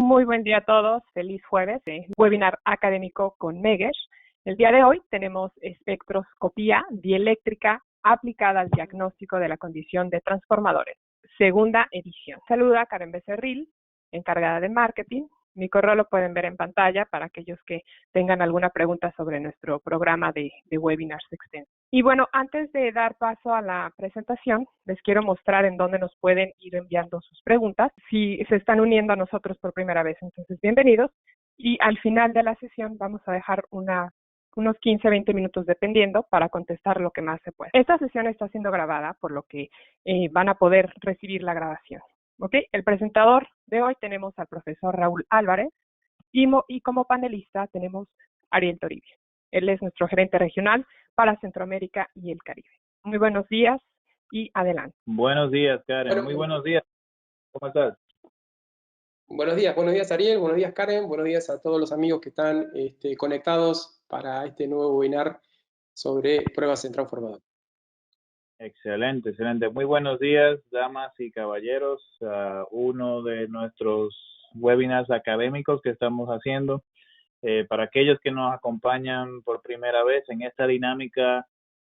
Muy buen día a todos, feliz jueves, webinar académico con Megesh. El día de hoy tenemos espectroscopía dieléctrica aplicada al diagnóstico de la condición de transformadores, segunda edición. Saluda Karen Becerril, encargada de marketing. Mi correo lo pueden ver en pantalla para aquellos que tengan alguna pregunta sobre nuestro programa de webinars extensos. Y bueno, antes de dar paso a la presentación, les quiero mostrar en dónde nos pueden ir enviando sus preguntas. Si se están uniendo a nosotros por primera vez, entonces bienvenidos. Y al final de la sesión vamos a dejar unos 15-20 minutos dependiendo para contestar lo que más se pueda. Esta sesión está siendo grabada, por lo que van a poder recibir la grabación. ¿Ok? El presentador de hoy tenemos al profesor Raúl Álvarez y como panelista tenemos a Ariel Toribio. Él es nuestro gerente regional para Centroamérica y el Caribe. Muy buenos días y adelante. Buenos días, Karen. Bueno, muy buenos días. ¿Cómo estás? Buenos días Ariel, buenos días Karen, buenos días a todos los amigos que están conectados para este nuevo webinar sobre pruebas en transformador. Excelente, excelente. Muy buenos días, damas y caballeros. Uno de nuestros webinars académicos que estamos haciendo. Para aquellos que nos acompañan por primera vez en esta dinámica,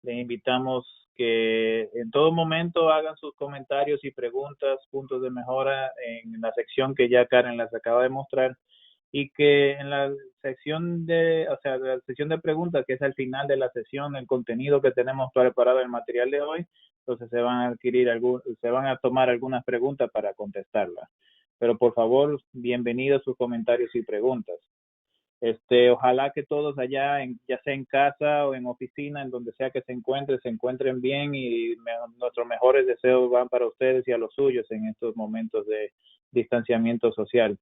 les invitamos que en todo momento hagan sus comentarios y preguntas, puntos de mejora en la sección que ya Karen las acaba de mostrar, y que en la sección la sección de preguntas, que es al final de la sesión, el contenido que tenemos preparado en el material de hoy, entonces se van a tomar algunas preguntas para contestarlas. Pero por favor, bienvenidos sus comentarios y preguntas. Ojalá que todos allá, ya sea en casa o en oficina, en donde sea que se encuentren bien, y nuestros mejores deseos van para ustedes y a los suyos en estos momentos de distanciamiento social.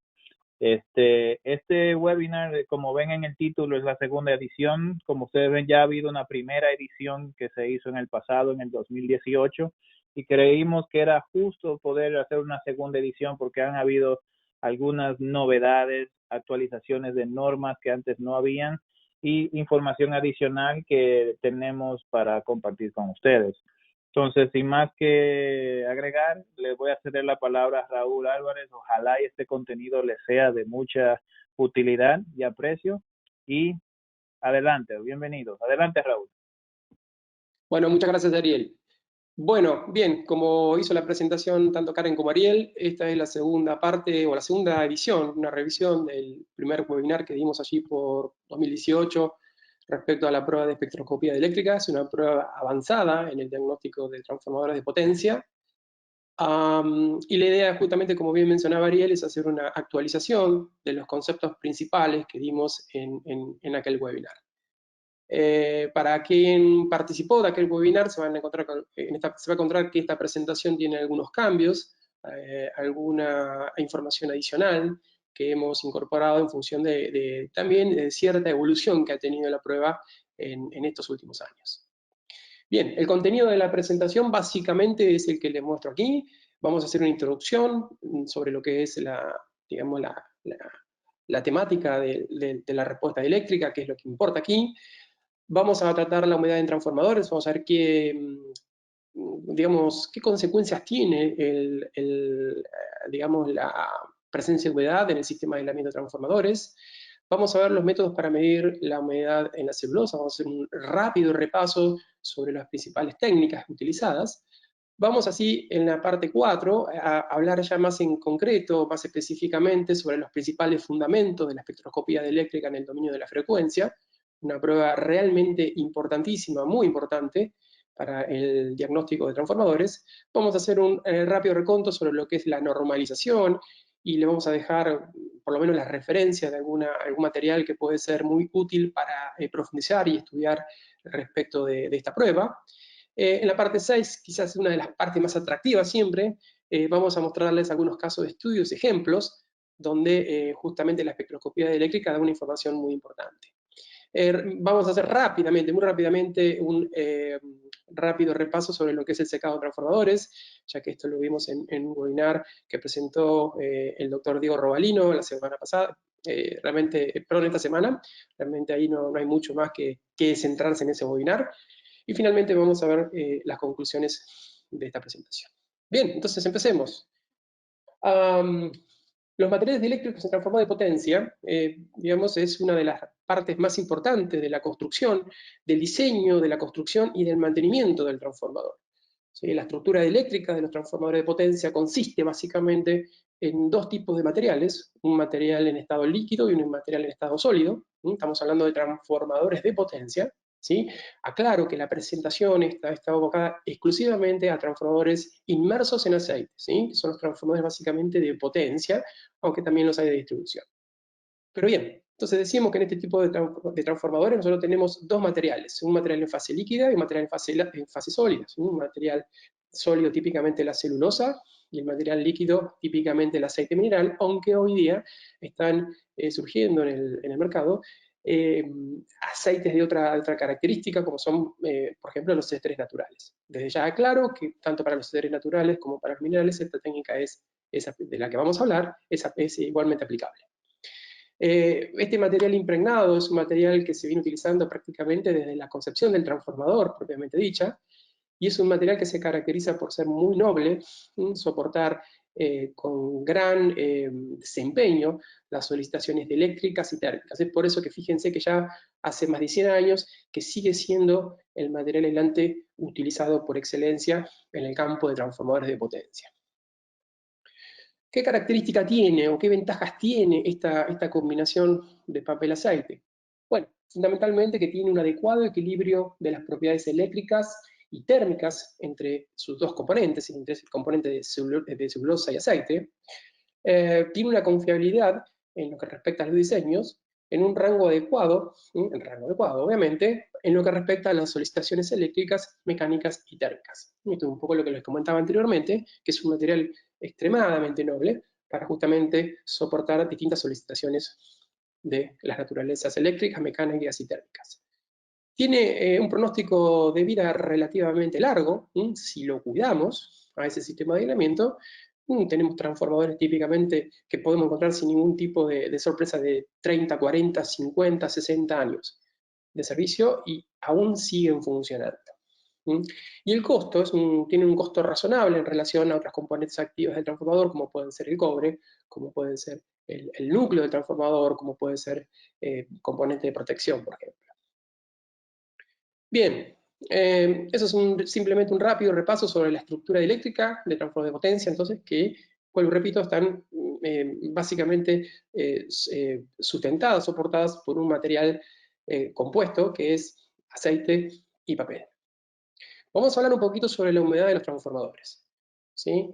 Este webinar, como ven en el título, es la segunda edición. Como ustedes ven, ya ha habido una primera edición que se hizo en el pasado, en el 2018, y creímos que era justo poder hacer una segunda edición porque han habido algunas novedades, actualizaciones de normas que antes no habían y información adicional que tenemos para compartir con ustedes. Entonces, sin más que agregar, les voy a ceder la palabra a Raúl Álvarez. Ojalá este contenido les sea de mucha utilidad y aprecio. Y adelante, bienvenidos. Adelante, Raúl. Bueno, muchas gracias, Ariel. Bueno, bien, como hizo la presentación tanto Karen como Ariel, esta es la segunda parte o la segunda edición, una revisión del primer webinar que dimos allí por 2018 respecto a la prueba de espectroscopía eléctrica. Es una prueba avanzada en el diagnóstico de transformadores de potencia. Y la idea, justamente como bien mencionaba Ariel, es hacer una actualización de los conceptos principales que dimos en aquel webinar. Para quien participó de aquel webinar se va a encontrar que esta presentación tiene algunos cambios, alguna información adicional que hemos incorporado en función también de cierta evolución que ha tenido la prueba en estos últimos años. Bien, el contenido de la presentación básicamente es el que les muestro aquí. Vamos a hacer una introducción sobre lo que es la temática de la respuesta eléctrica, que es lo que importa aquí. Vamos a tratar la humedad en transformadores, vamos a ver qué consecuencias tiene la presencia de humedad en el sistema de aislamiento de transformadores. Vamos a ver los métodos para medir la humedad en la celulosa, vamos a hacer un rápido repaso sobre las principales técnicas utilizadas. Vamos así, en la parte 4, a hablar ya más en concreto, más específicamente, sobre los principales fundamentos de la espectroscopía eléctrica en el dominio de la frecuencia, una prueba realmente importantísima, muy importante para el diagnóstico de transformadores. Vamos a hacer un rápido reconto sobre lo que es la normalización y le vamos a dejar por lo menos las referencias de algún material que puede ser muy útil para profundizar y estudiar respecto de esta prueba. En la parte 6, quizás una de las partes más atractivas siempre, vamos a mostrarles algunos casos de estudios, ejemplos, donde justamente la espectroscopía eléctrica da una información muy importante. Vamos a hacer muy rápidamente, un rápido repaso sobre lo que es el secado de transformadores, ya que esto lo vimos en un webinar que presentó el doctor Diego Robalino la semana pasada, perdón, esta semana. Realmente ahí no hay mucho más que centrarse en ese webinar. Y finalmente vamos a ver las conclusiones de esta presentación. Bien, entonces empecemos. Los materiales dieléctricos en transformador de potencia, digamos, es una de las partes más importantes de la construcción, del diseño, de la construcción y del mantenimiento del transformador. ¿Sí? La estructura eléctrica de los transformadores de potencia consiste básicamente en dos tipos de materiales, un material en estado líquido y un material en estado sólido. Estamos hablando de transformadores de potencia. ¿Sí? Aclaro que la presentación está abocada exclusivamente a transformadores inmersos en aceite, ¿sí? Que son los transformadores básicamente de potencia, aunque también los hay de distribución. Pero bien, entonces decimos que en este tipo de transformadores nosotros tenemos dos materiales, un material en fase líquida y un material en fase sólida. ¿Sí? Un material sólido típicamente la celulosa y el material líquido típicamente el aceite mineral, aunque hoy día están surgiendo en el mercado aceites de otra característica, como son, por ejemplo, los esteres naturales. Desde ya aclaro que tanto para los esteres naturales como para los minerales, esta técnica esa de la que vamos a hablar, es igualmente aplicable. Este material impregnado es un material que se viene utilizando prácticamente desde la concepción del transformador, propiamente dicha, y es un material que se caracteriza por ser muy noble, soportar con gran desempeño las solicitaciones eléctricas y térmicas. Es por eso que fíjense que ya hace más de 100 años que sigue siendo el material aislante utilizado por excelencia en el campo de transformadores de potencia. ¿Qué característica tiene o qué ventajas tiene esta combinación de papel-aceite? Bueno, fundamentalmente que tiene un adecuado equilibrio de las propiedades eléctricas y térmicas entre sus dos componentes, entre el componente de celulosa y aceite. Tiene una confiabilidad en lo que respecta a los diseños, en un rango adecuado, obviamente, en lo que respecta a las solicitaciones eléctricas, mecánicas y térmicas. Esto es un poco lo que les comentaba anteriormente, que es un material extremadamente noble para justamente soportar distintas solicitaciones de las naturalezas eléctricas, mecánicas y térmicas. Tiene un pronóstico de vida relativamente largo, si lo cuidamos a ese sistema de aislamiento. Tenemos transformadores típicamente que podemos encontrar sin ningún tipo de sorpresa de 30, 40, 50, 60 años de servicio y aún siguen funcionando. Y el costo tiene un costo razonable en relación a otras componentes activas del transformador, como pueden ser el cobre, como puede ser el núcleo del transformador, como puede ser componente de protección, por ejemplo. Bien, eso es simplemente un rápido repaso sobre la estructura eléctrica de transformador de potencia, entonces, que, vuelvo y repito, están básicamente sustentadas, soportadas por un material compuesto que es aceite y papel. Vamos a hablar un poquito sobre la humedad de los transformadores. ¿Sí?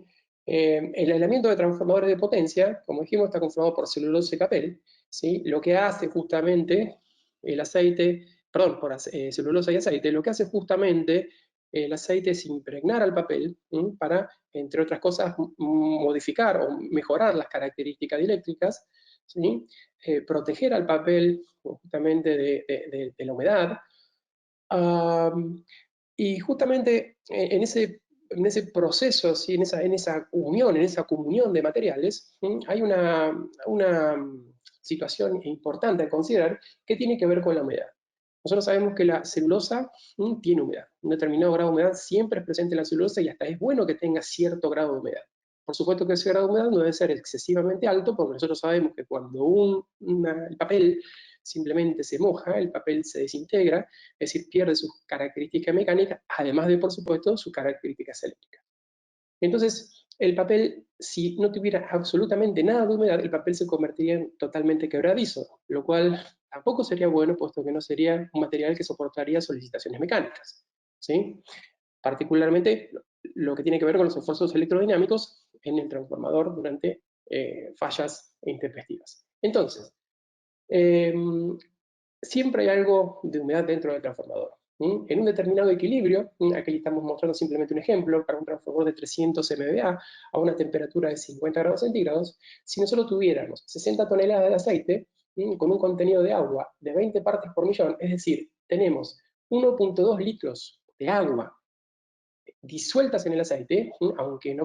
El aislamiento de transformadores de potencia, como dijimos, está conformado por celulosa y papel. ¿Sí? Lo que hace justamente el aceite, perdón, por celulosa y aceite, lo que hace justamente el aceite es impregnar al papel para, entre otras cosas, modificar o mejorar las características eléctricas, ¿sí? Proteger al papel justamente de la humedad. Y justamente en ese proceso, ¿sí? en esa unión, en esa comunión de materiales, hay una situación importante a considerar que tiene que ver con la humedad. Nosotros sabemos que la celulosa tiene humedad. Un determinado grado de humedad siempre es presente en la celulosa y hasta es bueno que tenga cierto grado de humedad. Por supuesto que ese grado de humedad no debe ser excesivamente alto, porque nosotros sabemos que cuando el papel simplemente se moja, el papel se desintegra, es decir, pierde sus características mecánicas, además de, por supuesto, sus características eléctricas. Entonces, el papel, si no tuviera absolutamente nada de humedad, el papel se convertiría en totalmente quebradizo, lo cual tampoco sería bueno, puesto que no sería un material que soportaría solicitaciones mecánicas, ¿sí? Particularmente lo que tiene que ver con los esfuerzos electrodinámicos en el transformador durante fallas intempestivas. Entonces, siempre hay algo de humedad dentro del transformador. En un determinado equilibrio, aquí estamos mostrando simplemente un ejemplo, para un transformador de 300 MVA a una temperatura de 50 grados centígrados, si nosotros tuviéramos 60 toneladas de aceite con un contenido de agua de 20 partes por millón, es decir, tenemos 1.2 litros de agua disueltas en el aceite, aunque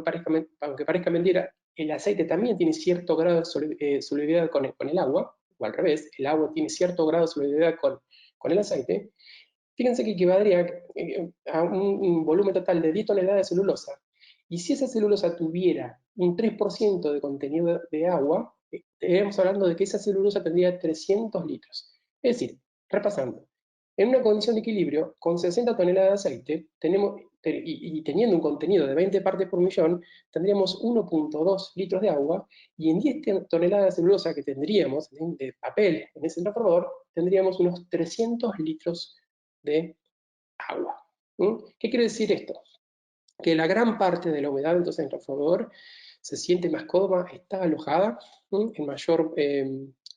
parezca mentira, el aceite también tiene cierto grado de solubilidad con el agua, o al revés, el agua tiene cierto grado de solubilidad con el aceite. Fíjense que equivaldría a un volumen total de 10 toneladas de celulosa. Y si esa celulosa tuviera un 3% de contenido de agua, estaríamos hablando de que esa celulosa tendría 300 litros. Es decir, repasando, en una condición de equilibrio, con 60 toneladas de aceite, y teniendo un contenido de 20 partes por millón, tendríamos 1.2 litros de agua, y en 10 toneladas de celulosa que tendríamos, de papel en ese transformador, tendríamos unos 300 litros de agua. ¿Qué quiere decir esto? Que la gran parte de la humedad entonces en el transformador se siente más cómoda, está alojada en mayor,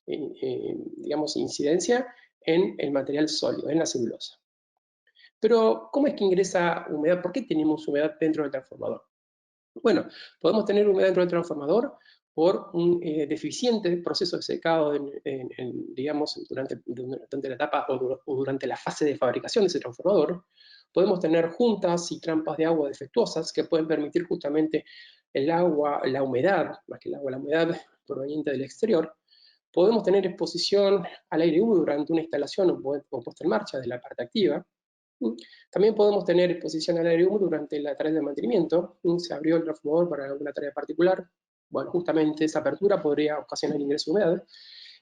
digamos, incidencia en el material sólido, en la celulosa. Pero, ¿cómo es que ingresa humedad? ¿Por qué tenemos humedad dentro del transformador? Bueno, podemos tener humedad dentro del transformador por un deficiente proceso de secado, digamos, durante la etapa o durante la fase de fabricación de ese transformador. Podemos tener juntas y trampas de agua defectuosas que pueden permitir justamente el agua, la humedad, más que el agua, la humedad proveniente del exterior. Podemos tener exposición al aire húmedo durante una instalación o puesta en marcha de la parte activa. También podemos tener exposición al aire húmedo durante la tarea de mantenimiento. Se abrió el transformador para alguna tarea particular. Bueno, justamente esa apertura podría ocasionar ingreso de humedad.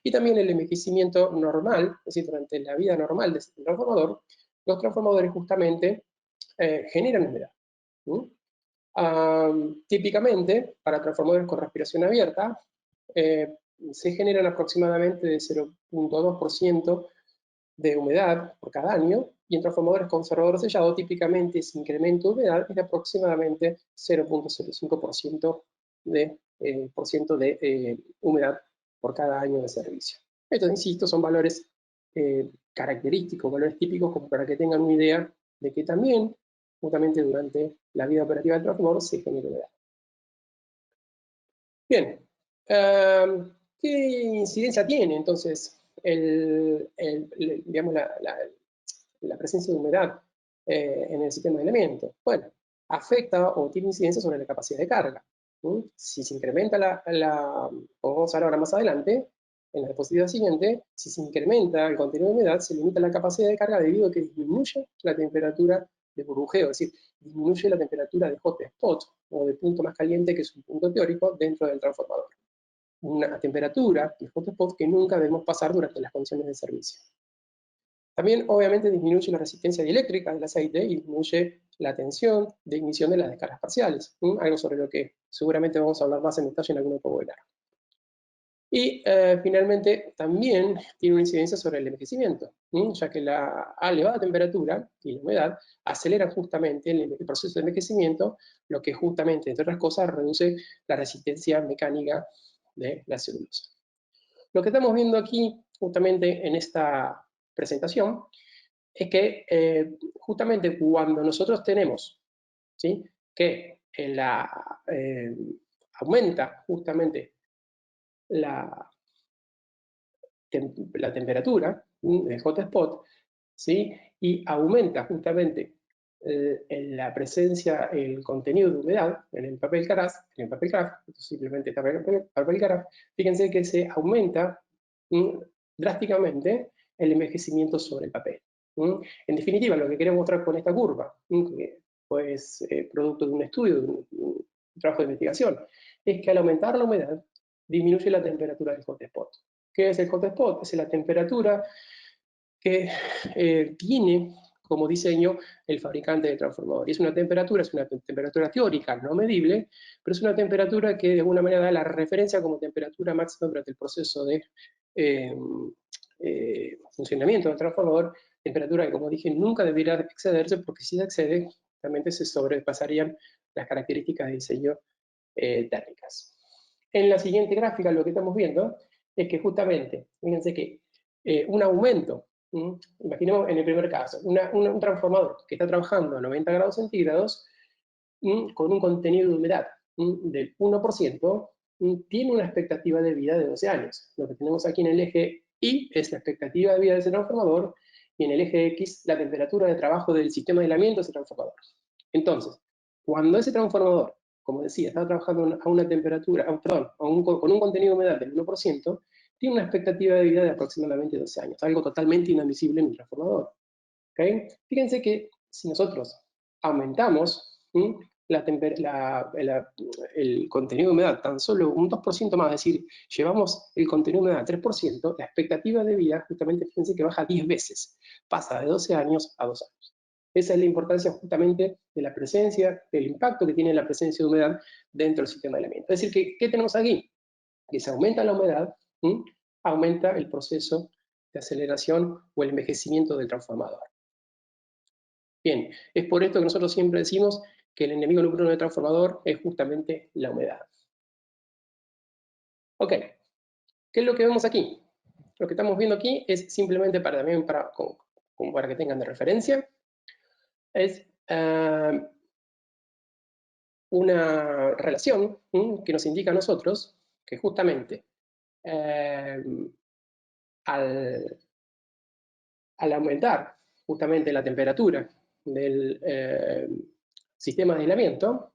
Y también el envejecimiento normal, es decir, durante la vida normal del transformador, los transformadores justamente generan humedad. Típicamente, para transformadores con respiración abierta, se generan aproximadamente de 0.2% de humedad por cada año, y en transformadores conservador sellado típicamente ese incremento de humedad es de aproximadamente 0.05% de humedad por cada año de servicio. Estos, insisto, son valores característicos, valores típicos, como para que tengan una idea de que también, justamente durante la vida operativa del transformador, se genera humedad. Bien, ¿qué incidencia tiene entonces digamos, la presencia de humedad en el sistema de aislamiento? Bueno, afecta o tiene incidencia sobre la capacidad de carga. Si se incrementa vamos a ver ahora más adelante, en la diapositiva siguiente, si se incrementa el contenido de humedad, se limita la capacidad de carga debido a que disminuye la temperatura de burbujeo, es decir, disminuye la temperatura de hotspot, o de punto más caliente, que es un punto teórico dentro del transformador. Una temperatura de hotspot que nunca debemos pasar durante las condiciones de servicio. También, obviamente, disminuye la resistencia dieléctrica del aceite y disminuye la tensión de ignición de las descargas parciales, algo sobre lo que seguramente vamos a hablar más en detalle en algún otro webinar. Y finalmente también tiene una incidencia sobre el envejecimiento, ya que la elevada temperatura y la humedad aceleran justamente el proceso de envejecimiento, lo que justamente, entre otras cosas, reduce la resistencia mecánica de la celulosa. Lo que estamos viendo aquí, justamente en esta presentación, es que justamente cuando nosotros tenemos, ¿sí?, que aumenta justamente la temperatura del hotspot, ¿sí?, y aumenta justamente la presencia, el contenido de humedad en el papel craft, simplemente papel craft, fíjense que se aumenta drásticamente el envejecimiento sobre el papel. En definitiva, lo que queremos mostrar con esta curva, que pues producto de un estudio, de un trabajo de investigación, es que al aumentar la humedad, disminuye la temperatura del hotspot. ¿Qué es el hotspot? Es la temperatura que tiene como diseño el fabricante del transformador. Y es una temperatura teórica, no medible, pero es una temperatura que de alguna manera da la referencia como temperatura máxima durante el proceso de funcionamiento del transformador, temperatura que, como dije, nunca debería excederse, porque si se excede, realmente se sobrepasarían las características de diseño térmicas. En la siguiente gráfica lo que estamos viendo es que justamente, fíjense que un aumento, imaginemos en el primer caso, un transformador que está trabajando a 90 grados centígrados con un contenido de humedad del 1%, tiene una expectativa de vida de 12 años. Lo que tenemos aquí en el eje Y es la expectativa de vida de ese transformador, y en el eje X la temperatura de trabajo del sistema de aislamiento de ese transformador. Entonces, cuando ese transformador, como decía, está trabajando a una temperatura, con un contenido de humedad del 1%, tiene una expectativa de vida de aproximadamente 12 años, algo totalmente inadmisible en un transformador. ¿Okay? Fíjense que si nosotros aumentamos el contenido de humedad tan solo un 2% más, es decir, llevamos el contenido de humedad a 3%, la expectativa de vida, justamente, fíjense que baja 10 veces, pasa de 12 años a 2 años. Esa es la importancia justamente de la presencia, del impacto que tiene la presencia de humedad dentro del sistema de aislamiento. Es decir, ¿qué tenemos aquí? Que se aumenta la humedad, aumenta el proceso de aceleración o el envejecimiento del transformador. Bien, es por esto que nosotros siempre decimos que el enemigo número uno del transformador es justamente la humedad. Ok, ¿qué es lo que vemos aquí? Lo que estamos viendo aquí es simplemente para que tengan de referencia, es una relación que nos indica a nosotros que justamente al aumentar justamente la temperatura del sistema de aislamiento,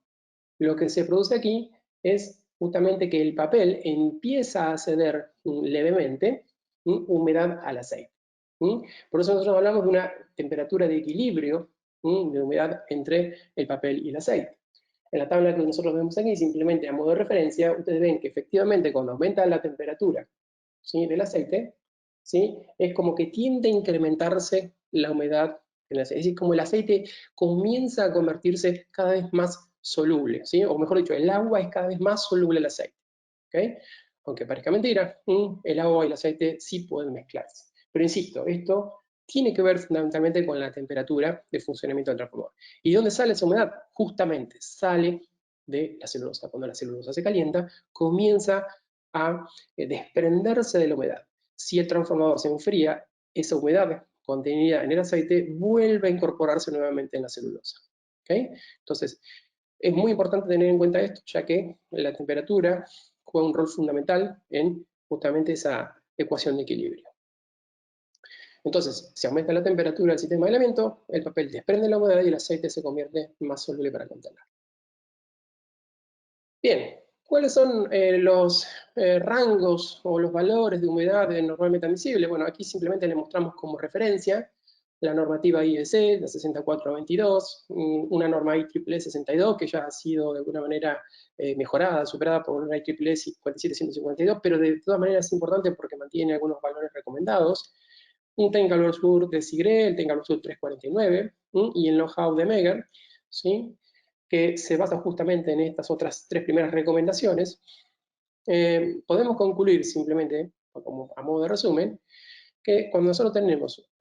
lo que se produce aquí es justamente que el papel empieza a ceder levemente humedad al aceite. Por eso nosotros hablamos de una temperatura de equilibrio de humedad entre el papel y el aceite. En la tabla que nosotros vemos aquí, simplemente a modo de referencia, ustedes ven que efectivamente cuando aumenta la temperatura del aceite, es como que tiende a incrementarse la humedad en el aceite. Es decir, como el aceite comienza a convertirse cada vez más soluble, o mejor dicho, el agua es cada vez más soluble en el aceite. ¿Okay? Aunque parezca mentira, el agua y el aceite sí pueden mezclarse. Pero insisto, esto tiene que ver fundamentalmente con la temperatura de funcionamiento del transformador. ¿Y dónde sale esa humedad? Justamente sale de la celulosa. Cuando la celulosa se calienta, comienza a desprenderse de la humedad. Si el transformador se enfría, esa humedad contenida en el aceite vuelve a incorporarse nuevamente en la celulosa. ¿Okay? Entonces, es muy importante tener en cuenta esto, ya que la temperatura juega un rol fundamental en justamente esa ecuación de equilibrio. Entonces, si aumenta la temperatura del sistema de aislamiento, el papel desprende la humedad y el aceite se convierte más soluble para contener. Bien, ¿cuáles son los rangos o los valores de humedad normalmente admisibles? Bueno, aquí simplemente le mostramos como referencia la normativa IEC, la 6422, una norma IEEE 62, que ya ha sido de alguna manera mejorada, superada por una IEEE 57152, pero de todas maneras es importante porque mantiene algunos valores recomendados. Un Technical Workbook de SIGRE, el Technical Workbook 349, y el know-how de Megar, que se basa justamente en estas otras tres primeras recomendaciones. Podemos concluir simplemente, como a modo de resumen, que cuando nosotros tenemos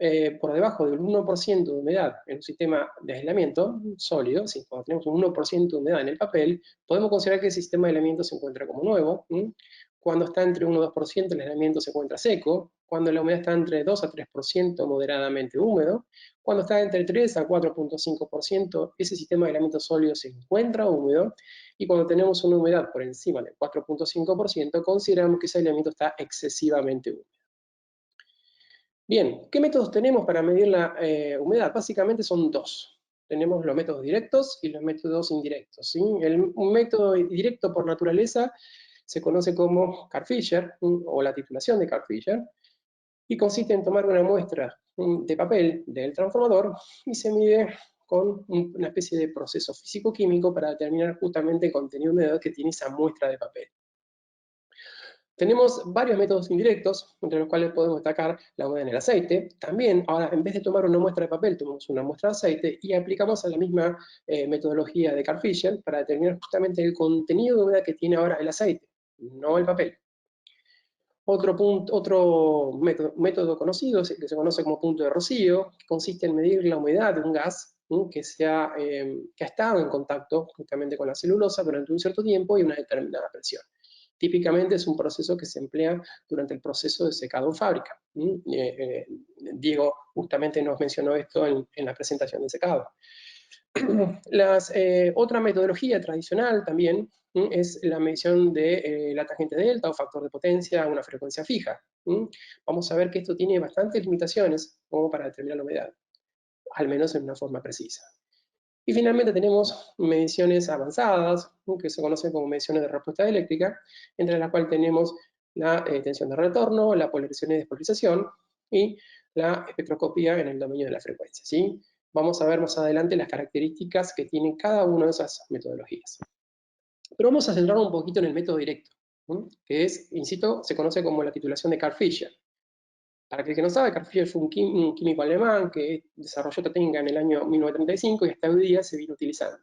por debajo del 1% de humedad en un sistema de aislamiento sólido, cuando tenemos un 1% de humedad en el papel, podemos considerar que el sistema de aislamiento se encuentra como nuevo. Cuando está entre 1 y 2%, el aislamiento se encuentra seco. Cuando la humedad está entre 2 a 3%, moderadamente húmedo. Cuando está entre 3 a 4.5%, ese sistema de aislamiento sólido se encuentra húmedo. Y cuando tenemos una humedad por encima del 4.5%, consideramos que ese aislamiento está excesivamente húmedo. Bien, ¿qué métodos tenemos para medir la humedad? Básicamente son dos. Tenemos los métodos directos y los métodos indirectos. Un método directo por naturaleza se conoce como Carl-Fisher, o la titulación de Carl-Fisher, y consiste en tomar una muestra de papel del transformador y se mide con una especie de proceso físico-químico para determinar justamente el contenido de humedad que tiene esa muestra de papel. Tenemos varios métodos indirectos, entre los cuales podemos destacar la humedad en el aceite. También, ahora, en vez de tomar una muestra de papel, tomamos una muestra de aceite y aplicamos a la misma metodología de Carl-Fisher para determinar justamente el contenido de humedad que tiene ahora el aceite, no el papel. Otro método conocido, que se conoce como punto de rocío, que consiste en medir la humedad de un gas que ha estado en contacto justamente con la celulosa durante un cierto tiempo y una determinada presión. Típicamente es un proceso que se emplea durante el proceso de secado en fábrica. Diego justamente nos mencionó esto en la presentación de secado. Otra metodología tradicional también es la medición de la tangente delta o factor de potencia a una frecuencia fija. Vamos a ver que esto tiene bastantes limitaciones como para determinar la humedad, al menos en una forma precisa. Y finalmente tenemos mediciones avanzadas, que se conocen como mediciones de respuesta eléctrica, entre las cuales tenemos la tensión de retorno, la polarización y despolarización, y la espectroscopía en el dominio de la frecuencia. vamos a ver más adelante las características que tienen cada una de esas metodologías. Pero vamos a centrarnos un poquito en el método directo, que es, insisto, se conoce como la titulación de Carl Fischer. Para el que no sabe, Carl Fischer fue un químico alemán que desarrolló esta técnica en el año 1935 y hasta hoy día se viene utilizando.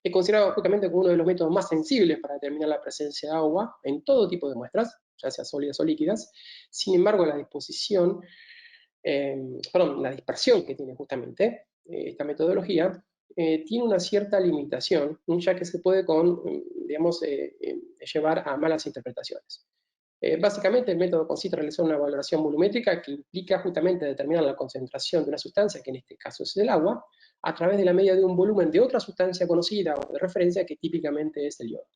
Es considerado justamente como uno de los métodos más sensibles para determinar la presencia de agua en todo tipo de muestras, ya sea sólidas o líquidas. Sin embargo, la dispersión que tiene justamente esta metodología tiene una cierta limitación, ya que se puede llevar a malas interpretaciones. Básicamente el método consiste en realizar una valoración volumétrica que implica justamente determinar la concentración de una sustancia, que en este caso es el agua, a través de la media de un volumen de otra sustancia conocida o de referencia que típicamente es el yodo.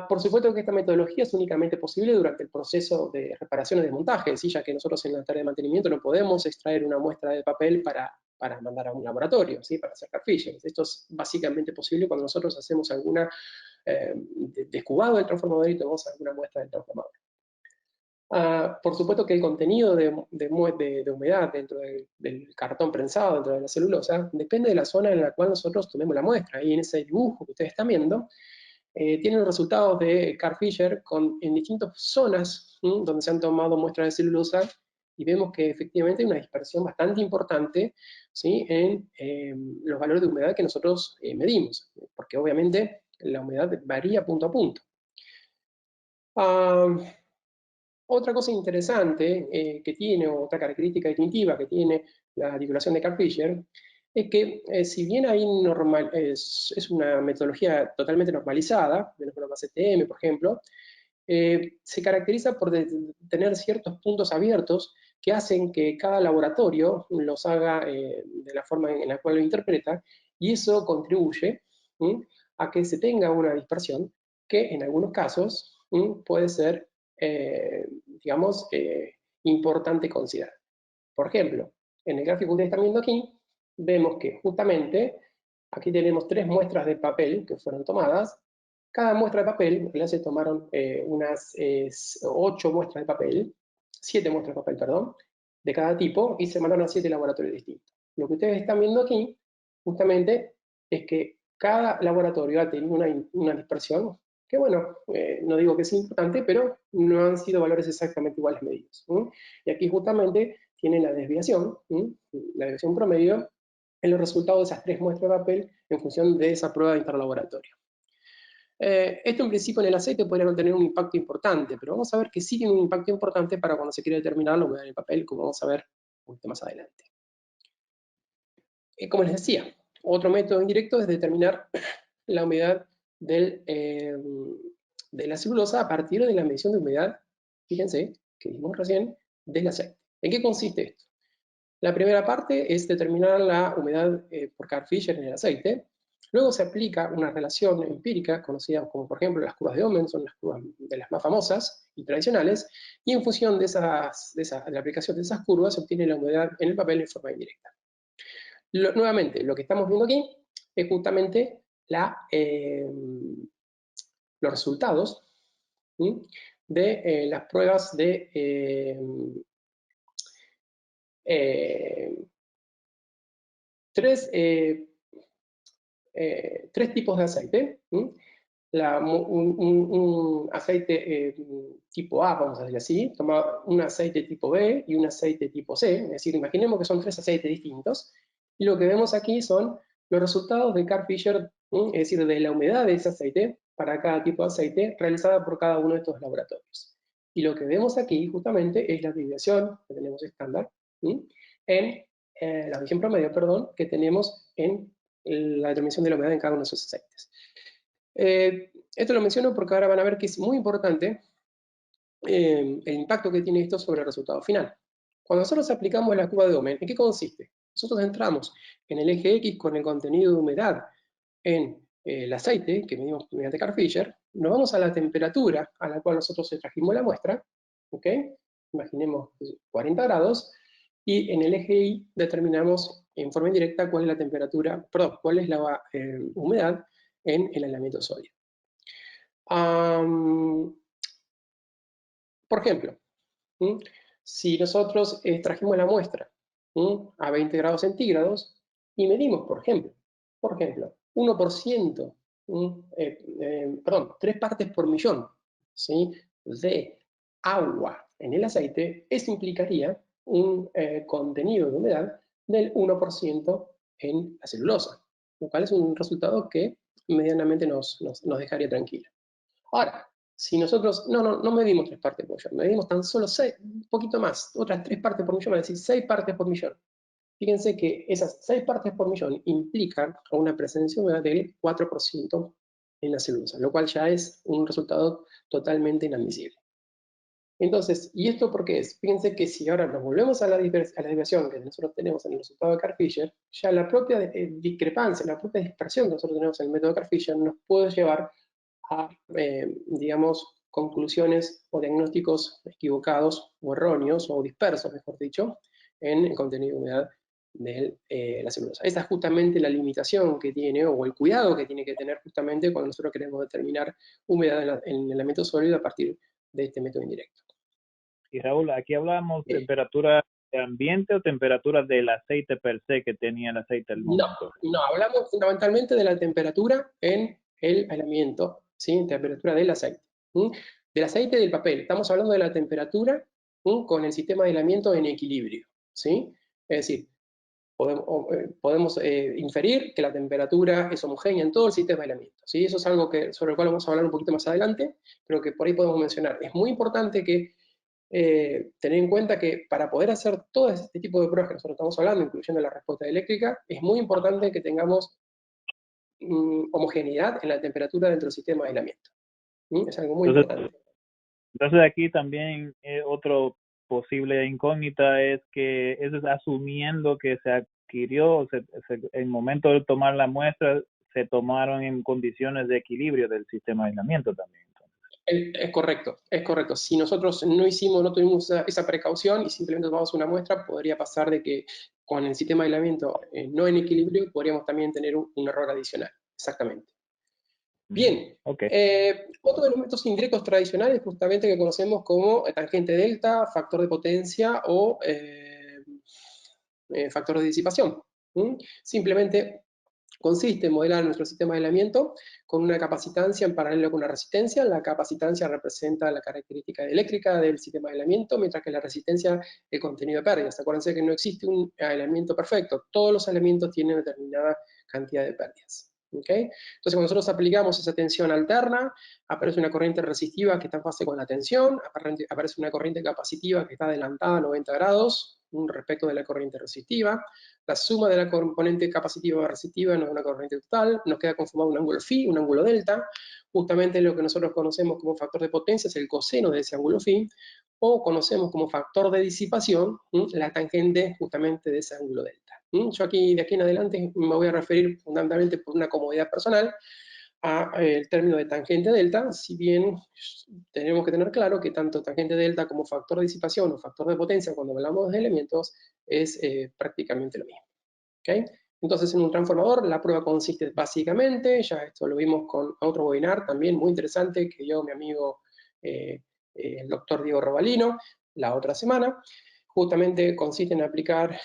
Por supuesto que esta metodología es únicamente posible durante el proceso de reparación y desmontaje, ¿sí? Ya que nosotros en la tarea de mantenimiento no podemos extraer una muestra de papel para mandar a un laboratorio, ¿sí? Para hacer Carl Fischer. Esto es básicamente posible cuando nosotros hacemos alguna descubado del transformador y tomamos alguna muestra del transformador. Por supuesto que el contenido de humedad dentro del cartón prensado, dentro de la celulosa, depende de la zona en la cual nosotros tomemos la muestra. Y en ese dibujo que ustedes están viendo, tienen los resultados de Carl Fischer en distintas zonas donde se han tomado muestras de celulosa y vemos que efectivamente hay una dispersión bastante importante, ¿sí? En los valores de humedad que nosotros medimos, porque obviamente la humedad varía punto a punto. Otra cosa interesante que tiene, otra característica distintiva que tiene la titulación de Carl Fischer, es que si bien hay es una metodología totalmente normalizada, de los programas CTM, por ejemplo, se caracteriza por tener ciertos puntos abiertos que hacen que cada laboratorio los haga de la forma en la cual lo interpreta, y eso contribuye a que se tenga una dispersión que en algunos casos puede ser, importante considerar. Por ejemplo, en el gráfico que ustedes están viendo aquí, vemos que justamente aquí tenemos 3 muestras de papel que fueron tomadas. Cada muestra de papel, en realidad se tomaron unas 8 muestras de papel, 7 muestras de papel, perdón, de cada tipo, y se mandaron a 7 laboratorios distintos. Lo que ustedes están viendo aquí, justamente, es que cada laboratorio ha tenido una dispersión que, bueno, no digo que es importante, pero no han sido valores exactamente iguales medidos. Y aquí justamente tienen la desviación promedio, en los resultados de esas 3 muestras de papel en función de esa prueba de interlaboratorio. Esto en principio en el aceite podría no tener un impacto importante, pero vamos a ver que sí tiene un impacto importante para cuando se quiere determinar la humedad en el papel, como vamos a ver un poquito más adelante. Como les decía, otro método indirecto es determinar la humedad de la celulosa a partir de la medición de humedad, fíjense, que dijimos recién, del aceite. ¿En qué consiste esto? La primera parte es determinar la humedad por Carl Fischer en el aceite. Luego se aplica una relación empírica, conocida como por ejemplo las curvas de Ohmen, son las curvas de las más famosas y tradicionales, y en función de la aplicación de esas curvas se obtiene la humedad en el papel en forma indirecta. Nuevamente, lo que estamos viendo aquí es justamente los resultados de las pruebas de tres tipos de aceite. Un aceite tipo A, vamos a decir así, un aceite tipo B y un aceite tipo C. Es decir, imaginemos que son 3 aceites distintos. Y lo que vemos aquí son los resultados de Carl Fischer, es decir, de la humedad de ese aceite para cada tipo de aceite realizada por cada uno de estos laboratorios. Y lo que vemos aquí justamente es la desviación que tenemos estándar en la desviación promedio, perdón, que tenemos en la determinación de la humedad en cada uno de esos aceites. Esto lo menciono porque ahora van a ver que es muy importante el impacto que tiene esto sobre el resultado final. Cuando nosotros aplicamos la curva de Ohmen, ¿en qué consiste? Nosotros entramos en el eje X con el contenido de humedad en el aceite, que medimos mediante Carl Fischer, nos vamos a la temperatura a la cual nosotros extrajimos la muestra, ¿ok? Imaginemos 40 grados, y en el eje Y determinamos en forma indirecta cuál es la temperatura, perdón, cuál es la humedad en el aislamiento sólido. Por ejemplo, si nosotros extrajimos la muestra a 20 grados centígrados y medimos, por ejemplo, 1%, perdón, 3 partes por millón, ¿sí?, de agua en el aceite, eso implicaría un contenido de humedad del 1% en la celulosa, lo cual es un resultado que medianamente nos dejaría tranquilo. Ahora, si nosotros no medimos 3 partes por millón, medimos tan solo 6, un poquito más, otras 3 partes por millón, es decir, 6 partes por millón. Fíjense que esas 6 partes por millón implican una presencia humedad del 4% en la celulosa, lo cual ya es un resultado totalmente inadmisible. Entonces, ¿y esto por qué es? Fíjense que si ahora nos volvemos a la desviación que nosotros tenemos en el resultado de Carr-Fisher, ya la propia discrepancia, la propia dispersión que nosotros tenemos en el método Carr-Fisher nos puede llevar a, digamos, conclusiones o diagnósticos equivocados o erróneos o dispersos, mejor dicho, en el contenido de humedad de la celulosa. Esa es justamente la limitación que tiene o el cuidado que tiene que tener justamente cuando nosotros queremos determinar humedad en el elemento sólido a partir de este método indirecto. Y Raúl, aquí hablamos de temperatura de ambiente o temperatura del aceite per se que tenía el aceite al momento. No, hablamos fundamentalmente de la temperatura en el aislamiento, ¿sí? Temperatura del aceite. Del aceite y del papel. Estamos hablando de la temperatura con el sistema de aislamiento en equilibrio, ¿sí? Es decir, podemos inferir que la temperatura es homogénea en todo el sistema de aislamiento, ¿sí? Eso es algo sobre el cual vamos a hablar un poquito más adelante, pero que por ahí podemos mencionar. Es muy importante que tener en cuenta que para poder hacer todo este tipo de pruebas que nosotros estamos hablando, incluyendo la respuesta eléctrica, es muy importante que tengamos homogeneidad en la temperatura dentro del sistema de aislamiento. Es algo muy importante. Entonces aquí también otro posible incógnita es que eso es asumiendo que se adquirió, en el momento de tomar la muestra, se tomaron en condiciones de equilibrio del sistema de aislamiento también. Es correcto, es correcto. Si nosotros no tuvimos esa precaución y simplemente tomamos una muestra, podría pasar de que con el sistema de aislamiento no en equilibrio, podríamos también tener un error adicional. Exactamente. Bien, otro de los métodos indirectos tradicionales justamente que conocemos como tangente delta, factor de potencia o factor de disipación. Simplemente consiste en modelar nuestro sistema de aislamiento con una capacitancia en paralelo con una resistencia. La capacitancia representa la característica eléctrica del sistema de aislamiento, mientras que la resistencia el contenido de pérdidas. Acuérdense que no existe un aislamiento perfecto. Todos los aislamientos tienen determinada cantidad de pérdidas. ¿Okay? Entonces, cuando nosotros aplicamos esa tensión alterna, aparece una corriente resistiva que está en fase con la tensión, aparece una corriente capacitiva que está adelantada a 90 grados respecto de la corriente resistiva. La suma de la componente capacitiva o resistiva nos da una corriente total, nos queda conformado un ángulo phi, un ángulo delta. Justamente lo que nosotros conocemos como factor de potencia es el coseno de ese ángulo phi, o conocemos como factor de disipación la tangente justamente de ese ángulo delta. Yo de aquí en adelante me voy a referir fundamentalmente por una comodidad personal al término de tangente delta, si bien tenemos que tener claro que tanto tangente delta como factor de disipación o factor de potencia cuando hablamos de elementos es prácticamente lo mismo. ¿Okay? Entonces, en un transformador la prueba consiste básicamente, ya esto lo vimos con otro webinar también muy interesante que dio mi amigo el doctor Diego Robalino la otra semana. Justamente consiste en aplicar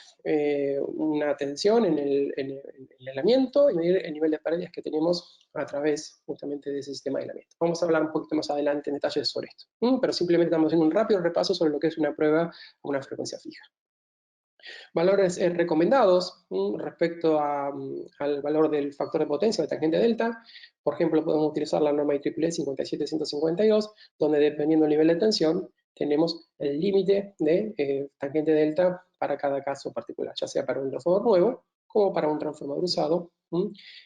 una tensión en el aislamiento y medir el nivel de pérdidas que tenemos a través justamente de ese sistema de aislamiento. Vamos a hablar un poquito más adelante en detalles sobre esto, pero simplemente estamos haciendo un rápido repaso sobre lo que es una prueba a una frecuencia fija. Valores recomendados respecto al valor del factor de potencia de tangente delta. Por ejemplo, podemos utilizar la norma IEEE 57152, donde dependiendo del nivel de tensión, tenemos el límite de tangente delta para cada caso particular, ya sea para un transformador nuevo como para un transformador usado,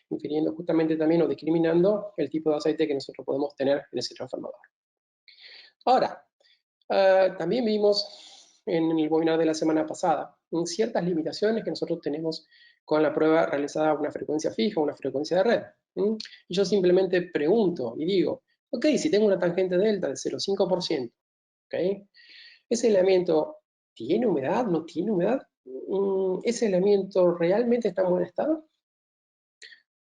infiriendo justamente también o discriminando el tipo de aceite que nosotros podemos tener en ese transformador. Ahora, también vimos en el webinar de la semana pasada ciertas limitaciones que nosotros tenemos con la prueba realizada a una frecuencia fija, una frecuencia de red. Y yo simplemente pregunto y digo, ok, si tengo una tangente delta de 0,5%, ¿okay? ¿Ese aislamiento tiene humedad? ¿No tiene humedad? ¿Ese aislamiento realmente está en buen estado?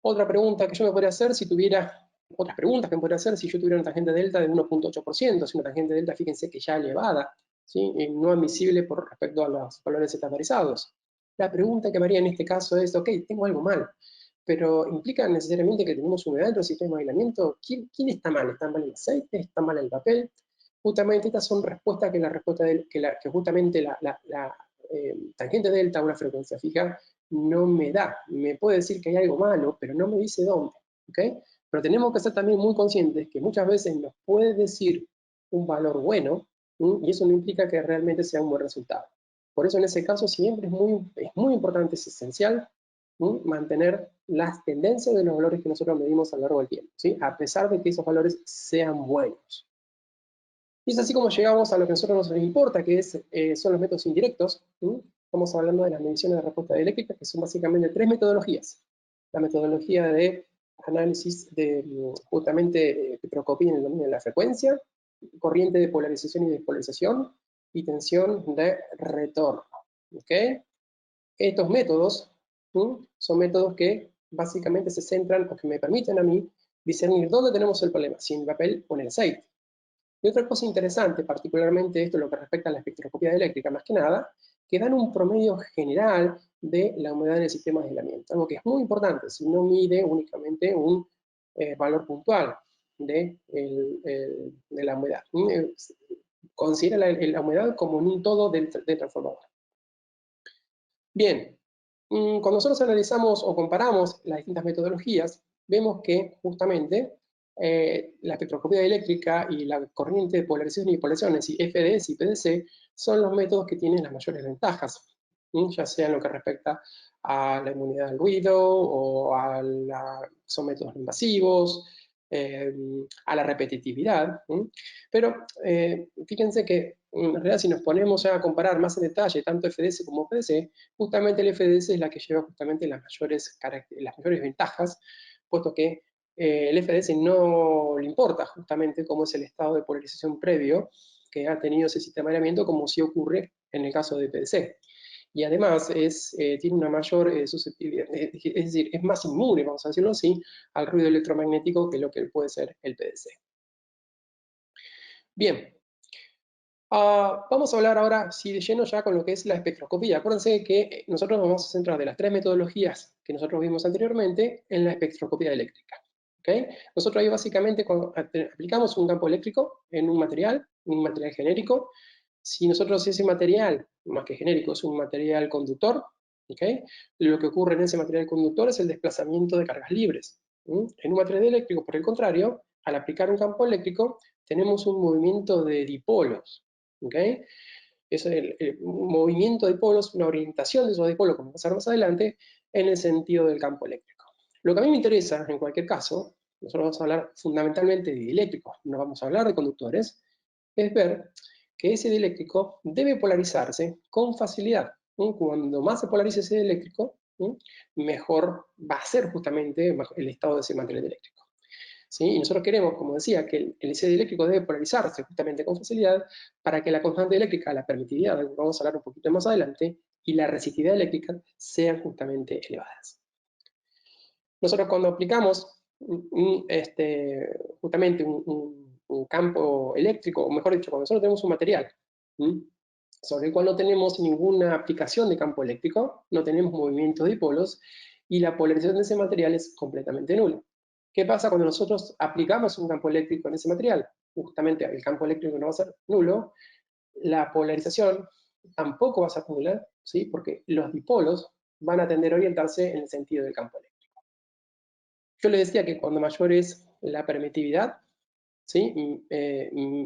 Otra pregunta que yo me podría hacer si tuviera, otras preguntas que me podría hacer si yo tuviera una tangente delta de 1,8%, si una tangente delta, fíjense que ya elevada, ¿sí? No admisible por respecto a los valores estandarizados. La pregunta que me haría en este caso es, ok, tengo algo mal, pero ¿implica necesariamente que tenemos humedad dentro del sistema de aislamiento? ¿Quién está mal? ¿Está mal el aceite? ¿Está mal el papel? Justamente estas son respuestas que justamente la tangente delta, una frecuencia fija, no me da. Me puede decir que hay algo malo, pero no me dice dónde. ¿Okay? Pero tenemos que ser también muy conscientes que muchas veces nos puede decir un valor bueno, y eso no implica que realmente sea un buen resultado. Por eso en ese caso siempre es muy importante, es esencial, mantener las tendencias de los valores que nosotros medimos a lo largo del tiempo, ¿sí? A pesar de que esos valores sean buenos. Y es así como llegamos a lo que a nosotros nos importa, que son los métodos indirectos. Estamos hablando de las mediciones de respuesta eléctrica, que son básicamente 3 metodologías. La metodología de análisis de justamente espectroscopía en el dominio de la frecuencia, corriente de polarización y despolarización, y tensión de retorno. ¿Okay? Estos métodos son métodos que básicamente se centran o que me permiten a mí discernir dónde tenemos el problema, si en el papel o en el aceite. Y otra cosa interesante, particularmente esto lo que respecta a la espectroscopía eléctrica, más que nada, que dan un promedio general de la humedad en el sistema de aislamiento, algo que es muy importante, si no mide únicamente un valor puntual de la humedad. Considera la humedad como un todo del transformador. Bien, cuando nosotros analizamos o comparamos las distintas metodologías, vemos que justamente la espectroscopía eléctrica y la corriente de polarización y despolarización, y FDS y PDC, son los métodos que tienen las mayores ventajas, ya sea en lo que respecta a la inmunidad al ruido o son métodos no invasivos, a la repetitividad. Pero fíjense que en realidad si nos ponemos a comparar más en detalle tanto FDS como PDC, justamente el FDS es la que lleva justamente las mayores ventajas, puesto que el FDS no le importa justamente cómo es el estado de polarización previo que ha tenido ese sistema de aislamiento, como sí ocurre en el caso de PDC. Y además tiene una mayor susceptibilidad, es decir, es más inmune, vamos a decirlo así, al ruido electromagnético que lo que puede ser el PDC. Bien, vamos a hablar ahora, sí, de lleno ya con lo que es la espectroscopía. Acuérdense que nosotros nos vamos a centrar de las 3 metodologías que nosotros vimos anteriormente en la espectroscopía eléctrica. ¿Okay? Nosotros ahí básicamente cuando aplicamos un campo eléctrico en un material genérico. Si nosotros ese material, más que genérico, es un material conductor, ¿okay? Lo que ocurre en ese material conductor es el desplazamiento de cargas libres. En un material eléctrico, por el contrario, al aplicar un campo eléctrico, tenemos un movimiento de dipolos. ¿Okay? Es el movimiento de dipolos, una orientación de esos dipolos, como vamos a ver más adelante, en el sentido del campo eléctrico. Lo que a mí me interesa, en cualquier caso, nosotros vamos a hablar fundamentalmente de dieléctricos, no vamos a hablar de conductores, es ver que ese dieléctrico debe polarizarse con facilidad. Cuando más se polarice ese dieléctrico, mejor va a ser justamente el estado de ese material eléctrico. ¿Sí? Y nosotros queremos, como decía, que el LCD eléctrico debe polarizarse justamente con facilidad para que la constante eléctrica, la permitividad, de la que vamos a hablar un poquito más adelante, y la resistividad eléctrica sean justamente elevadas. Nosotros cuando aplicamos justamente un campo eléctrico, o mejor dicho, cuando nosotros tenemos un material sobre el cual no tenemos ninguna aplicación de campo eléctrico, no tenemos movimientos de dipolos, y la polarización de ese material es completamente nula. ¿Qué pasa cuando nosotros aplicamos un campo eléctrico en ese material? Justamente el campo eléctrico no va a ser nulo, la polarización tampoco va a ser nula, ¿sí? Porque los dipolos van a tender a orientarse en el sentido del campo eléctrico. Yo les decía que cuando mayor es la permitividad, ¿sí?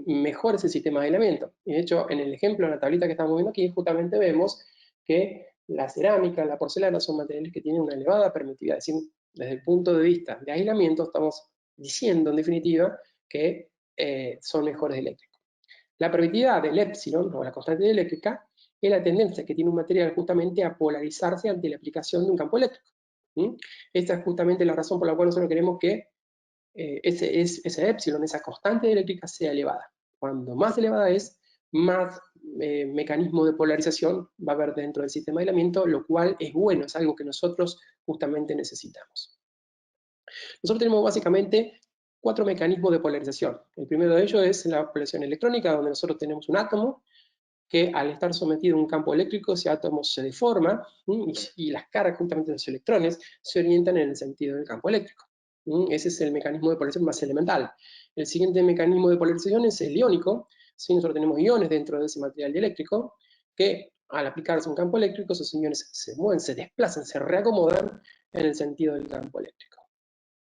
Mejor es el sistema de aislamiento. Y de hecho, en el ejemplo, en la tablita que estamos viendo aquí, justamente vemos que la cerámica, la porcelana son materiales que tienen una elevada permitividad. Es decir, desde el punto de vista de aislamiento, estamos diciendo, en definitiva, que son mejores eléctricos. La permitividad del epsilon, o la constante eléctrica, es la tendencia que tiene un material justamente a polarizarse ante la aplicación de un campo eléctrico. Esta es justamente la razón por la cual nosotros queremos que ese epsilon, esa constante eléctrica, sea elevada. Cuando más elevada es, más mecanismo de polarización va a haber dentro del sistema de aislamiento, lo cual es bueno, es algo que nosotros justamente necesitamos. Nosotros tenemos básicamente 4 mecanismos de polarización. El primero de ellos es la polarización electrónica, donde nosotros tenemos un átomo que al estar sometido a un campo eléctrico, ese átomo se deforma y las cargas justamente de los electrones se orientan en el sentido del campo eléctrico. Ese es el mecanismo de polarización más elemental. El siguiente mecanismo de polarización es el iónico. ¿Sí? Nosotros tenemos iones dentro de ese material dieléctrico que al aplicarse un campo eléctrico, esos iones se mueven, se desplazan, se reacomodan en el sentido del campo eléctrico.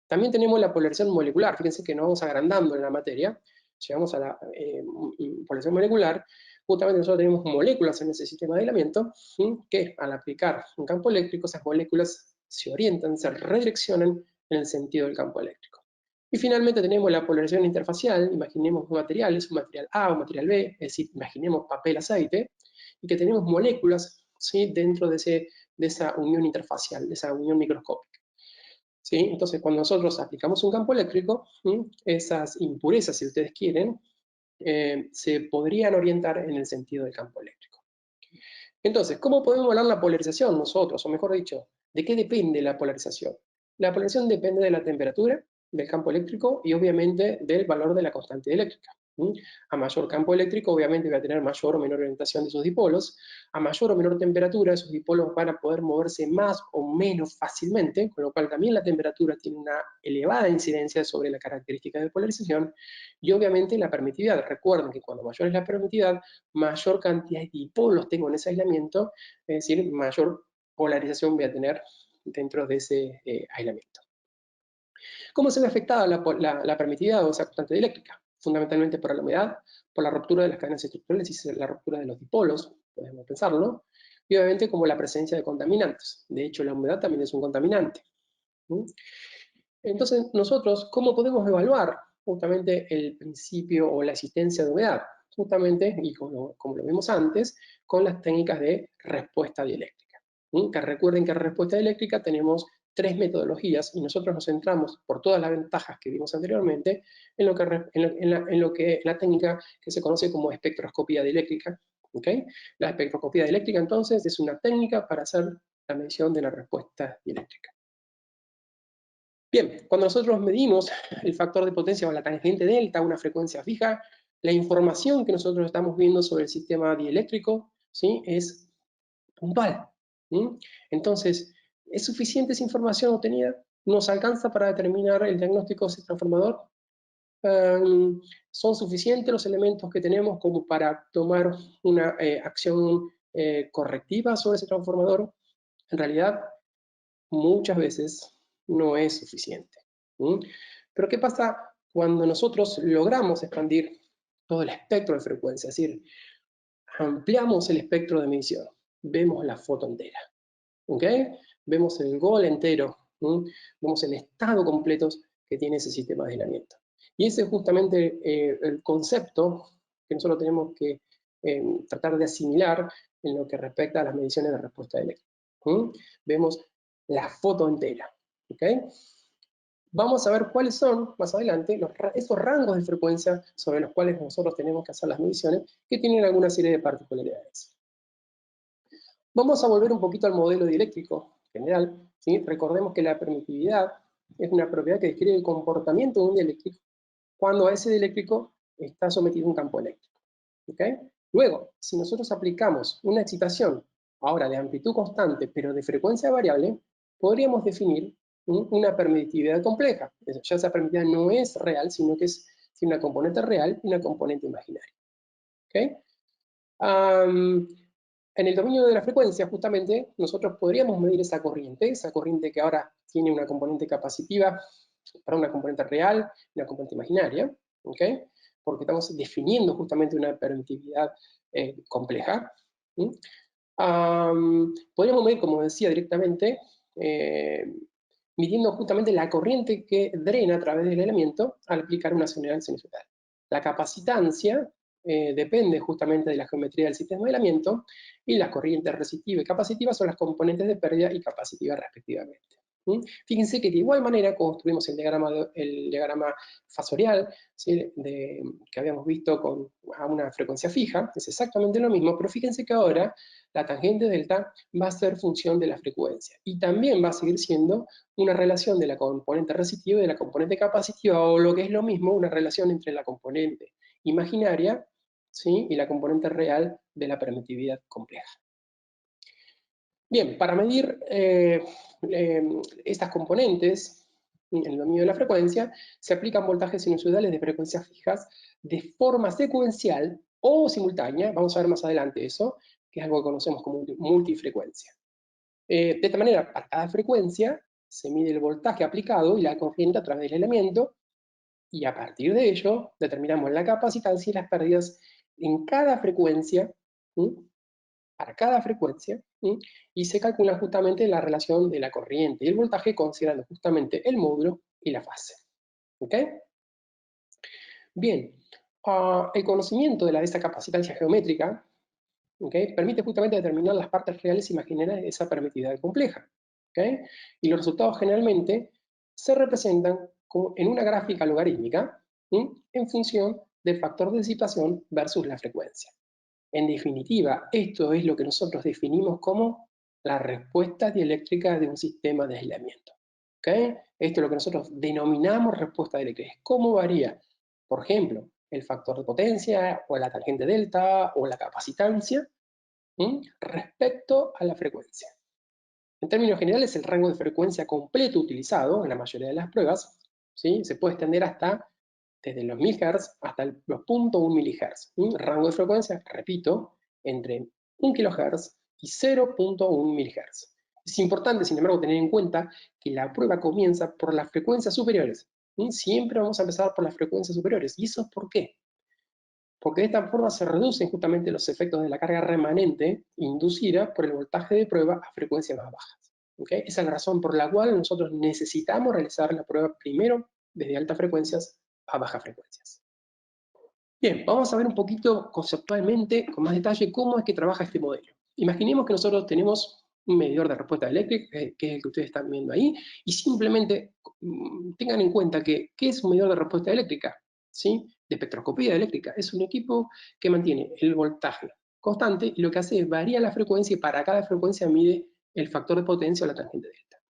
También tenemos la polarización molecular. Fíjense que nos vamos agrandando en la materia. Llegamos a la polarización molecular. Justamente nosotros tenemos moléculas en ese sistema de aislamiento que al aplicar un campo eléctrico, esas moléculas se orientan, se redireccionan en el sentido del campo eléctrico. Y finalmente tenemos la polarización interfacial. Imaginemos materiales, un material A, un material B, es decir, imaginemos papel, aceite, y que tenemos moléculas, ¿sí?, dentro de esa unión interfacial, de esa unión microscópica. ¿Sí? Entonces, cuando nosotros aplicamos un campo eléctrico, esas impurezas, si ustedes quieren, se podrían orientar en el sentido del campo eléctrico. Entonces, ¿cómo podemos hablar la polarización nosotros? O mejor dicho, ¿de qué depende la polarización? La polarización depende de la temperatura del campo eléctrico y obviamente del valor de la constante eléctrica. A mayor campo eléctrico, obviamente va a tener mayor o menor orientación de sus dipolos. A mayor o menor temperatura, esos dipolos van a poder moverse más o menos fácilmente, con lo cual también la temperatura tiene una elevada incidencia sobre la característica de polarización. Y obviamente la permitividad. Recuerden que cuando mayor es la permitividad, mayor cantidad de dipolos tengo en ese aislamiento, es decir, mayor polarización voy a tener dentro de ese aislamiento. ¿Cómo se ve afectada la permitividad o esa constante dieléctrica? Fundamentalmente por la humedad, por la ruptura de las cadenas estructurales y la ruptura de los dipolos, podemos pensarlo, y obviamente como la presencia de contaminantes. De hecho, la humedad también es un contaminante. Entonces, nosotros, ¿cómo podemos evaluar justamente el principio o la existencia de humedad? Justamente, y como lo vimos antes, con las técnicas de respuesta dieléctrica. Que recuerden que en respuesta dieléctrica tenemos 3 metodologías y nosotros nos centramos, por todas las ventajas que vimos anteriormente, en la técnica que se conoce como espectroscopía dieléctrica. ¿Okay? La espectroscopía dieléctrica, entonces, es una técnica para hacer la medición de la respuesta dieléctrica. Bien, cuando nosotros medimos el factor de potencia o la tangente delta, una frecuencia fija, la información que nosotros estamos viendo sobre el sistema dieléctrico, ¿sí?, es puntual. Entonces, ¿es suficiente esa información obtenida? ¿Nos alcanza para determinar el diagnóstico de ese transformador? ¿Son suficientes los elementos que tenemos como para tomar una acción correctiva sobre ese transformador? En realidad, muchas veces no es suficiente. Pero ¿qué pasa cuando nosotros logramos expandir todo el espectro de frecuencia? Es decir, ampliamos el espectro de medición, vemos la foto entera, ¿okay? Vemos el gol entero, vemos el estado completo que tiene ese sistema de aislamiento. Y ese es justamente el concepto que nosotros tenemos que tratar de asimilar en lo que respecta a las mediciones de respuesta eléctrica. Vemos la foto entera, ¿okay? Vamos a ver cuáles son, más adelante, esos rangos de frecuencia sobre los cuales nosotros tenemos que hacer las mediciones, que tienen alguna serie de particularidades. Vamos a volver un poquito al modelo dieléctrico general, ¿sí? Recordemos que la permitividad es una propiedad que describe el comportamiento de un dieléctrico cuando a ese dieléctrico está sometido a un campo eléctrico, ¿okay? Luego, si nosotros aplicamos una excitación, ahora de amplitud constante, pero de frecuencia variable, podríamos definir una permitividad compleja. Ya esa permitividad no es real, sino que es una componente real y una componente imaginaria. ¿Okay? En el dominio de la frecuencia, justamente, nosotros podríamos medir esa corriente que ahora tiene una componente capacitiva para una componente real y una componente imaginaria, ¿okay? Porque estamos definiendo justamente una permitividad compleja. Podríamos medir, como decía directamente, midiendo justamente la corriente que drena a través del aislamiento al aplicar una señal sinusoidal. La capacitancia depende justamente de la geometría del sistema de aislamiento y las corrientes resistiva y capacitiva son las componentes de pérdida y capacitiva respectivamente. Fíjense que de igual manera construimos el diagrama fasorial, ¿sí?, que habíamos visto a una frecuencia fija, es exactamente lo mismo, pero fíjense que ahora la tangente delta va a ser función de la frecuencia y también va a seguir siendo una relación de la componente resistiva y de la componente capacitiva, o lo que es lo mismo, una relación entre la componente imaginaria, ¿sí? Y la componente real de la permitividad compleja. Bien, para medir estas componentes en el dominio de la frecuencia, se aplican voltajes sinusoidales de frecuencias fijas de forma secuencial o simultánea. Vamos a ver más adelante eso, que es algo que conocemos como multifrecuencia. De esta manera, para cada frecuencia se mide el voltaje aplicado y la corriente a través del elemento, y a partir de ello determinamos la capacitancia y las pérdidas en cada frecuencia, para cada frecuencia, y se calcula justamente la relación de la corriente y el voltaje considerando justamente el módulo y la fase. ¿Ok? Bien, el conocimiento de esa capacitancia geométrica, ¿okay?, permite justamente determinar las partes reales e imaginarias de esa permitividad compleja. ¿Okay? Y los resultados generalmente se representan como en una gráfica logarítmica, en función del factor de disipación versus la frecuencia. En definitiva, esto es lo que nosotros definimos como la respuesta dieléctrica de un sistema de aislamiento. ¿Okay? Esto es lo que nosotros denominamos respuesta dieléctrica. ¿Cómo varía, por ejemplo, el factor de potencia, o la tangente delta, o la capacitancia, respecto a la frecuencia? En términos generales, el rango de frecuencia completo utilizado en la mayoría de las pruebas, ¿sí?, se puede extender hasta desde los 1000 Hz hasta los 0.1 mHz. Rango de frecuencia, repito, entre 1 kHz y 0.1 mHz. Es importante, sin embargo, tener en cuenta que la prueba comienza por las frecuencias superiores. Siempre vamos a empezar por las frecuencias superiores. ¿Y eso por qué? Porque de esta forma se reducen justamente los efectos de la carga remanente inducida por el voltaje de prueba a frecuencias más bajas. ¿Okay? Esa es la razón por la cual nosotros necesitamos realizar la prueba primero desde altas frecuencias a bajas frecuencias. Bien, vamos a ver un poquito conceptualmente, con más detalle, cómo es que trabaja este modelo. Imaginemos que nosotros tenemos un medidor de respuesta eléctrica, que es el que ustedes están viendo ahí, y simplemente tengan en cuenta que, ¿qué es un medidor de respuesta eléctrica? ¿Sí? De espectroscopía eléctrica. Es un equipo que mantiene el voltaje constante y lo que hace es variar la frecuencia, y para cada frecuencia mide el factor de potencia o la tangente delta.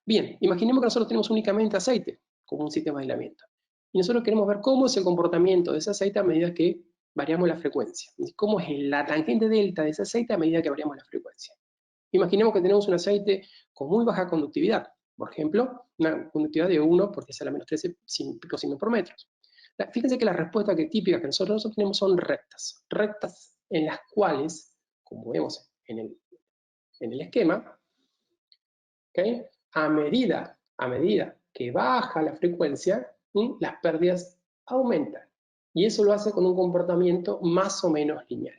Bien, imaginemos que nosotros tenemos únicamente aceite como un sistema de aislamiento. Y nosotros queremos ver cómo es el comportamiento de ese aceite a medida que variamos la frecuencia. Cómo es la tangente delta de ese aceite a medida que variamos la frecuencia. Imaginemos que tenemos un aceite con muy baja conductividad. Por ejemplo, una conductividad de 1 por 10 a la menos 13 picosiemens por metro. Fíjense que las respuestas típicas que nosotros obtenemos son rectas. Rectas en las cuales, como vemos en el esquema, ¿okay?, a medida que baja la frecuencia, las pérdidas aumentan. Y eso lo hace con un comportamiento más o menos lineal.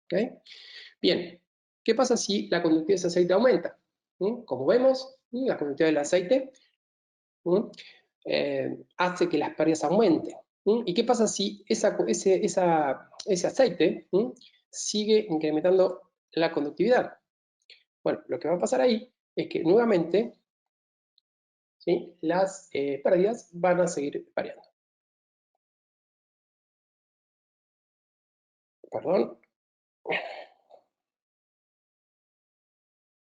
¿Okay? Bien, ¿qué pasa si la conductividad de ese aceite aumenta? Como vemos, la conductividad del aceite hace que las pérdidas aumenten. ¿Y qué pasa si ese aceite sigue incrementando la conductividad? Bueno, lo que va a pasar ahí es que nuevamente, ¿sí?, las pérdidas van a seguir variando. Perdón.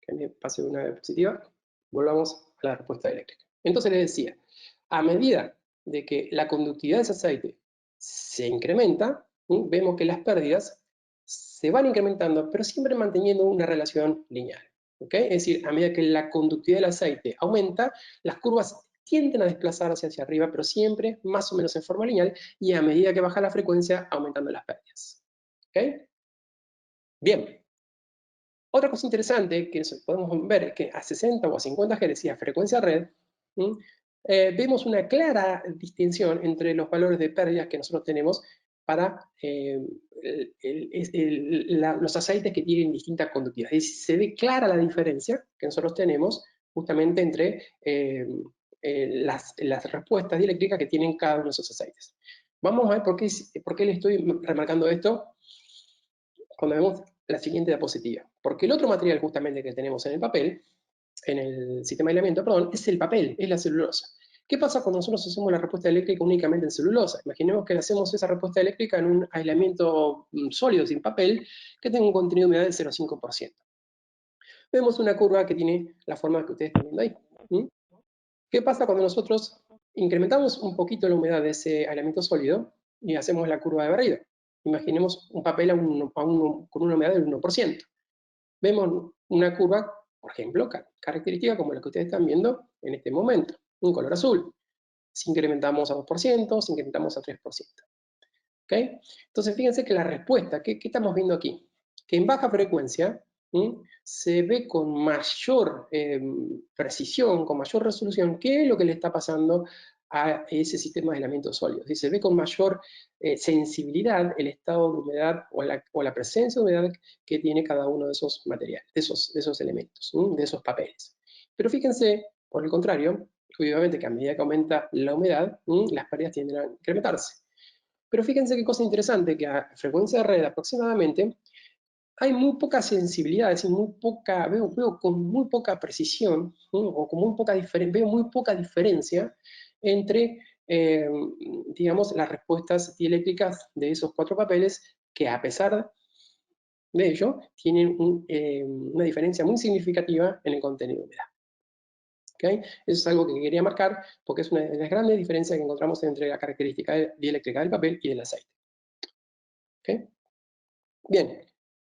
Que me pase una diapositiva. Volvamos a la respuesta eléctrica. Entonces les decía, a medida de que la conductividad de ese aceite se incrementa, vemos que las pérdidas se van incrementando, pero siempre manteniendo una relación lineal. ¿Okay? Es decir, a medida que la conductividad del aceite aumenta, las curvas tienden a desplazarse hacia arriba, pero siempre más o menos en forma lineal, y a medida que baja la frecuencia, aumentando las pérdidas. ¿Okay? Bien. Otra cosa interesante que podemos ver es que a 60 o a 50 Hz y a frecuencia red, vemos una clara distinción entre los valores de pérdidas que nosotros tenemos para los aceites que tienen distinta conductividad. Es decir, se ve clara la diferencia que nosotros tenemos justamente entre las respuestas dieléctricas que tienen cada uno de esos aceites. Vamos a ver por qué le estoy remarcando esto cuando vemos la siguiente diapositiva. Porque el otro material justamente que tenemos en el papel, en el sistema de aislamiento, perdón, es el papel, es la celulosa. ¿Qué pasa cuando nosotros hacemos la respuesta eléctrica únicamente en celulosa? Imaginemos que hacemos esa respuesta eléctrica en un aislamiento sólido, sin papel, que tenga un contenido de humedad del 0,5%. Vemos una curva que tiene la forma que ustedes están viendo ahí. ¿Qué pasa cuando nosotros incrementamos un poquito la humedad de ese aislamiento sólido y hacemos la curva de barrido? Imaginemos un papel con una humedad del 1%. Vemos una curva, por ejemplo, característica como la que ustedes están viendo en este momento, un color azul. Si incrementamos a 2%, si incrementamos a 3%. ¿Okay? Entonces, fíjense que la respuesta, ¿qué estamos viendo aquí? Que en baja frecuencia se ve con mayor precisión, con mayor resolución, qué es lo que le está pasando a ese sistema de aislamiento sólido. Se ve con mayor sensibilidad el estado de humedad o la presencia de humedad que tiene cada uno de esos materiales, de esos elementos, de esos papeles. Pero fíjense, por el contrario, obviamente que a medida que aumenta la humedad, las pérdidas tienden a incrementarse. Pero fíjense qué cosa interesante, que a frecuencia de red aproximadamente hay muy poca sensibilidad, es decir, veo con muy poca precisión, o con muy poca veo muy poca diferencia entre, digamos, las respuestas dieléctricas de esos 4 papeles, que a pesar de ello, tienen una diferencia muy significativa en el contenido de humedad. ¿Okay? Eso es algo que quería marcar, porque es una de las grandes diferencias que encontramos entre la característica dieléctrica del papel y del aceite. ¿Okay? Bien,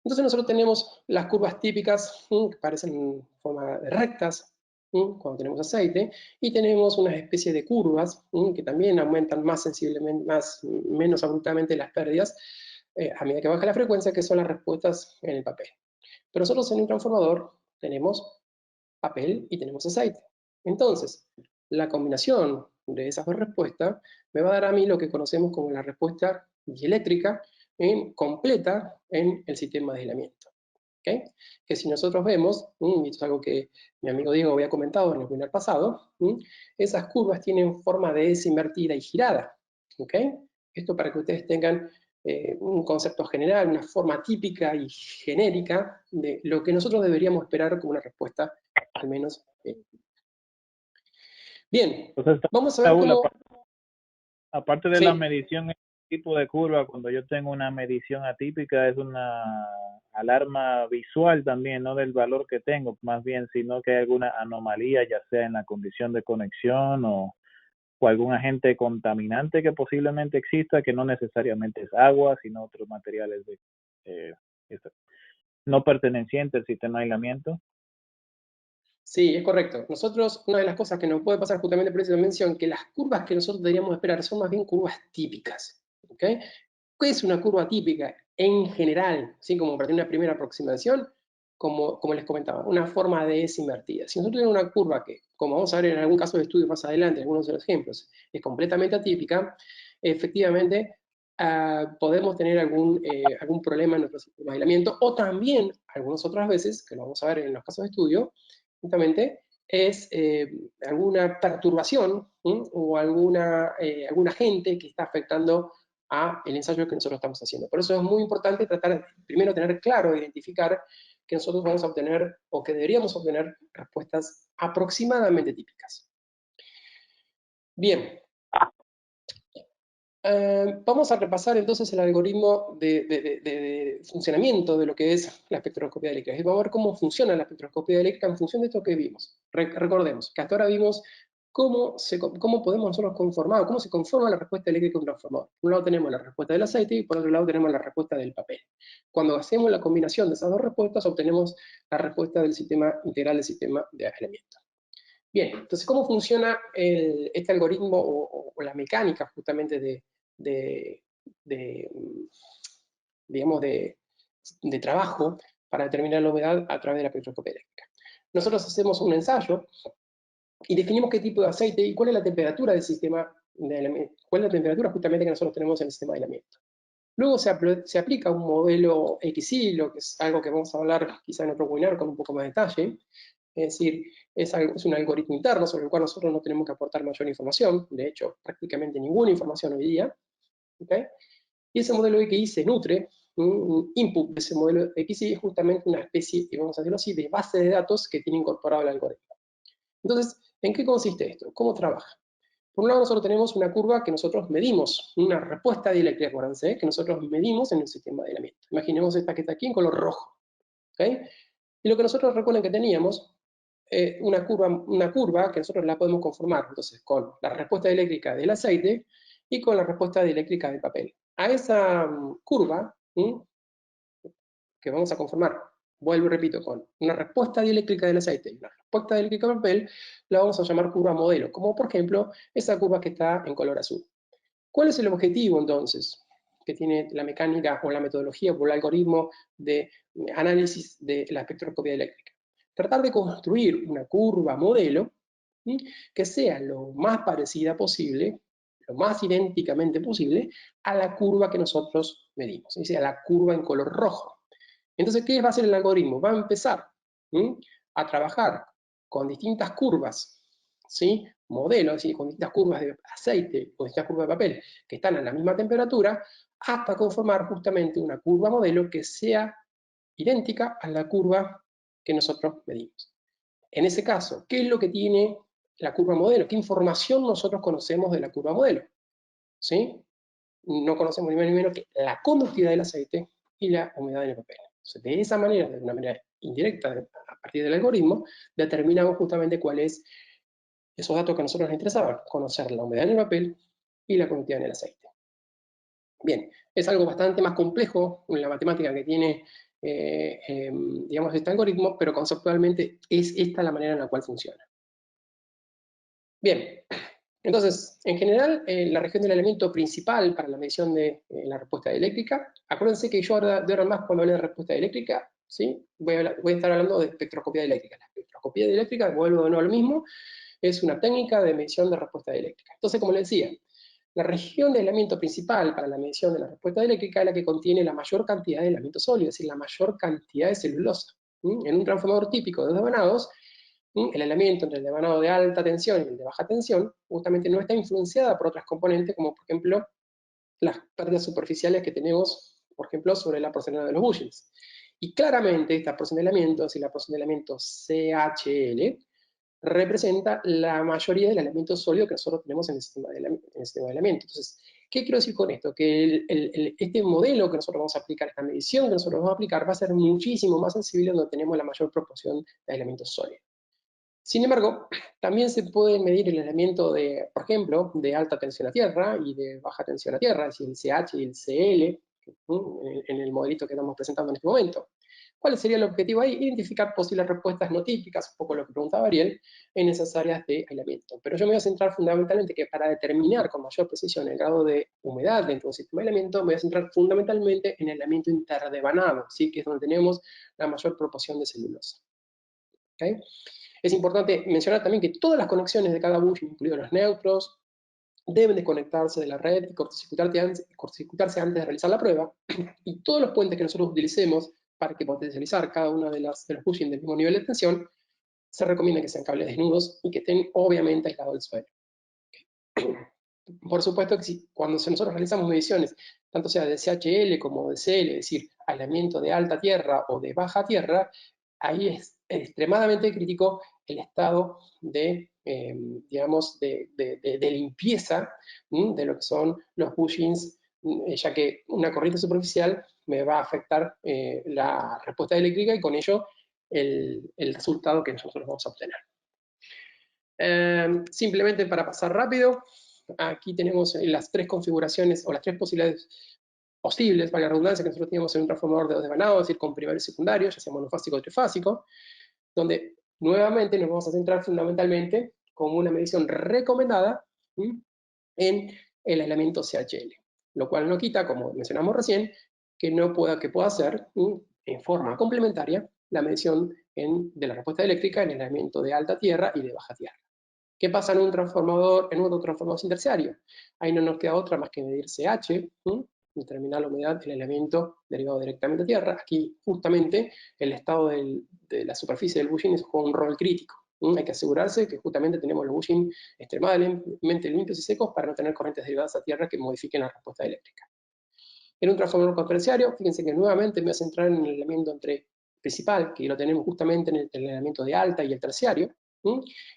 entonces nosotros tenemos las curvas típicas que parecen en forma de rectas cuando tenemos aceite, y tenemos una especie de curvas que también aumentan más sensiblemente, menos abruptamente las pérdidas a medida que baja la frecuencia, que son las respuestas en el papel. Pero nosotros en un transformador tenemos papel y tenemos aceite. Entonces, la combinación de esas dos respuestas me va a dar a mí lo que conocemos como la respuesta dieléctrica completa en el sistema de aislamiento. ¿Okay? Que si nosotros vemos, y esto es algo que mi amigo Diego había comentado en el webinar pasado, esas curvas tienen forma de S invertida y girada. ¿Okay? Esto para que ustedes tengan un concepto general, una forma típica y genérica de lo que nosotros deberíamos esperar como una respuesta, al menos. Bien, Entonces, vamos a ver Raúl, cómo... aparte de Sí. la medición, este tipo de curva, cuando yo tengo una medición atípica, es una alarma visual también, no del valor que tengo, más bien, sino que hay alguna anomalía, ya sea en la condición de conexión o algún agente contaminante que posiblemente exista, que no necesariamente es agua, sino otros materiales no pertenecientes al sistema de aislamiento. Sí, es correcto. Nosotros, una de las cosas que nos puede pasar justamente por esa mención, que las curvas que nosotros deberíamos esperar son más bien curvas típicas. ¿Okay? ¿Qué es una curva típica? En general, ¿sí? Como para tener una primera aproximación, como les comentaba, una forma de S invertida. Si nosotros tenemos una curva que, como vamos a ver en algún caso de estudio más adelante, algunos de los ejemplos, es completamente atípica, efectivamente podemos tener algún problema en nuestro sistema de aislamiento, o también, algunas otras veces, que lo vamos a ver en los casos de estudio, justamente, es alguna perturbación o algún agente que está afectando el ensayo que nosotros estamos haciendo. Por eso es muy importante tratar, primero, tener claro, identificar que nosotros vamos a obtener, o que deberíamos obtener, respuestas aproximadamente típicas. Bien. Vamos a repasar entonces el algoritmo de funcionamiento de lo que es la espectroscopía eléctrica. Y vamos a ver cómo funciona la espectroscopía eléctrica en función de esto que vimos. Recordemos que hasta ahora vimos cómo podemos nosotros conformar, cómo se conforma la respuesta eléctrica de un transformador. Por un lado tenemos la respuesta del aceite y por otro lado tenemos la respuesta del papel. Cuando hacemos la combinación de esas dos respuestas, obtenemos la respuesta del sistema integral del sistema de aislamiento. Bien, entonces, ¿cómo funciona este algoritmo o la mecánica justamente digamos, de trabajo para determinar la humedad a través de la espectroscopia eléctrica? Nosotros hacemos un ensayo y definimos qué tipo de aceite y cuál es la temperatura del sistema de aislamiento, cuál es la temperatura justamente que nosotros tenemos en el sistema de aislamiento. Luego se aplica un modelo XY, lo que es algo que vamos a hablar quizá en otro webinar con un poco más de detalle. Es decir, es un algoritmo interno sobre el cual nosotros no tenemos que aportar mayor información, de hecho, prácticamente ninguna información hoy día. ¿Okay? Y ese modelo XY se nutre, un input de ese modelo XY es justamente una especie, vamos a decirlo así, de base de datos que tiene incorporado el algoritmo. Entonces, ¿en qué consiste esto? ¿Cómo trabaja? Por un lado, nosotros tenemos una curva que nosotros medimos, una respuesta dieléctrica, acuérdense, que nosotros medimos en el sistema de aislamiento. Imaginemos esta que está aquí en color rojo. ¿Okay? Y lo que nosotros recuerden que teníamos, una curva que nosotros la podemos conformar, entonces, con la respuesta dieléctrica del aceite y con la respuesta dieléctrica del papel. a esa curva que vamos a conformar, vuelvo y repito, con una respuesta dieléctrica del aceite y una respuesta dieléctrica del papel, la vamos a llamar curva modelo, como por ejemplo esa curva que está en color azul. ¿Cuál es el objetivo entonces que tiene la mecánica o la metodología o el algoritmo de análisis de la espectroscopia eléctrica? Tratar de construir una curva modelo que sea lo más parecida posible, lo más idénticamente posible, a la curva que nosotros medimos, es decir, a la curva en color rojo. Entonces, ¿qué va a hacer el algoritmo? Va a empezar a trabajar con distintas curvas, ¿sí? Modelos, es decir, con distintas curvas de aceite, con distintas curvas de papel, que están a la misma temperatura, hasta conformar justamente una curva modelo que sea idéntica a la curva que nosotros medimos. En ese caso, ¿qué es lo que tiene la curva modelo? ¿Qué información nosotros conocemos de la curva modelo? ¿Sí? No conocemos ni más ni menos que la conductividad del aceite y la humedad en el papel. Entonces, de esa manera, de una manera indirecta, a partir del algoritmo, determinamos justamente cuáles esos datos que a nosotros nos interesaban, conocer la humedad en el papel y la conductividad en el aceite. Bien, es algo bastante más complejo en la matemática que tiene, digamos, este algoritmo, pero conceptualmente es esta la manera en la cual funciona. Bien, entonces, en general, la región del elemento principal para la medición de la respuesta eléctrica, acuérdense que yo ahora, de ahora más cuando hable de respuesta eléctrica, ¿sí? Voy a estar hablando de espectroscopía eléctrica. La espectroscopía eléctrica, vuelvo de nuevo a lo mismo, es una técnica de medición de respuesta eléctrica. Entonces, como les decía, la región de elemento principal para la medición de la respuesta eléctrica es la que contiene la mayor cantidad de elemento sólido, es decir, la mayor cantidad de celulosa. En un transformador típico de dos devanados, el elemento entre el devanado de alta tensión y el de baja tensión justamente no está influenciada por otras componentes, como por ejemplo las pérdidas superficiales que tenemos, por ejemplo, sobre la porcelana de los bushings. Y claramente esta porción de elementos y la porción de elementos CHL representa la mayoría del elemento sólido que nosotros tenemos en el sistema de elementos. Entonces, ¿qué quiero decir con esto? Que este modelo que nosotros vamos a aplicar, esta medición que nosotros vamos a aplicar, va a ser muchísimo más sensible donde tenemos la mayor proporción de elementos sólidos. Sin embargo, también se puede medir el elemento de, por ejemplo, de alta tensión a tierra y de baja tensión a tierra, es decir, el CH y el CL, en el modelito que estamos presentando en este momento. ¿Cuál sería el objetivo ahí? Identificar posibles respuestas no típicas, un poco lo que preguntaba Ariel, en esas áreas de aislamiento. Pero yo me voy a centrar fundamentalmente que para determinar con mayor precisión el grado de humedad dentro de un sistema de aislamiento, me voy a centrar fundamentalmente en el aislamiento interdevanado, ¿sí? Que es donde tenemos la mayor proporción de celulosa. ¿Okay? Es importante mencionar también que todas las conexiones de cada bushing, incluidos los neutros, deben desconectarse de la red y cortocircuitarse antes de realizar la prueba, y todos los puentes que nosotros utilicemos para que potencializar cada uno de los bushing del mismo nivel de tensión, se recomienda que sean cables desnudos y que estén obviamente aislados del suelo. Por supuesto que cuando nosotros realizamos mediciones, tanto sea de CHL como de CL, es decir, aislamiento de alta tierra o de baja tierra, ahí es extremadamente crítico el estado de, digamos, de limpieza de lo que son los bushings, ya que una corriente superficial me va a afectar la respuesta eléctrica y con ello el resultado que nosotros vamos a obtener. Simplemente para pasar rápido, aquí tenemos las tres configuraciones o las tres posibilidades posibles, para la redundancia, que nosotros teníamos en un transformador de dos devanados, es decir, con primario y secundario, ya sea monofásico o trifásico, donde nuevamente nos vamos a centrar fundamentalmente como una medición recomendada en el elemento CHL, lo cual no quita, como mencionamos recién, que pueda hacer en forma complementaria la medición de la respuesta eléctrica en el elemento de alta tierra y de baja tierra. ¿Qué pasa en un transformador, en otro transformador sin terciario? Ahí no nos queda otra más que medir CH, determinar la humedad del elemento derivado directamente de tierra. Aquí, justamente, el estado de la superficie del bushing juega un rol crítico. Hay que asegurarse que justamente tenemos los bushing extremadamente limpios y secos para no tener corrientes derivadas a tierra que modifiquen la respuesta eléctrica. En un transformador con terciario, fíjense que nuevamente me voy a centrar en el elemento principal, que lo tenemos justamente en el elemento de alta y el terciario,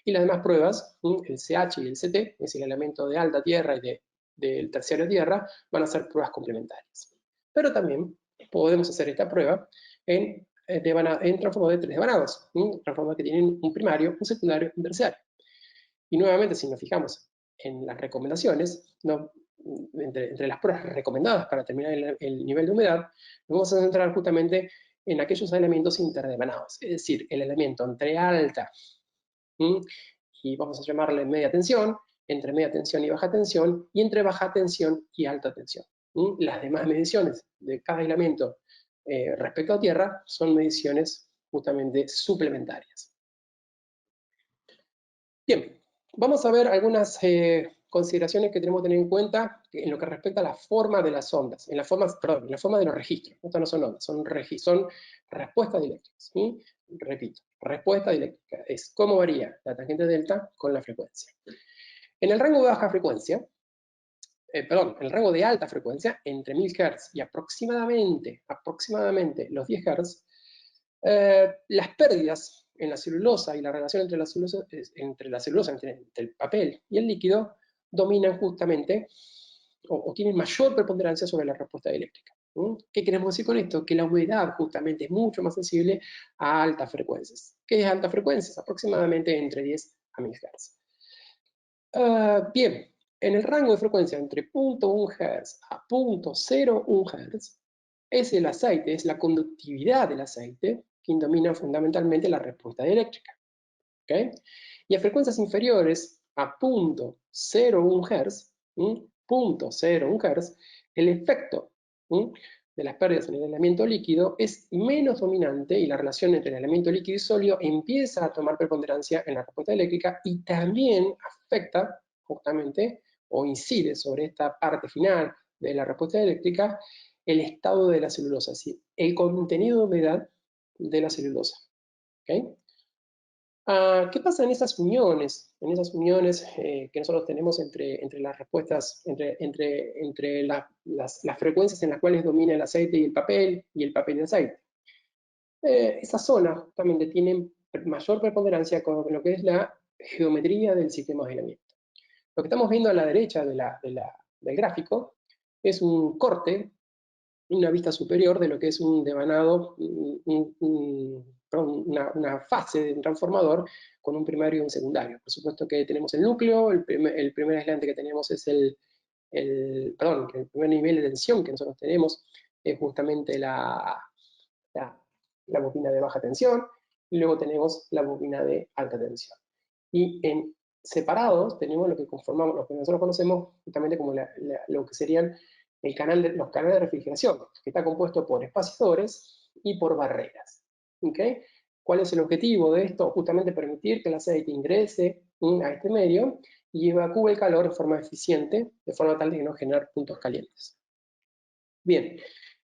y las demás pruebas, el CH y el CT, es decir, el elemento de alta tierra y del terciario tierra, van a ser pruebas complementarias. Pero también podemos hacer esta prueba en transformadores de tres devanados, transformadores que tienen un primario, un secundario y un terciario. Y nuevamente, si nos fijamos en las recomendaciones, entre las pruebas recomendadas para determinar el nivel de humedad, nos vamos a centrar justamente en aquellos aislamientos interdemanados, es decir, el aislamiento entre alta y vamos a llamarle media tensión, entre media tensión y baja tensión, y entre baja tensión y alta tensión. Las demás mediciones de cada aislamiento respecto a tierra son mediciones justamente suplementarias. Bien, vamos a ver algunas consideraciones que tenemos que tener en cuenta en lo que respecta a la forma de las ondas, en la forma de los registros. Estas no son ondas, son respuestas eléctricas. Repito, respuesta eléctrica es cómo varía la tangente delta con la frecuencia. En el rango de baja frecuencia, en el rango de alta frecuencia, entre 1000 Hz y aproximadamente los 10 Hz, las pérdidas en la celulosa y la relación entre la celulosa, entre el papel y el líquido, dominan justamente o tienen mayor preponderancia sobre la respuesta eléctrica. ¿Qué queremos decir con esto? Que la humedad justamente es mucho más sensible a altas frecuencias. ¿Qué es altas frecuencias? Aproximadamente entre 10 a 1000 Hz. Bien, en el rango de frecuencia entre 0.1 Hz a 0.01 Hz, es el aceite, es la conductividad del aceite quien domina fundamentalmente la respuesta eléctrica. ¿Okay? Y a frecuencias inferiores a 0.01 Hz, 0.01 Hz, el efecto de las pérdidas en el aislamiento líquido es menos dominante y la relación entre el aislamiento líquido y sólido empieza a tomar preponderancia en la respuesta eléctrica y también afecta justamente o incide sobre esta parte final de la respuesta eléctrica el estado de la celulosa, es decir, el contenido de humedad de la celulosa. ¿Okay? ¿Qué pasa en esas uniones? En esas uniones que nosotros tenemos entre las respuestas, entre las frecuencias en las cuales domina el aceite y el papel y aceite. Esas zonas justamente tienen mayor preponderancia con lo que es la geometría del sistema de aislamiento. Lo que estamos viendo a la derecha del gráfico es un corte, una vista superior de lo que es un devanado, una fase de un transformador con un primario y un secundario. Por supuesto que tenemos el núcleo, el primer aislante que tenemos es el primer nivel de tensión que nosotros tenemos es justamente la bobina de baja tensión, y luego tenemos la bobina de alta tensión. Y en separados tenemos lo que nosotros conocemos justamente como lo que serían los canales de refrigeración, que está compuesto por espaciadores y por barreras. ¿Okay? ¿Cuál es el objetivo de esto? Justamente permitir que el aceite ingrese a este medio y evacúe el calor de forma eficiente, de forma tal de que no generar puntos calientes. Bien,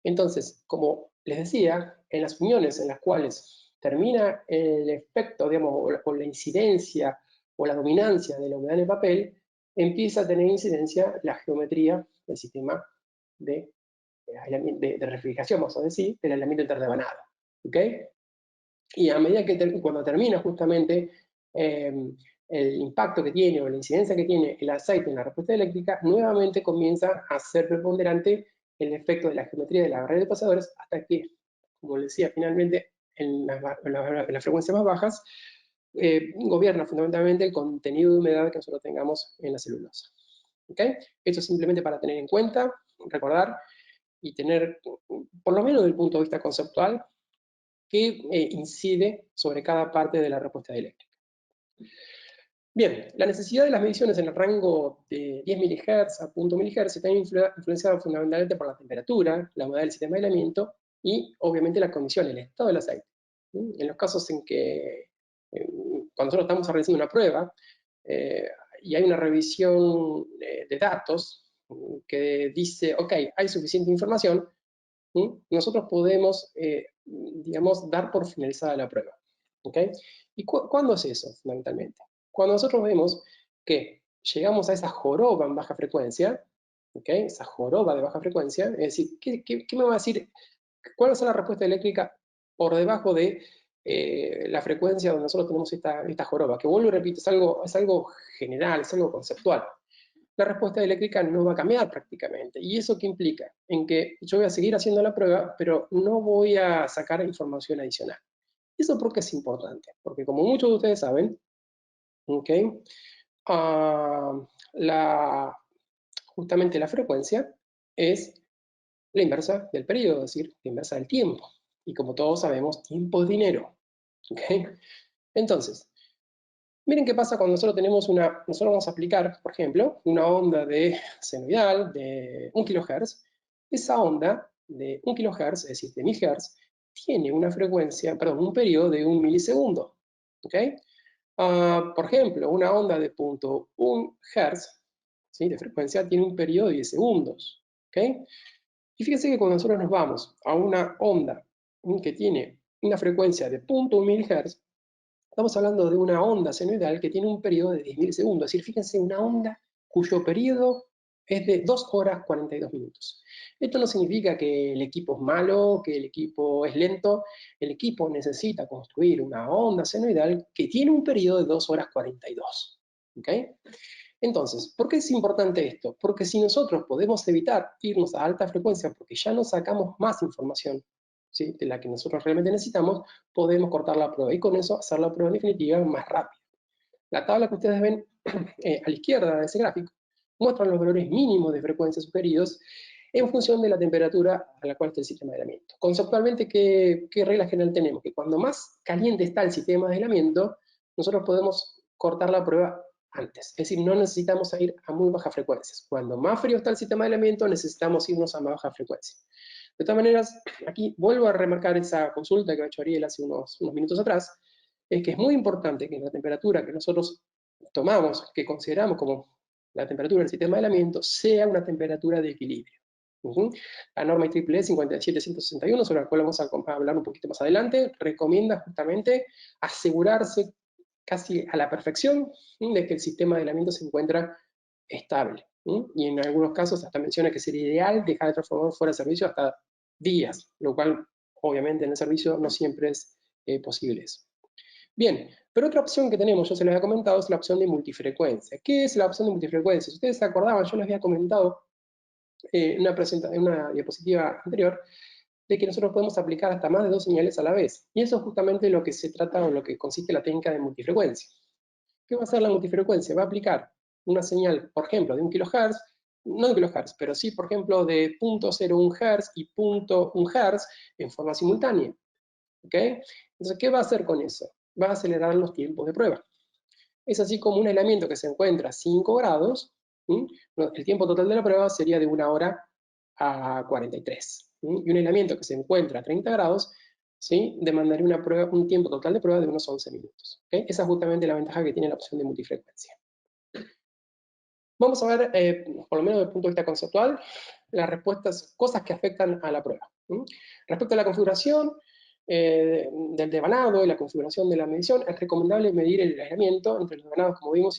entonces, como les decía, en las uniones en las cuales termina el efecto, digamos, o la incidencia o la dominancia de la humedad en el papel, empieza a tener incidencia la geometría del sistema de refrigeración, vamos a decir, del aislamiento interdevanado. ¿Ok? Y a medida que cuando termina justamente el impacto que tiene o la incidencia que tiene el aceite en la respuesta eléctrica, nuevamente comienza a ser preponderante el efecto de la geometría de la barrera de pasadores hasta que, como les decía, finalmente en las frecuencias más bajas gobierna fundamentalmente el contenido de humedad que nosotros tengamos en la celulosa. ¿Okay? Esto es simplemente para tener en cuenta, recordar y tener, por lo menos desde el punto de vista conceptual, que incide sobre cada parte de la respuesta eléctrica. Bien, la necesidad de las mediciones en el rango de 10 MHz a 0.1 MHz está influenciada fundamentalmente por la temperatura, la humedad del sistema de aislamiento y, obviamente, las condiciones, el estado del aceite. En los casos en que, cuando nosotros estamos realizando una prueba y hay una revisión de datos que dice, ok, hay suficiente información, nosotros podemos, digamos, dar por finalizada la prueba. ¿Okay? ¿Y cuándo es eso, fundamentalmente? Cuando nosotros vemos que llegamos a esa joroba en baja frecuencia, ¿okay? Esa joroba de baja frecuencia, es decir, ¿qué me va a decir? ¿Cuál va a ser la respuesta eléctrica por debajo de la frecuencia donde nosotros tenemos esta joroba? Que vuelvo y repito, es algo general, es algo conceptual. La respuesta eléctrica no va a cambiar prácticamente. ¿Y eso qué implica? En que yo voy a seguir haciendo la prueba, pero no voy a sacar información adicional. ¿Eso por qué es importante? Porque como muchos de ustedes saben, ¿okay? justamente la frecuencia es la inversa del periodo, es decir, la inversa del tiempo. Y como todos sabemos, tiempo es dinero. ¿Okay? Entonces, miren qué pasa cuando nosotros vamos a aplicar, por ejemplo, una onda de senoidal de 1 kHz. Esa onda de 1 kHz, es decir, de 1000 Hz, tiene una frecuencia, perdón, un periodo de 1 milisegundo. ¿Okay? Por ejemplo, una onda de 0.1 Hz, ¿sí?, de frecuencia, tiene un periodo de 10 segundos. ¿Okay? Y fíjense que cuando nosotros nos vamos a una onda que tiene una frecuencia de 0.1 Hz, estamos hablando de una onda senoidal que tiene un periodo de 10 milisegundos. Es decir, fíjense, una onda cuyo periodo es de 2 horas 42 minutos. Esto no significa que el equipo es malo, que el equipo es lento. El equipo necesita construir una onda senoidal que tiene un periodo de 2 horas 42. ¿Okay? Entonces, ¿por qué es importante esto? Porque si nosotros podemos evitar irnos a alta frecuencia porque ya no sacamos más información, ¿sí?, de la que nosotros realmente necesitamos, podemos cortar la prueba y con eso hacer la prueba definitiva más rápida. La tabla que ustedes ven a la izquierda de ese gráfico muestra los valores mínimos de frecuencia sugeridos en función de la temperatura a la cual está el sistema de aislamiento. Conceptualmente, ¿qué regla general tenemos? Que cuando más caliente está el sistema de aislamiento, nosotros podemos cortar la prueba antes. Es decir, no necesitamos ir a muy bajas frecuencias. Cuando más frío está el sistema de aislamiento, necesitamos irnos a más baja frecuencia. De todas maneras, aquí vuelvo a remarcar esa consulta que ha hecho Ariel hace unos minutos atrás, es que es muy importante que la temperatura que nosotros tomamos, que consideramos como la temperatura del sistema de aislamiento, sea una temperatura de equilibrio. La norma IEEE 57161, sobre la cual vamos a hablar un poquito más adelante, recomienda justamente asegurarse casi a la perfección de que el sistema de aislamiento se encuentra estable. Y en algunos casos hasta menciona que sería ideal dejar el transformador fuera de servicio hasta días, lo cual obviamente en el servicio no siempre es posible eso. Bien, pero otra opción que tenemos, yo se les había comentado, es la opción de multifrecuencia. ¿Qué es la opción de multifrecuencia? Si ustedes se acordaban, yo les había comentado en una diapositiva anterior, de que nosotros podemos aplicar hasta más de 2 señales a la vez. Y eso es justamente lo que se trata o lo que consiste la técnica de multifrecuencia. ¿Qué va a hacer la multifrecuencia? Va a aplicar una señal, por ejemplo, de 1 kHz, no de kHz, pero sí, por ejemplo, de 0.01 Hz y 0.1 Hz en forma simultánea. ¿Ok? Entonces, ¿qué va a hacer con eso? Va a acelerar los tiempos de prueba. Es así como un aislamiento que se encuentra a 5 grados, el tiempo total de la prueba sería de 1 hora a 43. Y un aislamiento que se encuentra a 30 grados, ¿sí?, demandaría un tiempo total de prueba de unos 11 minutos. ¿Okay? Esa es justamente la ventaja que tiene la opción de multifrecuencia. Vamos a ver, por lo menos desde el punto de vista conceptual, las respuestas, cosas que afectan a la prueba. Respecto a la configuración del devanado y la configuración de la medición, es recomendable medir el aislamiento entre los devanados, como vimos,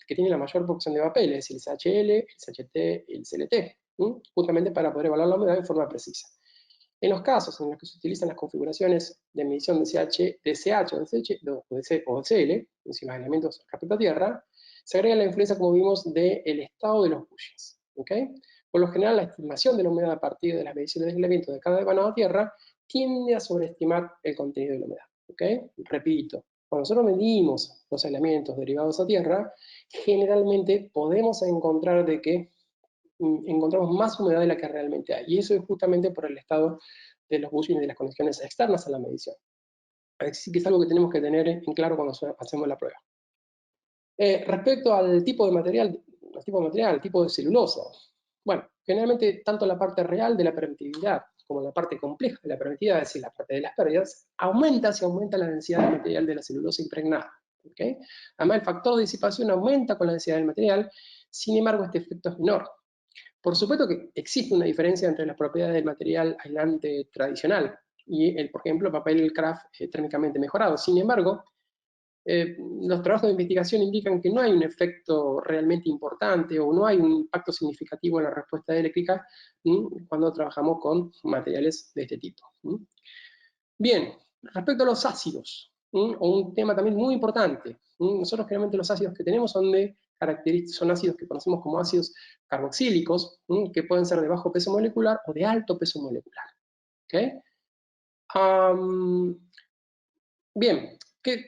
que tienen la mayor proporción de papeles, es decir, el CHL, el CHT y el CLT, justamente para poder evaluar la humedad de forma precisa. En los casos en los que se utilizan las configuraciones de medición de CH o de CL, es decir, los aislamientos respecto a tierra, se agrega la influencia, como vimos, del estado de los bushings. ¿Okay? Por lo general, la estimación de la humedad a partir de las mediciones de aislamiento de cada devanado a tierra tiende a sobreestimar el contenido de la humedad. ¿Okay? Repito, cuando nosotros medimos los aislamientos derivados a tierra, generalmente podemos encontrar de que encontramos más humedad de la que realmente hay. Y eso es justamente por el estado de los bushings y de las condiciones externas a la medición. Así que es algo que tenemos que tener en claro cuando hacemos la prueba. Respecto al tipo de material, tipo de celulosa, bueno, generalmente tanto la parte real de la permitividad como la parte compleja de la permitividad, es decir, la parte de las pérdidas, aumenta si aumenta la densidad del material de la celulosa impregnada. ¿Okay? Además, el factor de disipación aumenta con la densidad del material, sin embargo, este efecto es menor. Por supuesto que existe una diferencia entre las propiedades del material aislante tradicional y, por ejemplo, el papel craft térmicamente mejorado. Sin embargo, los trabajos de investigación indican que no hay un efecto realmente importante o no hay un impacto significativo en la respuesta eléctrica cuando trabajamos con materiales de este tipo. Bien, respecto a los ácidos, o un tema también muy importante, nosotros generalmente los ácidos que tenemos son ácidos que conocemos como ácidos carboxílicos, que pueden ser de bajo peso molecular o de alto peso molecular. ¿Okay? Bien, ¿qué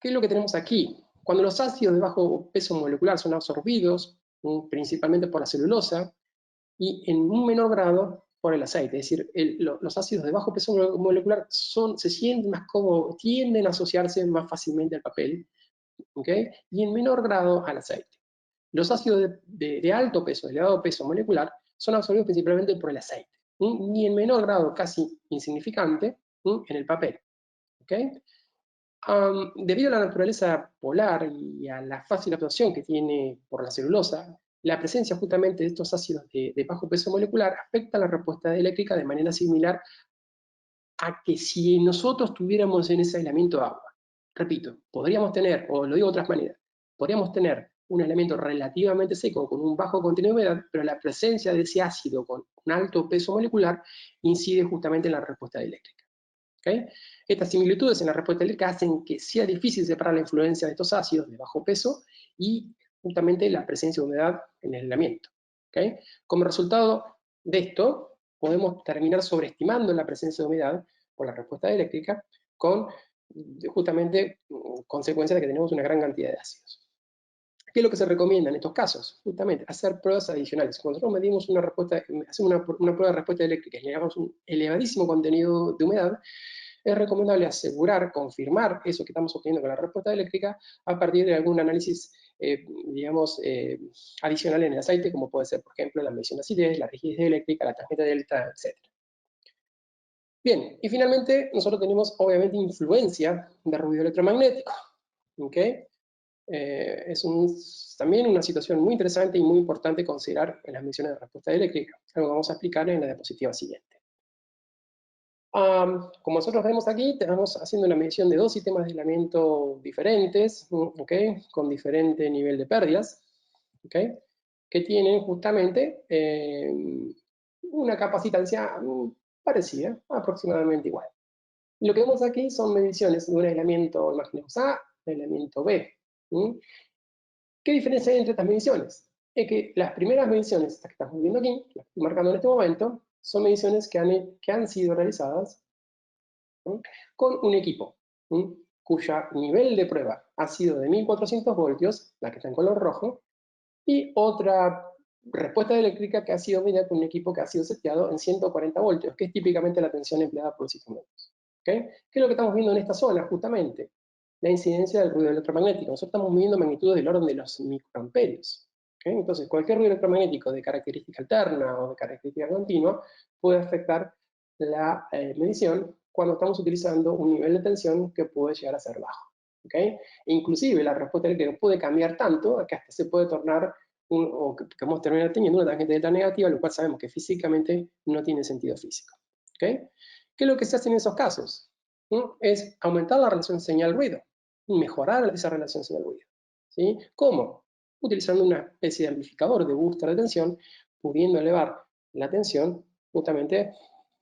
es lo que tenemos aquí? Cuando los ácidos de bajo peso molecular son absorbidos principalmente por la celulosa, y en un menor grado por el aceite. Es decir, los ácidos de bajo peso molecular se sienten más cómodos, tienden a asociarse más fácilmente al papel, ¿okay? Y en menor grado al aceite. Los ácidos de alto peso, de elevado peso molecular, son absorbidos principalmente por el aceite, y en menor grado, casi insignificante, en el papel. ¿Okay? Debido a la naturaleza polar y a la fácil absorción que tiene por la celulosa, la presencia justamente de estos ácidos de bajo peso molecular afecta la respuesta eléctrica de manera similar a que si nosotros tuviéramos en ese aislamiento agua. Repito, podríamos tener, o lo digo de otras maneras, podríamos tener un elemento relativamente seco con un bajo contenido de humedad, pero la presencia de ese ácido con un alto peso molecular incide justamente en la respuesta eléctrica. ¿Okay? Estas similitudes en la respuesta eléctrica hacen que sea difícil separar la influencia de estos ácidos de bajo peso y justamente la presencia de humedad en el aislamiento. ¿Okay? Como resultado de esto, podemos terminar sobreestimando la presencia de humedad por la respuesta eléctrica, con justamente consecuencia de que tenemos una gran cantidad de ácidos. ¿Qué es lo que se recomienda en estos casos? Justamente hacer pruebas adicionales. Cuando nosotros medimos una respuesta, hacemos una prueba de respuesta eléctrica y le damos un elevadísimo contenido de humedad, es recomendable asegurar, confirmar eso que estamos obteniendo con la respuesta eléctrica a partir de algún análisis, adicional en el aceite, como puede ser, por ejemplo, la medición de acidez, la rigidez eléctrica, la tarjeta delta, etc. Bien, y finalmente nosotros tenemos obviamente influencia de ruido electromagnético. ¿Okay? Es también una situación muy interesante y muy importante considerar en las mediciones de respuesta eléctrica, algo que vamos a explicar en la diapositiva siguiente. Como nosotros vemos aquí, estamos haciendo una medición de dos sistemas de aislamiento diferentes, ¿okay? Con diferente nivel de pérdidas, ¿okay? Que tienen justamente una capacitancia parecida, aproximadamente igual. Lo que vemos aquí son mediciones de un aislamiento, imaginemos A, aislamiento B. ¿Qué diferencia hay entre estas mediciones? Es que las primeras mediciones, estas que estamos viendo aquí, las que estoy marcando en este momento, son mediciones que han sido realizadas con un equipo cuya nivel de prueba ha sido de 1400 voltios, la que está en color rojo, y otra respuesta eléctrica que ha sido medida con un equipo que ha sido seteado en 140 voltios, que es típicamente la tensión empleada por el sistema. ¿Okay? ¿Qué es lo que estamos viendo en esta zona? Justamente la incidencia del ruido electromagnético. Nosotros estamos midiendo magnitudes del orden de los microamperios. ¿Okay? Entonces, cualquier ruido electromagnético de característica alterna o de característica continua puede afectar la medición cuando estamos utilizando un nivel de tensión que puede llegar a ser bajo. ¿Okay? Inclusive la respuesta eléctrica puede cambiar tanto que hasta se puede tornar o que vamos a terminar teniendo una tangente delta negativa, lo cual sabemos que físicamente no tiene sentido físico. ¿Okay? ¿Qué es lo que se hace en esos casos? Es aumentar la relación señal-ruido y mejorar esa relación señal-ruido. ¿Sí? ¿Cómo? Utilizando una especie de amplificador de booster de tensión, pudiendo elevar la tensión justamente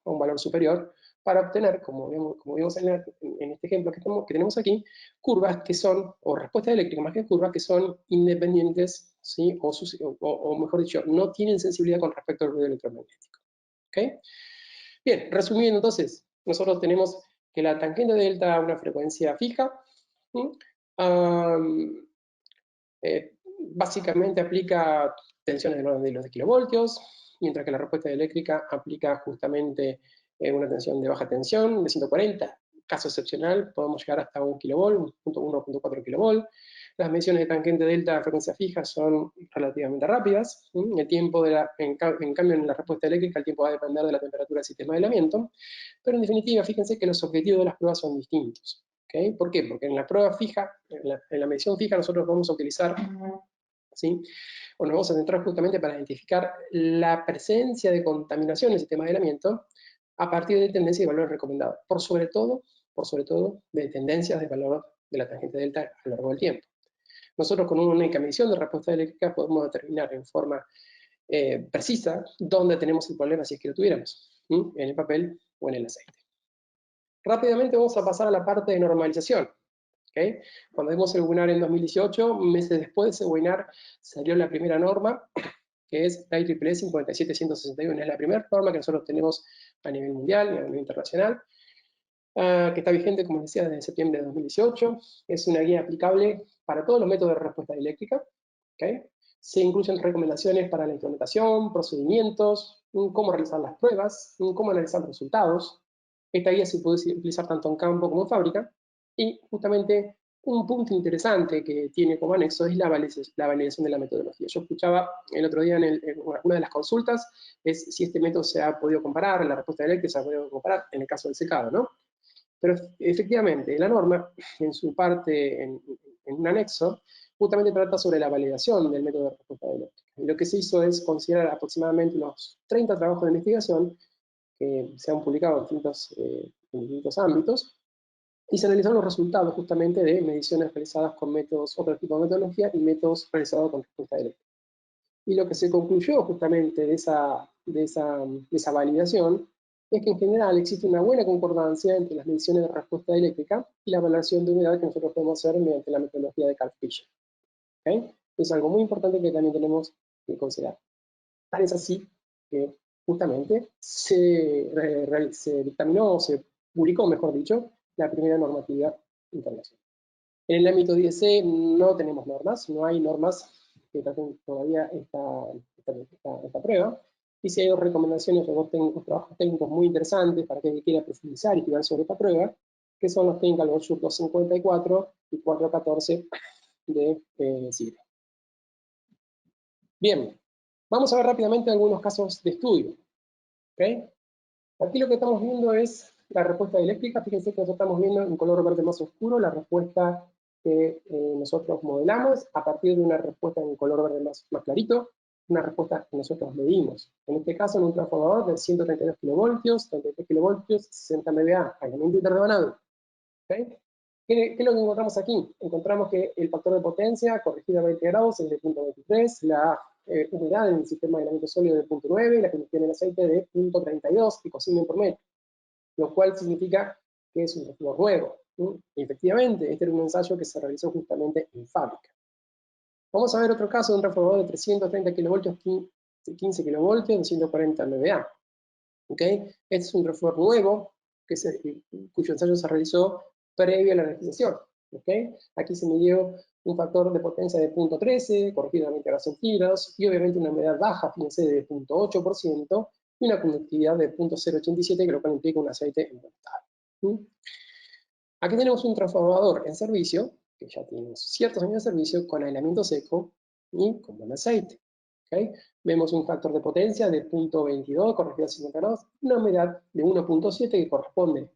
a un valor superior para obtener, como vimos en este ejemplo que tenemos aquí, curvas que son, o respuestas eléctricas más que curvas, que son independientes, ¿sí? o mejor dicho, no tienen sensibilidad con respecto al ruido electromagnético. ¿Okay? Bien, resumiendo entonces, nosotros tenemos que la tangente delta a una frecuencia fija, básicamente aplica tensiones del orden de los kilovoltios, mientras que la respuesta eléctrica aplica justamente una tensión de baja tensión de 140. Caso excepcional, podemos llegar hasta 1 kilovolt, 1.4 kilovolt. Las mediciones de tangente delta a frecuencia fija son relativamente rápidas. El tiempo en cambio, en la respuesta eléctrica, el tiempo va a depender de la temperatura del sistema de aislamiento. Pero en definitiva, fíjense que los objetivos de las pruebas son distintos. ¿Okay? ¿Por qué? Porque en la prueba fija, en la medición fija, nosotros vamos a utilizar, ¿sí? o nos vamos a centrar justamente para identificar la presencia de contaminación en el sistema de aislamiento a partir de tendencias y valores recomendados, por sobre todo de tendencias de valor de la tangente delta a lo largo del tiempo. Nosotros con una única medición de respuesta eléctrica podemos determinar en forma precisa dónde tenemos el problema si es que lo tuviéramos, en el papel o en el aceite. Rápidamente vamos a pasar a la parte de normalización. ¿Okay? Cuando vimos el webinar en 2018, meses después de ese webinar salió la primera norma, que es la IEEE 57161. Es la primera norma que nosotros tenemos a nivel mundial y a nivel internacional, que está vigente, como les decía, desde septiembre de 2018. Es una guía aplicable para todos los métodos de respuesta eléctrica. ¿Okay? Se incluyen recomendaciones para la implementación, procedimientos, cómo realizar las pruebas, cómo analizar los resultados. Esta guía se puede utilizar tanto en campo como en fábrica. Y justamente un punto interesante que tiene como anexo es la validación de la metodología. Yo escuchaba el otro día en una de las consultas, es si este método se ha podido comparar, la respuesta eléctrica se ha podido comparar en el caso del secado, ¿no? Pero efectivamente, la norma, en su parte, en un anexo, justamente trata sobre la validación del método de respuesta eléctrica. Y lo que se hizo es considerar aproximadamente unos 30 trabajos de investigación que se han publicado en distintos ámbitos, y se analizaron los resultados justamente de mediciones realizadas con métodos, otro tipo de metodología y métodos realizados con respuesta eléctrica. Y lo que se concluyó justamente de esa validación es que en general existe una buena concordancia entre las mediciones de respuesta eléctrica y la valoración de humedad que nosotros podemos hacer mediante la metodología de Karp-Fisher. ¿Okay? Es algo muy importante que también tenemos que considerar. Tal es así que justamente se dictaminó, o se publicó, mejor dicho, la primera normativa internacional. En el ámbito de IEC no tenemos normas, no hay normas que traten todavía esta prueba, y si hay dos recomendaciones, dos trabajos técnicos muy interesantes para quien quiera profundizar y estudiar sobre esta prueba, que son los Technical Workshop 254 y 414 de CIRE. Bien, vamos a ver rápidamente algunos casos de estudio. ¿Okay? Aquí lo que estamos viendo es la respuesta eléctrica. Fíjense que nosotros estamos viendo en color verde más oscuro la respuesta que nosotros modelamos a partir de una respuesta en color verde más clarito, una respuesta que nosotros medimos. En este caso, en un transformador de 132 kilovoltios, 33 kilovoltios, 60 MVA, aislamiento interdevanado. ¿Okay? ¿Qué es lo que encontramos aquí? Encontramos que el factor de potencia corregido a 20 grados es de 0.23, la humedad en el sistema de aislamiento sólido de 0.9 y la combustión del aceite de 0.32 picosiemens por metro, lo cual significa que es un transformador nuevo. Y efectivamente, este era un ensayo que se realizó justamente en fábrica. Vamos a ver otro caso de un transformador de 330 kilovoltios, 15 kilovoltios, 240 MVA. ¿Okay? Este es un transformador nuevo cuyo ensayo se realizó previo a la energización. ¿Okay? Aquí se midió un factor de potencia de 0.13, corregido a 20 grados centígrados, y obviamente una humedad baja, fíjense, de 0.8%, y una conductividad de 0.087, que lo cual implica un aceite en buen estado. Aquí tenemos un transformador en servicio, que ya tiene ciertos años de servicio, con aislamiento seco y con buen aceite. ¿Okay? Vemos un factor de potencia de 0.22 corregido a 50 grados, una humedad de 1.7 que corresponde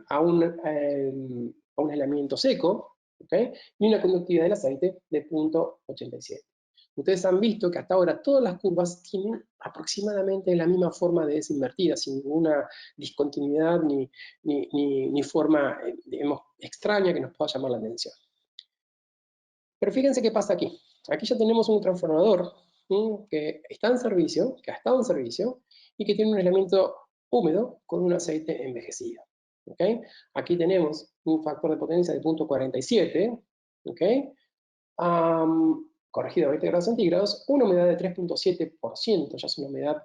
a un aislamiento seco, ¿okay? Y una conductividad del aceite de 0.87. Ustedes han visto que hasta ahora todas las curvas tienen aproximadamente la misma forma de desinvertida, sin ninguna discontinuidad ni forma, digamos, extraña que nos pueda llamar la atención. Pero fíjense qué pasa aquí. Aquí ya tenemos un transformador que está en servicio, que ha estado en servicio, y que tiene un aislamiento húmedo con un aceite envejecido. ¿Okay? Aquí tenemos un factor de potencia de 0.47, ¿okay? Corregido a 20 grados centígrados, una humedad de 3.7%, ya es una humedad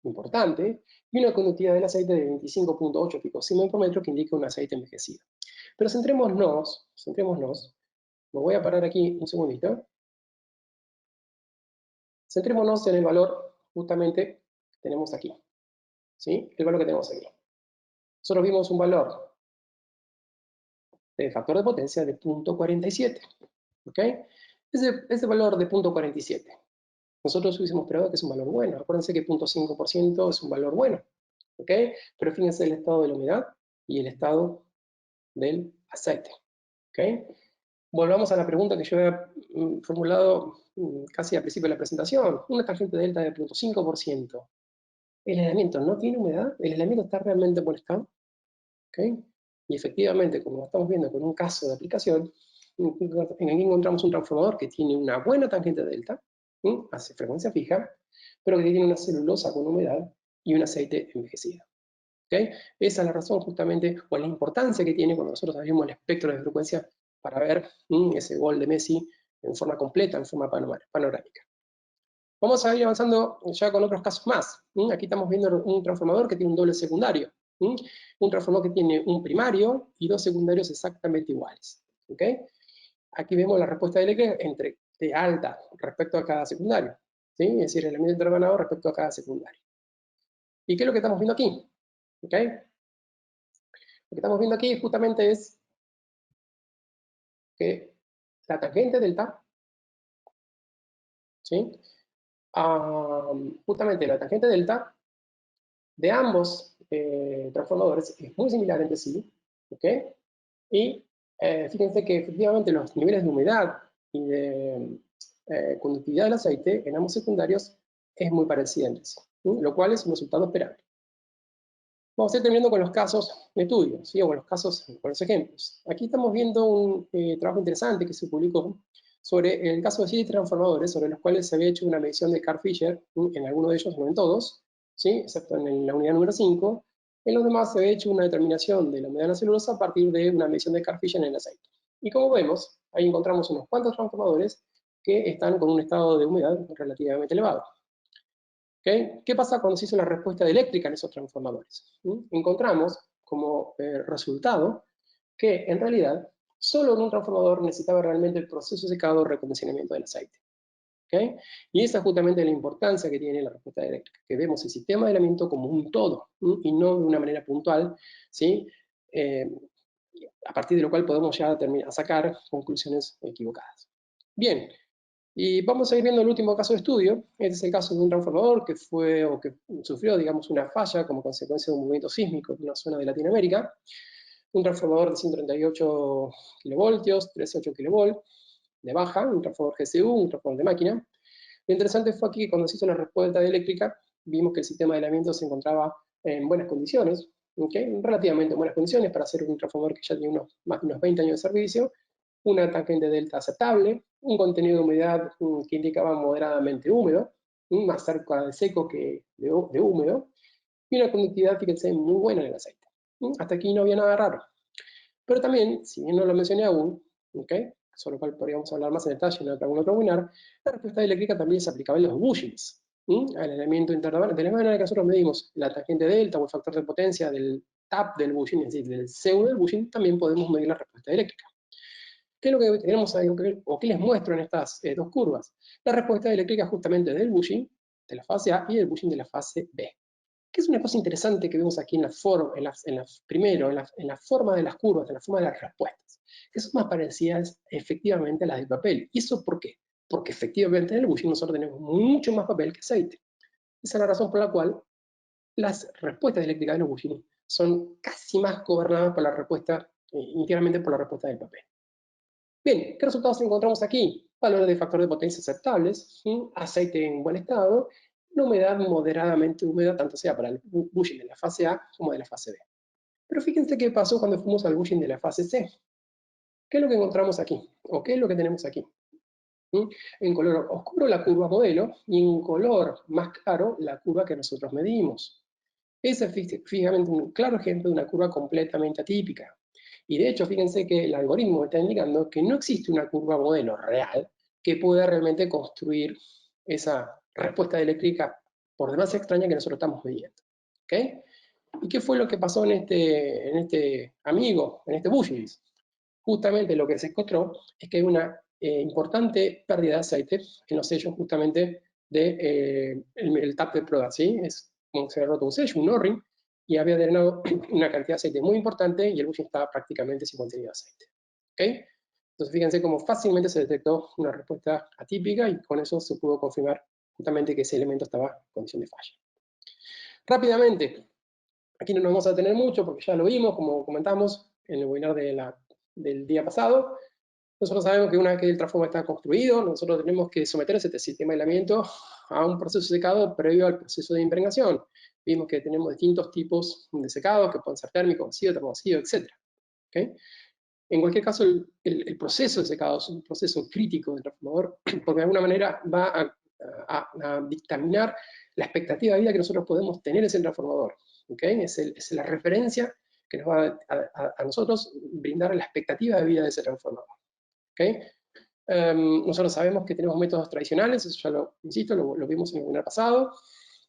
importante, y una conductividad del aceite de 25.8 picosiemens por metro, que indica un aceite envejecido. Pero centrémonos, me voy a parar aquí un segundito. Centrémonos en el valor justamente que tenemos aquí. ¿Sí? El valor que tenemos aquí. Nosotros vimos un valor de factor de potencia de 0.47. ¿Ok? Ese valor de 0.47. Nosotros hubiésemos esperado que es un valor bueno. Acuérdense que 0.5% es un valor bueno. ¿Ok? Pero fíjense el estado de la humedad y el estado del aceite. ¿Ok? Volvamos a la pregunta que yo había formulado casi al principio de la presentación. Una tangente delta de 0.5%. ¿El aislamiento no tiene humedad? ¿El aislamiento está realmente en buen estado? ¿Okay? Y efectivamente, como estamos viendo con un caso de aplicación, aquí encontramos un transformador que tiene una buena tangente delta, hace frecuencia fija, pero que tiene una celulosa con humedad y un aceite envejecido. ¿Okay? Esa es la razón justamente, o la importancia que tiene cuando nosotros abrimos el espectro de frecuencia para ver ese gol de Messi en forma completa, en forma panorámica. Vamos a ir avanzando ya con otros casos más. Aquí estamos viendo un transformador que tiene un doble secundario. Un transformador que tiene un primario y dos secundarios exactamente iguales. ¿Okay? Aquí vemos la respuesta eléctrica entre de alta respecto a cada secundario, ¿sí? Es decir, el aislamiento interhermanado respecto a cada secundario. ¿Y qué es lo que estamos viendo aquí? ¿Ok? Lo que estamos viendo aquí justamente es que la tangente delta, ¿sí? Justamente la tangente delta de ambos transformadores es muy similar entre sí, ¿ok? Y fíjense que efectivamente los niveles de humedad y de conductividad del aceite en ambos secundarios es muy parecida entre sí, ¿sí? Lo cual es un resultado esperable. Vamos a ir terminando con los casos de estudio, ¿sí? O con los casos, con los ejemplos. Aquí estamos viendo un trabajo interesante que se publicó sobre el caso de 7 transformadores, sobre los cuales se había hecho una medición de Carl-Fisher, en algunos de ellos, no en todos, ¿sí? Excepto en la unidad número 5. En los demás se había hecho una determinación de la humedad de la celulosa a partir de una medición de Carl-Fisher en el aceite. Y como vemos, ahí encontramos unos cuantos transformadores que están con un estado de humedad relativamente elevado. ¿Okay? ¿Qué pasa cuando se hizo la respuesta eléctrica en esos transformadores? Encontramos como resultado que en realidad solo en un transformador necesitaba realmente el proceso de secado o recondicionamiento del aceite. ¿Okay? Y esa es justamente la importancia que tiene la respuesta eléctrica, que vemos el sistema de aislamiento como un todo, y no de una manera puntual, ¿sí? A partir de lo cual podemos ya a sacar conclusiones equivocadas. Bien, y vamos a ir viendo el último caso de estudio. Este es el caso de un transformador que fue o que sufrió, digamos, una falla como consecuencia de un movimiento sísmico en una zona de Latinoamérica. Un transformador de 138 kilovoltios, 3,8 kilovolt de baja, un transformador GCU, un transformador de máquina. Lo interesante fue aquí que cuando se hizo la respuesta eléctrica, vimos que el sistema de aislamiento se encontraba en buenas condiciones, ¿okay? Relativamente buenas condiciones para hacer un transformador que ya tiene más de unos 20 años de servicio, una tangente delta aceptable, un contenido de humedad que indicaba moderadamente húmedo, más cerca de seco que de húmedo, y una conductividad, fíjense, muy buena en el aceite. Hasta aquí no había nada raro. Pero también, si bien no lo mencioné aún, ¿okay? Sobre lo cual podríamos hablar más en detalle en algún otro webinar, la respuesta eléctrica también es aplicable a los bushings, al aislamiento interno. De la manera que nosotros medimos la tangente delta o el factor de potencia del tap del bushing, es decir, del pseudo del bushing, también podemos medir la respuesta eléctrica. ¿Qué es lo que tenemos ahí, o qué les muestro en estas dos curvas? La respuesta eléctrica justamente del bushing de la fase A y del bushing de la fase B. Que es una cosa interesante que vemos aquí en la forma de las curvas, en la forma de las respuestas, que son más parecidas efectivamente a las del papel. ¿Y eso por qué? Porque efectivamente en el bushing nosotros tenemos mucho más papel que aceite. Esa es la razón por la cual las respuestas eléctricas de los bushing son casi más gobernadas por la respuesta, íntegramente por la respuesta del papel. Bien, ¿qué resultados encontramos aquí? Valores de factor de potencia aceptables, aceite en buen estado, una humedad moderadamente húmeda, tanto sea para el bushing de la fase A como de la fase B. Pero fíjense qué pasó cuando fuimos al bushing de la fase C. ¿Qué es lo que encontramos aquí? ¿O qué es lo que tenemos aquí? En color oscuro la curva modelo y en color más claro la curva que nosotros medimos. Ese es fíjate un claro ejemplo de una curva completamente atípica. Y de hecho, fíjense que el algoritmo está indicando que no existe una curva modelo real que pueda realmente construir esa respuesta eléctrica por demás extraña que nosotros estamos midiendo. ¿Okay? ¿Y qué fue lo que pasó en este amigo, en este bushing? Justamente lo que se encontró es que hay una importante pérdida de aceite en los sellos justamente del tap de prueba, ¿sí? Es como que se había roto un sello, un O-ring, y había drenado una cantidad de aceite muy importante y el bushing estaba prácticamente sin contenido de aceite. ¿Okay? Entonces fíjense cómo fácilmente se detectó una respuesta atípica y con eso se pudo confirmar justamente que ese elemento estaba en condición de falla. Rápidamente, aquí no nos vamos a detener mucho porque ya lo vimos, como comentamos en el webinar del día pasado. Nosotros sabemos que una vez que el transformador está construido, nosotros tenemos que someter ese sistema de aislamiento a un proceso de secado previo al proceso de impregnación. Vimos que tenemos distintos tipos de secados que pueden ser térmico, vacío, termovacío, etc. ¿Okay? En cualquier caso, el proceso de secado es un proceso crítico del transformador porque de alguna manera va a dictaminar la expectativa de vida que nosotros podemos tener en ese transformador. ¿Okay? Es la referencia que nos va a nosotros brindar la expectativa de vida de ese transformador. ¿Okay? Nosotros sabemos que tenemos métodos tradicionales, eso ya lo vimos en el webinar pasado,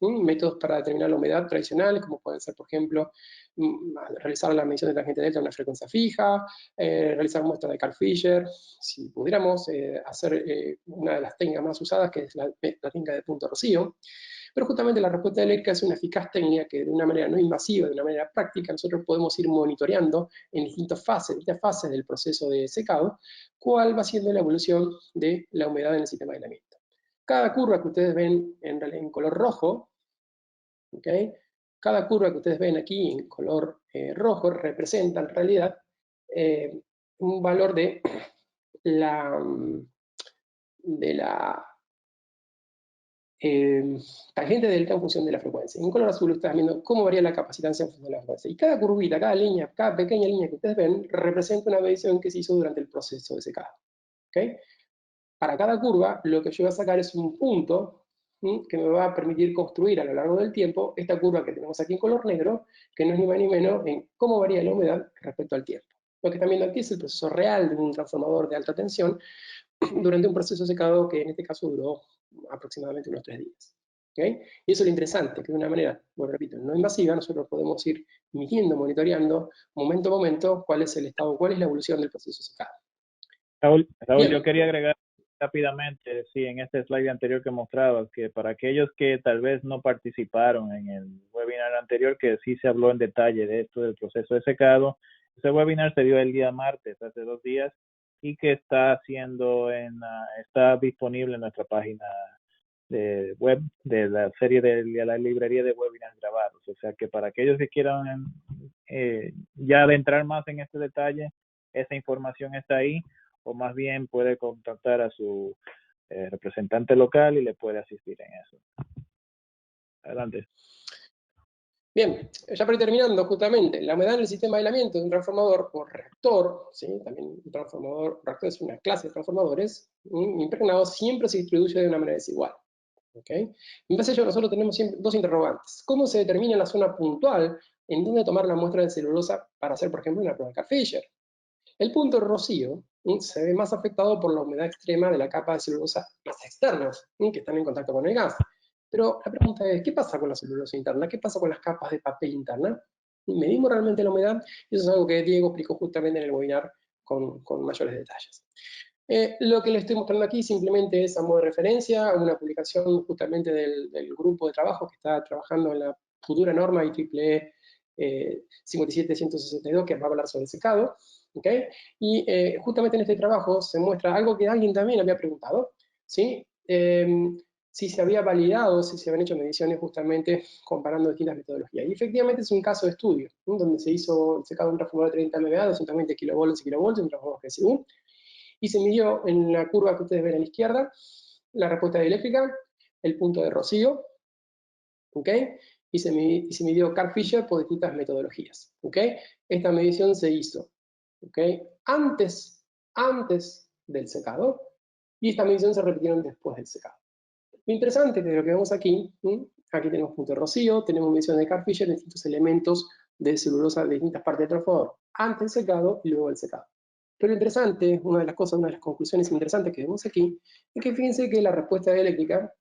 métodos para determinar la humedad tradicionales, como pueden ser, por ejemplo, realizar la medición de tangente delta a una frecuencia fija, realizar muestras de Carl-Fisher, si pudiéramos hacer una de las técnicas más usadas, que es la técnica de punto rocío. Pero justamente la respuesta eléctrica es una eficaz técnica que de una manera no invasiva, de una manera práctica, nosotros podemos ir monitoreando en distintas fases del proceso de secado, cuál va siendo la evolución de la humedad en el sistema de aislamiento. Cada curva que ustedes ven en color rojo, ¿okay? Cada curva que ustedes ven aquí en color rojo representa en realidad un valor de la tangente delta en función de la frecuencia. En color azul ustedes viendo cómo varía la capacitancia en función de la frecuencia. Y cada curvita, cada línea, cada pequeña línea que ustedes ven representa una medición que se hizo durante el proceso de secado. ¿Okay? Para cada curva, lo que yo voy a sacar es un punto que me va a permitir construir a lo largo del tiempo esta curva que tenemos aquí en color negro, que no es ni más ni menos en cómo varía la humedad respecto al tiempo. Lo que están viendo aquí es el proceso real de un transformador de alta tensión durante un proceso de secado que en este caso duró aproximadamente unos 3 días. ¿Okay? Y eso es lo interesante, que de una manera, bueno, repito, no invasiva, nosotros podemos ir midiendo, monitoreando, momento a momento, cuál es el estado, cuál es la evolución del proceso de secado. Raúl, yo quería agregar rápidamente, sí, en este slide anterior que mostrabas, que para aquellos que tal vez no participaron en el webinar anterior, que sí se habló en detalle de esto del proceso de secado, ese webinar se dio el día martes, hace 2 días, y que está disponible en nuestra página de web de la serie de la librería de webinars grabados. O sea que para aquellos que quieran ya adentrar más en este detalle, esa información está ahí, o más bien puede contactar a su representante local y le puede asistir en eso. Adelante. Bien, ya para ir terminando, justamente, la humedad en el sistema de aislamiento de un transformador o reactor, ¿sí? También un reactor es una clase de transformadores, impregnados, siempre se distribuye de una manera desigual. ¿Okay? En base a ello, nosotros tenemos siempre 2 interrogantes. ¿Cómo se determina la zona puntual en donde tomar la muestra de celulosa para hacer, por ejemplo, una prueba de Carl-Fisher? El punto de rocío se ve más afectado por la humedad extrema de la capa de celulosa más externas, que están en contacto con el gas. Pero la pregunta es, ¿qué pasa con la celulosa interna? ¿Qué pasa con las capas de papel interna? ¿Medimos realmente la humedad? Y eso es algo que Diego explicó justamente en el webinar con mayores detalles. Lo que les estoy mostrando aquí simplemente es a modo de referencia a una publicación justamente del grupo de trabajo que está trabajando en la futura norma IEEE 57162, que va a hablar sobre el secado. ¿Okay? Y justamente en este trabajo se muestra algo que alguien también había preguntado, ¿sí? Si se había validado, si se habían hecho mediciones justamente comparando distintas metodologías. Y efectivamente es un caso de estudio, donde se hizo el secado de un transformador de 30 MVA, 220 kilovolts y kilovolts, un transformador GSU, y se midió en la curva que ustedes ven a la izquierda la respuesta eléctrica, el punto de rocío, ¿ok? Y se midió Carl-Fisher por distintas metodologías, ¿ok? Esta medición se hizo, ¿ok? Antes del secado, y esta medición se repitieron después del secado. Lo interesante de lo que vemos aquí, aquí tenemos punto de rocío, tenemos medición de Carl-Fisher, distintos elementos de celulosa de distintas partes del transformador, antes del secado y luego del secado. Pero lo interesante, una de las conclusiones interesantes que vemos aquí, es que fíjense que la respuesta eléctrica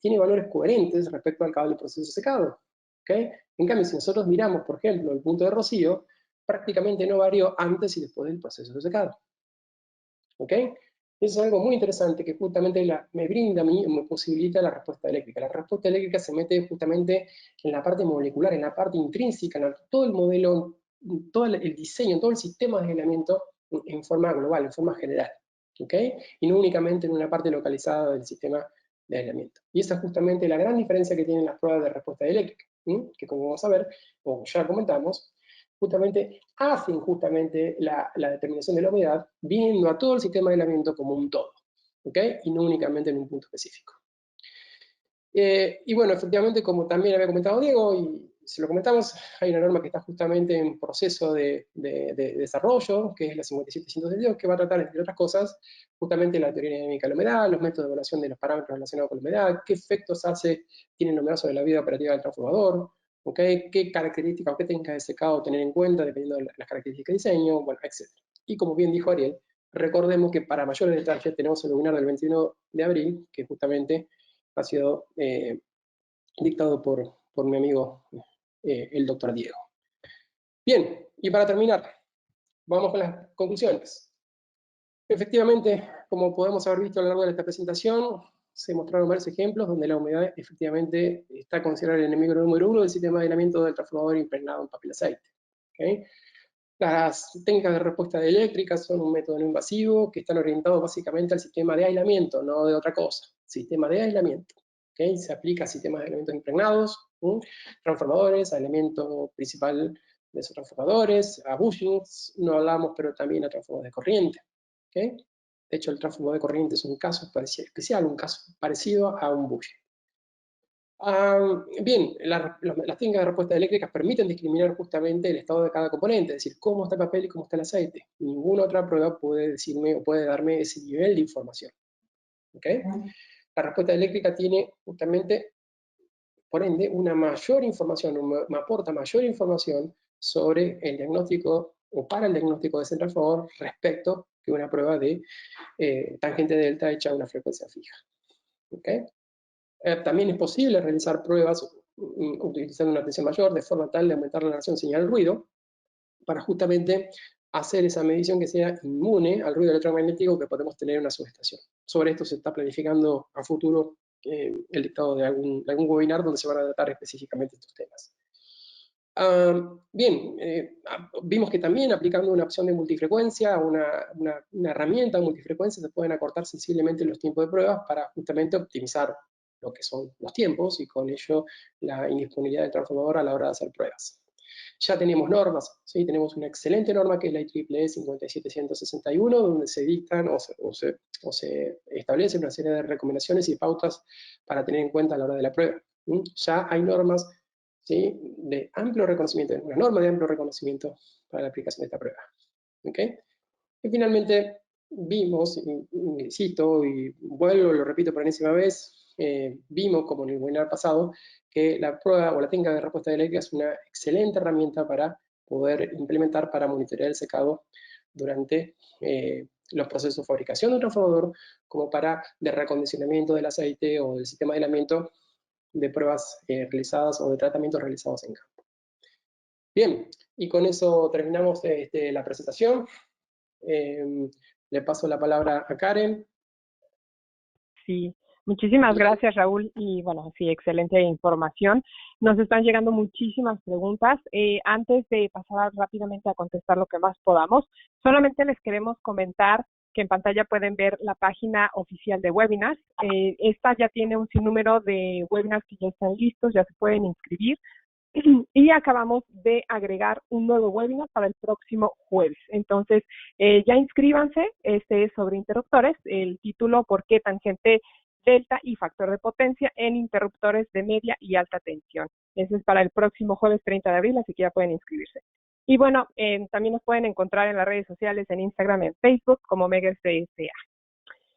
tiene valores coherentes respecto al cabo del proceso de secado. ¿Okay? En cambio, si nosotros miramos, por ejemplo, el punto de rocío, prácticamente no varió antes y después del proceso de secado. ¿Ok? Eso es algo muy interesante que justamente me brinda a mí, me posibilita la respuesta eléctrica. La respuesta eléctrica se mete justamente en la parte molecular, en la parte intrínseca, en todo el modelo, todo el diseño, todo el sistema de aislamiento en forma global, en forma general. ¿Ok? Y no únicamente en una parte localizada del sistema de aislamiento. Y esa es justamente la gran diferencia que tienen las pruebas de respuesta eléctrica, que como vamos a ver, o ya comentamos, justamente hacen justamente la determinación de la humedad viendo a todo el sistema de aislamiento como un todo, ¿ok? Y no únicamente en un punto específico. Y bueno, efectivamente, como también había comentado Diego, y se lo comentamos, hay una norma que está justamente en proceso de desarrollo, que es la 57162, que va a tratar, entre otras cosas, justamente la teoría dinámica de la humedad, los métodos de evaluación de los parámetros relacionados con la humedad, qué efectos tiene la humedad sobre la vida operativa del transformador, ¿okay? Qué características o qué técnicas de secado tener en cuenta dependiendo de las características de diseño, bueno, etc. Y como bien dijo Ariel, recordemos que para mayores detalles tenemos el webinar del 21 de abril, que justamente ha sido dictado por mi amigo el doctor Diego. Bien, y para terminar, vamos con las conclusiones. Efectivamente, como podemos haber visto a lo largo de esta presentación, se mostraron varios ejemplos donde la humedad efectivamente está considerada el enemigo número uno del sistema de aislamiento del transformador impregnado en papel aceite. ¿Okay? Las técnicas de respuesta eléctrica son un método no invasivo que están orientados básicamente al sistema de aislamiento, no de otra cosa. Sistema de aislamiento. ¿Okay? Se aplica a sistemas de aislamiento impregnados, transformadores, aislamiento principal de esos transformadores, a bushings, no hablamos, pero también a transformadores de corriente. ¿Okay? De hecho, el transformador de corriente es un caso especial, un caso parecido a un bushing. Bien, las técnicas de respuesta eléctricas permiten discriminar justamente el estado de cada componente, es decir, cómo está el papel y cómo está el aceite. Ninguna otra prueba puede decirme o puede darme ese nivel de información. ¿Okay? La respuesta eléctrica tiene justamente, por ende, una mayor información, me aporta mayor información sobre el diagnóstico o para el diagnóstico de ese transformador respecto que una prueba de tangente delta hecha a una frecuencia fija. ¿Okay? También es posible realizar pruebas utilizando una tensión mayor de forma tal de aumentar la relación señal-ruido para justamente hacer esa medición que sea inmune al ruido electromagnético que podemos tener en una subestación. Sobre esto se está planificando a futuro el dictado de algún webinar donde se van a tratar específicamente estos temas. Bien, vimos que también aplicando una opción de multifrecuencia, una herramienta de multifrecuencia, se pueden acortar sensiblemente los tiempos de pruebas para justamente optimizar lo que son los tiempos y con ello la indisponibilidad del transformador a la hora de hacer pruebas. Ya tenemos normas, ¿sí? Tenemos una excelente norma que es la IEEE 57161, donde se dictan o se establecen una serie de recomendaciones y pautas para tener en cuenta a la hora de la prueba. Ya hay normas, ¿sí?, de amplio reconocimiento, una norma de amplio reconocimiento para la aplicación de esta prueba. ¿Okay? Y finalmente vimos, insisto y vuelvo, lo repito por enésima vez, vimos como en el webinar pasado que la prueba o la técnica de respuesta eléctrica es una excelente herramienta para poder implementar para monitorear el secado durante los procesos de fabricación de un transformador, como para de reacondicionamiento del aceite o del sistema de aislamiento de pruebas realizadas o de tratamientos realizados en campo. Bien, y con eso terminamos la presentación. Le paso la palabra a Karen. Sí, muchísimas gracias, Raúl. Y bueno, sí, excelente información. Nos están llegando muchísimas preguntas. Antes de pasar rápidamente a contestar lo que más podamos, solamente les queremos comentar que en pantalla pueden ver la página oficial de webinars. Esta ya tiene un sinnúmero de webinars que ya están listos, ya se pueden inscribir. Y acabamos de agregar un nuevo webinar para el próximo jueves. Entonces, ya inscríbanse. Este es sobre interruptores. El título, ¿por qué tangente delta y factor de potencia en interruptores de media y alta tensión? Ese es para el próximo jueves 30 de abril, así que ya pueden inscribirse. Y bueno, también nos pueden encontrar en las redes sociales, en Instagram, en Facebook, como Megas CSA.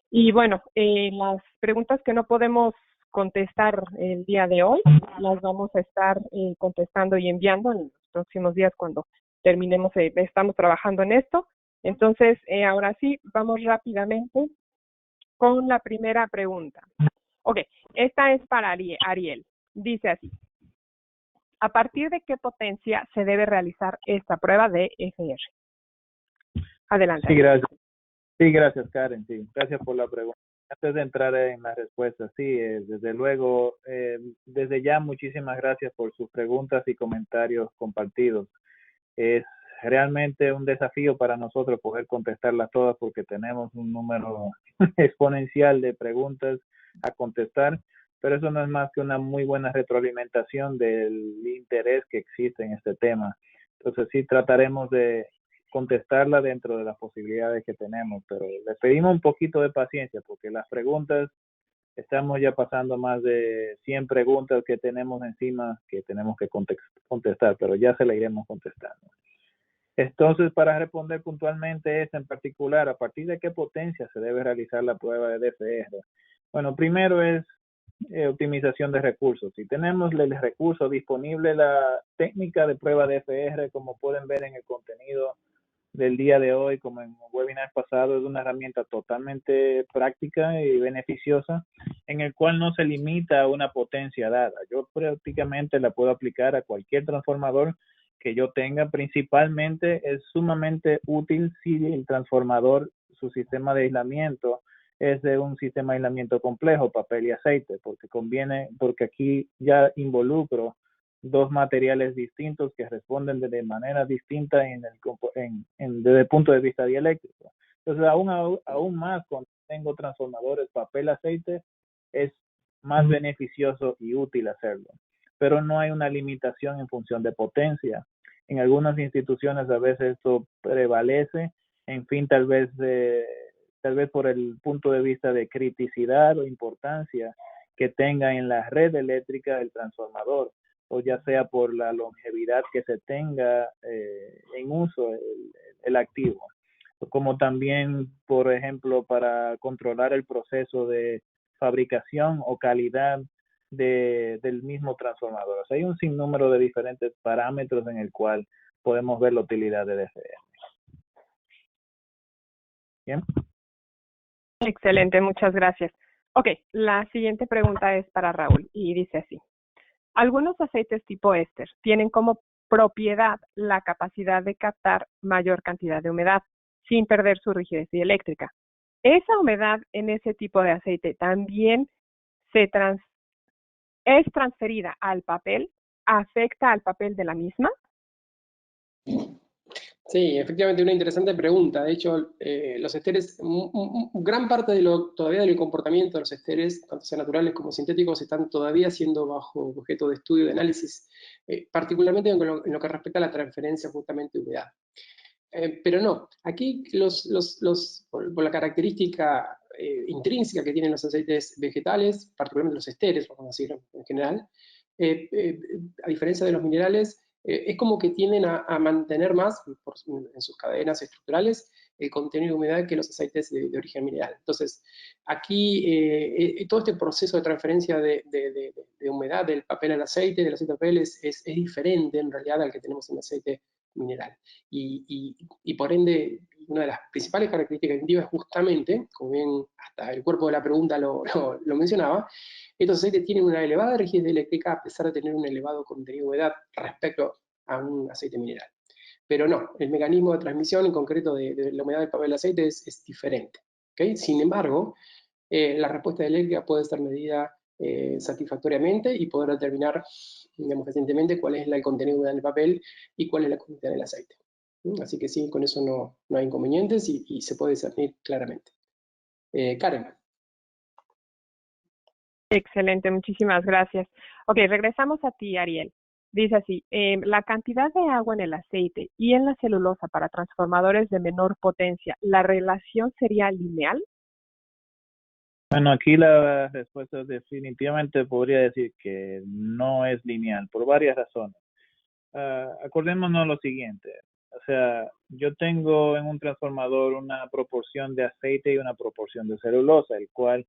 Y bueno, las preguntas que no podemos contestar el día de hoy, las vamos a estar contestando y enviando en los próximos días cuando terminemos, estamos trabajando en esto. Entonces, ahora sí, vamos rápidamente con la primera pregunta. Ok, esta es para Ariel. Dice así: ¿a partir de qué potencia se debe realizar esta prueba de FR? Adelante. Sí, gracias, Karen. Sí, gracias por la pregunta. Antes de entrar en la respuesta, sí, desde luego, desde ya muchísimas gracias por sus preguntas y comentarios compartidos. Es realmente un desafío para nosotros poder contestarlas todas porque tenemos un número exponencial de preguntas a contestar, pero eso no es más que una muy buena retroalimentación del interés que existe en este tema. Entonces sí, trataremos de contestarla dentro de las posibilidades que tenemos, pero les pedimos un poquito de paciencia porque las preguntas, estamos ya pasando más de 100 preguntas que tenemos encima que tenemos que contestar, pero ya se la iremos contestando. Entonces, para responder puntualmente esta en particular, ¿a partir de qué potencia se debe realizar la prueba de DFR? Bueno, primero es optimización de recursos. Si tenemos el recurso disponible, la técnica de prueba de DFR, como pueden ver en el contenido del día de hoy, como en un webinar pasado, es una herramienta totalmente práctica y beneficiosa, en el cual no se limita a una potencia dada. Yo prácticamente la puedo aplicar a cualquier transformador que yo tenga. Principalmente es sumamente útil si el transformador, su sistema de aislamiento, es de un sistema de aislamiento complejo, papel y aceite, porque aquí ya involucro dos materiales distintos que responden de manera distinta desde el punto de vista dieléctrico. Entonces, aún más cuando tengo transformadores papel-aceite, es más beneficioso y útil hacerlo. Pero no hay una limitación en función de potencia. En algunas instituciones a veces esto prevalece, en fin, tal vez por el punto de vista de criticidad o importancia que tenga en la red eléctrica del transformador, o ya sea por la longevidad que se tenga en uso el activo, como también, por ejemplo, para controlar el proceso de fabricación o calidad del mismo transformador. O sea, hay un sinnúmero de diferentes parámetros en el cual podemos ver la utilidad de DCM. ¿Bien? Excelente, muchas gracias. Ok, la siguiente pregunta es para Raúl y dice así. Algunos aceites tipo éster tienen como propiedad la capacidad de captar mayor cantidad de humedad sin perder su rigidez dieléctrica. ¿Esa humedad en ese tipo de aceite también es transferida al papel? ¿Afecta al papel de la misma? Sí, efectivamente, una interesante pregunta. De hecho, los esteres, gran parte todavía del comportamiento de los esteres, tanto sean naturales como sintéticos, están todavía siendo bajo objeto de estudio y de análisis, particularmente en lo que respecta a la transferencia justamente de humedad. Pero no, aquí por la característica intrínseca que tienen los aceites vegetales, particularmente los esteres, vamos a decir en general, a diferencia de los minerales, es como que tienden a mantener más en sus cadenas estructurales el contenido de humedad que los aceites de origen mineral. Entonces, aquí todo este proceso de transferencia de humedad del papel al aceite, del aceite al papel, es diferente en realidad al que tenemos en el aceite mineral. Y por ende, una de las principales características distintivas es justamente, como bien hasta el cuerpo de la pregunta lo mencionaba, estos aceites tienen una elevada rigidez eléctrica a pesar de tener un elevado contenido de humedad respecto a un aceite mineral. Pero no, el mecanismo de transmisión en concreto de la humedad del papel del aceite es diferente. ¿Okay? Sin embargo, la respuesta eléctrica puede ser medida satisfactoriamente y poder determinar, digamos, recientemente cuál es el contenido de humedad en el papel y cuál es la cantidad del aceite. Así que sí, con eso no hay inconvenientes y se puede discernir claramente. Karen. Excelente, muchísimas gracias. Ok, regresamos a ti, Ariel. Dice así, la cantidad de agua en el aceite y en la celulosa para transformadores de menor potencia, ¿la relación sería lineal? Bueno, aquí la respuesta definitivamente podría decir que no es lineal, por varias razones. Acordémonos lo siguiente, o sea, yo tengo en un transformador una proporción de aceite y una proporción de celulosa, el cual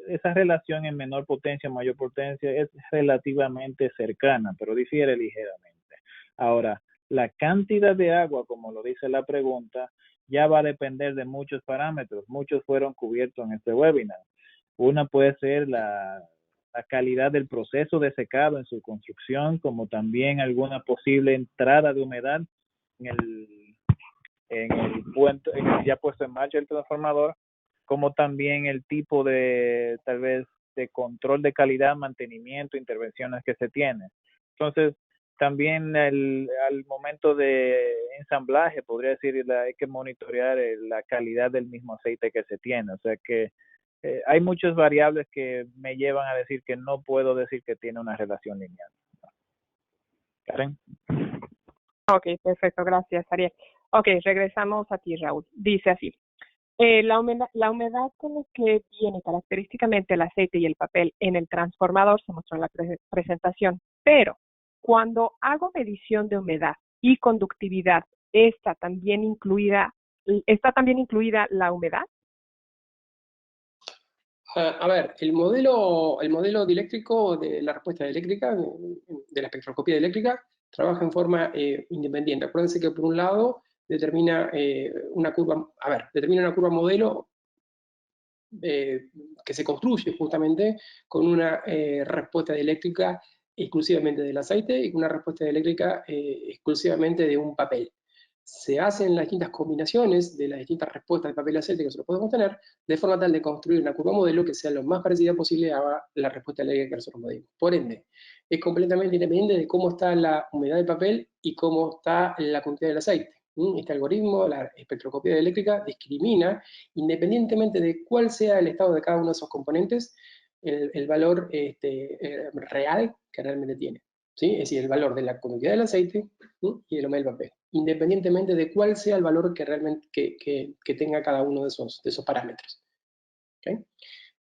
esa relación en menor potencia, mayor potencia es relativamente cercana, pero difiere ligeramente. Ahora, la cantidad de agua, como lo dice la pregunta, ya va a depender de muchos parámetros. Muchos fueron cubiertos en este webinar. Una puede ser la calidad del proceso de secado en su construcción, como también alguna posible entrada de humedad en el ya puesto en marcha el transformador, como también el tipo de, tal vez, de control de calidad, mantenimiento, intervenciones que se tiene. Entonces, también al momento de ensamblaje, podría decir, hay que monitorear la calidad del mismo aceite que se tiene. O sea que hay muchas variables que me llevan a decir que no puedo decir que tiene una relación lineal. Karen. Ok, perfecto, gracias, Ariel. Ok, regresamos a ti, Raúl. Dice así, la humedad con la que viene característicamente el aceite y el papel en el transformador se mostró en la presentación, pero cuando hago medición de humedad y conductividad, ¿está también incluida la humedad? A ver, el modelo dieléctrico de la respuesta eléctrica, de la espectroscopía eléctrica, trabaja en forma independiente. Acuérdense que por un lado determina una curva modelo que se construye justamente con una respuesta eléctrica exclusivamente del aceite y una respuesta eléctrica exclusivamente de un papel. Se hacen las distintas combinaciones de las distintas respuestas de papel y aceite que nosotros podemos tener, de forma tal de construir una curva modelo que sea lo más parecida posible a la respuesta eléctrica que nosotros medimos. Por ende, es completamente independiente de cómo está la humedad del papel y cómo está la cantidad del aceite. Este algoritmo, la espectroscopía eléctrica, discrimina, independientemente de cuál sea el estado de cada uno de esos componentes, el valor real que realmente tiene. ¿Sí? Es decir, el valor de la conductividad del aceite y el humedad del papel, independientemente de cuál sea el valor que realmente que tenga cada uno de esos parámetros. ¿Okay?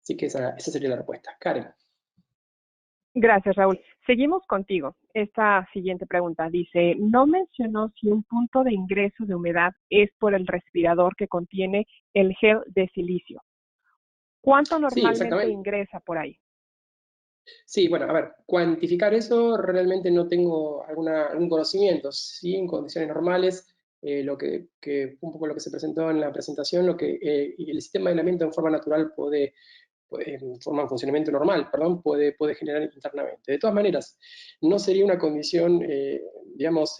Así que esa sería la respuesta. Karen. Gracias, Raúl. Seguimos contigo. Esta siguiente pregunta dice, no mencionó si un punto de ingreso de humedad es por el respirador que contiene el gel de silicio. ¿Cuánto normalmente ingresa por ahí? Sí, bueno, a ver, cuantificar eso realmente no tengo algún conocimiento. Sí, en condiciones normales, un poco lo que se presentó en la presentación, el sistema de aislamiento en forma natural en forma de funcionamiento normal, perdón, puede generar internamente. De todas maneras, no sería una condición, digamos,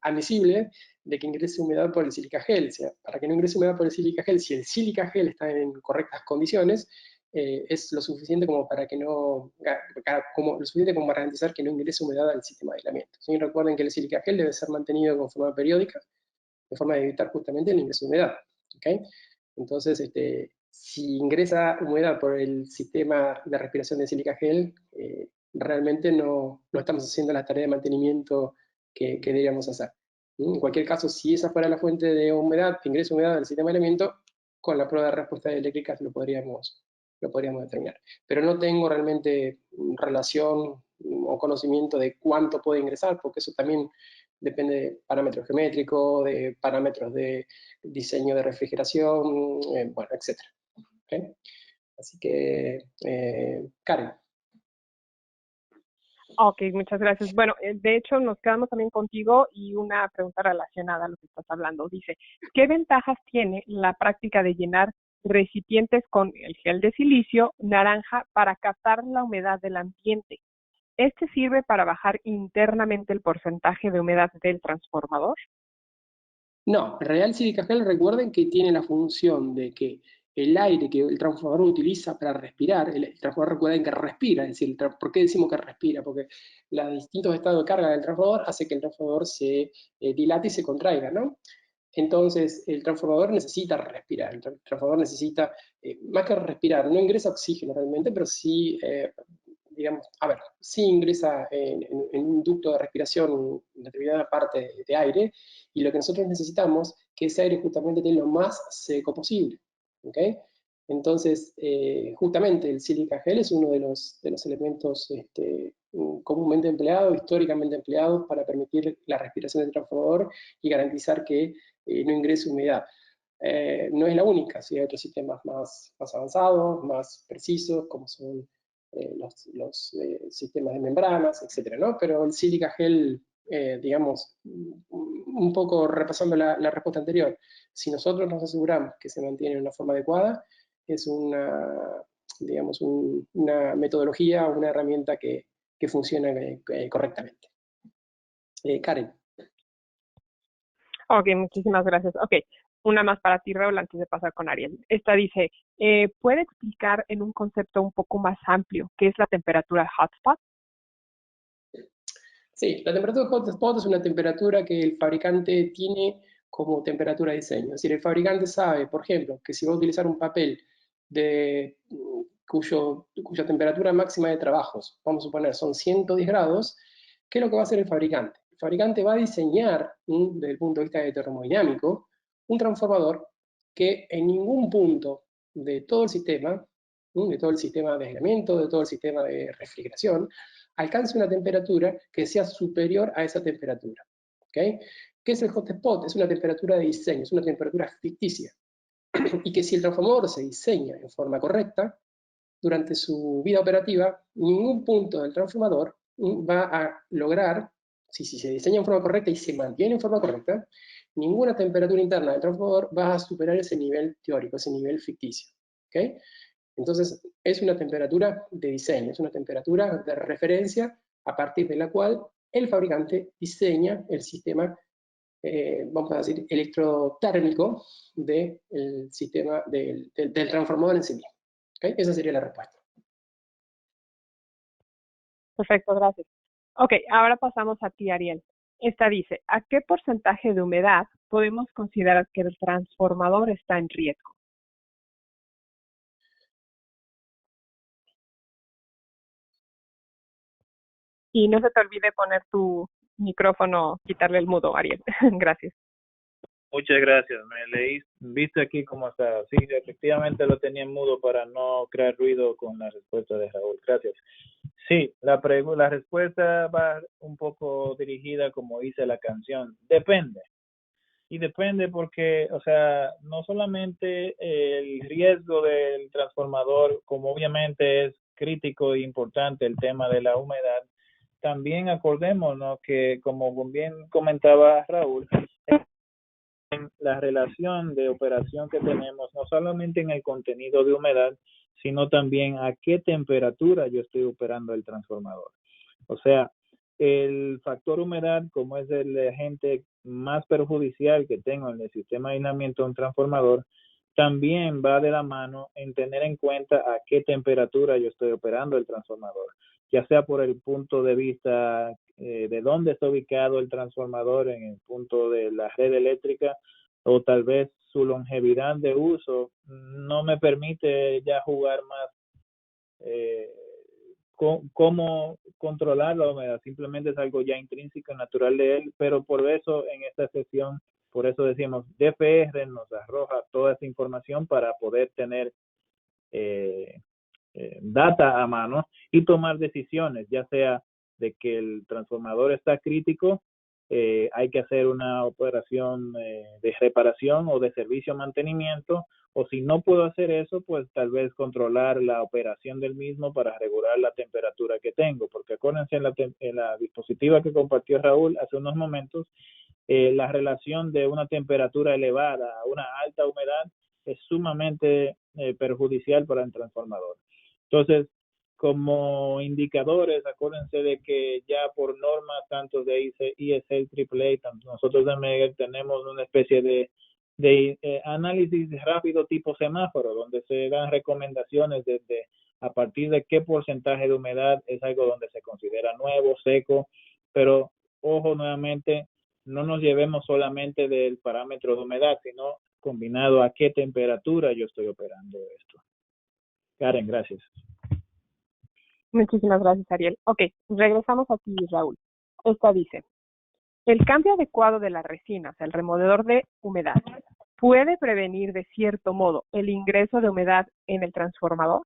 admisible de que ingrese humedad por el silica gel. O sea, para que no ingrese humedad por el silica gel, si el silica gel está en correctas condiciones, es lo suficiente como para que no, lo suficiente como para garantizar que no ingrese humedad al sistema de aislamiento. ¿Sí? Recuerden que el silica gel debe ser mantenido con forma periódica, de forma de evitar justamente el ingreso de humedad. ¿Okay? Entonces, si ingresa humedad por el sistema de respiración de silica gel, realmente no estamos haciendo la tarea de mantenimiento que deberíamos hacer. En cualquier caso, si esa fuera la fuente de humedad, que ingresa humedad al sistema de aislamiento, con la prueba de respuesta eléctrica lo podríamos determinar. Pero no tengo realmente relación o conocimiento de cuánto puede ingresar, porque eso también depende de parámetros geométricos, de parámetros de diseño de refrigeración, bueno, etc. ¿Okay? Así que, Karen. Ok, muchas gracias. Bueno, de hecho nos quedamos también contigo y una pregunta relacionada a lo que estás hablando. Dice, ¿qué ventajas tiene la práctica de llenar recipientes con el gel de silicio naranja para captar la humedad del ambiente? ¿Este sirve para bajar internamente el porcentaje de humedad del transformador? No, el Real Silica Gel, recuerden que tiene la función de que el aire que el transformador utiliza para respirar, el transformador recuerden que respira, es decir, ¿por qué decimos que respira? Porque los distintos estados de carga del transformador hace que el transformador se dilate y se contraiga, ¿no? Entonces, el transformador necesita respirar, el transformador necesita, más que respirar, no ingresa oxígeno realmente, pero sí, digamos, a ver, sí ingresa en un ducto de respiración una determinada parte de aire, y lo que nosotros necesitamos es que ese aire justamente esté lo más seco posible, ¿ok? Entonces, justamente el silica gel es uno de los elementos comúnmente empleados, históricamente empleados para permitir la respiración del transformador y garantizar que no ingrese humedad. No es la única, ¿sí? Hay otros sistemas más avanzados, más precisos, como son los sistemas de membranas, etcétera, ¿no? Pero el silica gel, digamos, un poco repasando la respuesta anterior, si nosotros nos aseguramos que se mantiene de una forma adecuada, es digamos, una metodología, una herramienta que funciona correctamente. Karen. Ok, muchísimas gracias. Ok, una más para ti, Raúl, antes de pasar con Ariel. Esta dice, ¿puede explicar en un concepto un poco más amplio qué es la temperatura hotspot? Sí, la temperatura hotspot es una temperatura que el fabricante tiene como temperatura de diseño. Es decir, el fabricante sabe, por ejemplo, que si va a utilizar un papel cuya temperatura máxima de trabajos, vamos a suponer, son 110 grados, ¿qué es lo que va a hacer el fabricante? El fabricante va a diseñar, desde el punto de vista de termodinámico, un transformador que en ningún punto de todo el sistema, de todo el sistema de aislamiento, de todo el sistema de refrigeración, alcance una temperatura que sea superior a esa temperatura. ¿Okay? ¿Qué es el hotspot? Es una temperatura de diseño, es una temperatura ficticia. Y que si el transformador se diseña en forma correcta, durante su vida operativa, ningún punto del transformador va a lograr, si se diseña en forma correcta y se mantiene en forma correcta, ninguna temperatura interna del transformador va a superar ese nivel teórico, ese nivel ficticio. ¿Okay? Entonces, es una temperatura de diseño, es una temperatura de referencia a partir de la cual el fabricante diseña el sistema, vamos a decir, electrotérmico del sistema del transformador en sí mismo. ¿Okay? Esa sería la respuesta. Perfecto, gracias. Ok, ahora pasamos a ti, Ariel. Esta dice, ¿a qué porcentaje de humedad podemos considerar que el transformador está en riesgo? Y no se te olvide poner tu micrófono, quitarle el mudo, Ariel. Gracias. Muchas gracias. Viste aquí cómo está. Sí, efectivamente lo tenía en mudo para no crear ruido con la respuesta de Raúl. Gracias. Sí, la respuesta va un poco dirigida como dice la canción. Depende. Y depende porque, o sea, no solamente el riesgo del transformador, como obviamente es crítico e importante el tema de la humedad, también acordémonos que, como bien comentaba Raúl, la relación de operación que tenemos, no solamente en el contenido de humedad, sino también a qué temperatura yo estoy operando el transformador. O sea, el factor humedad, como es el agente más perjudicial que tengo en el sistema de aislamiento de un transformador, también va de la mano en tener en cuenta a qué temperatura yo estoy operando el transformador, ya sea por el punto de vista de dónde está ubicado el transformador en el punto de la red eléctrica, o tal vez su longevidad de uso no me permite ya jugar más cómo controlar la humedad, simplemente es algo ya intrínseco y natural de él, pero por eso en esta sesión, por eso decimos, DPR nos arroja toda esa información para poder tener data a mano y tomar decisiones, ya sea de que el transformador está crítico, hay que hacer una operación de reparación o de servicio mantenimiento, o si no puedo hacer eso, pues tal vez controlar la operación del mismo para regular la temperatura que tengo, porque acuérdense en la diapositiva que compartió Raúl hace unos momentos, la relación de una temperatura elevada a una alta humedad es sumamente perjudicial para el transformador. Entonces, como indicadores, acuérdense de que ya por norma, tanto de ISL AAA, tanto nosotros de Megger, tenemos una especie de análisis rápido tipo semáforo, donde se dan recomendaciones desde a partir de qué porcentaje de humedad es algo donde se considera nuevo, seco, pero ojo nuevamente, no nos llevemos solamente del parámetro de humedad, sino combinado a qué temperatura yo estoy operando esto. Karen, gracias. Muchísimas gracias, Ariel. Ok, regresamos a ti, Raúl. Esta dice, ¿el cambio adecuado de la resina, o sea, el removedor de humedad, puede prevenir de cierto modo el ingreso de humedad en el transformador?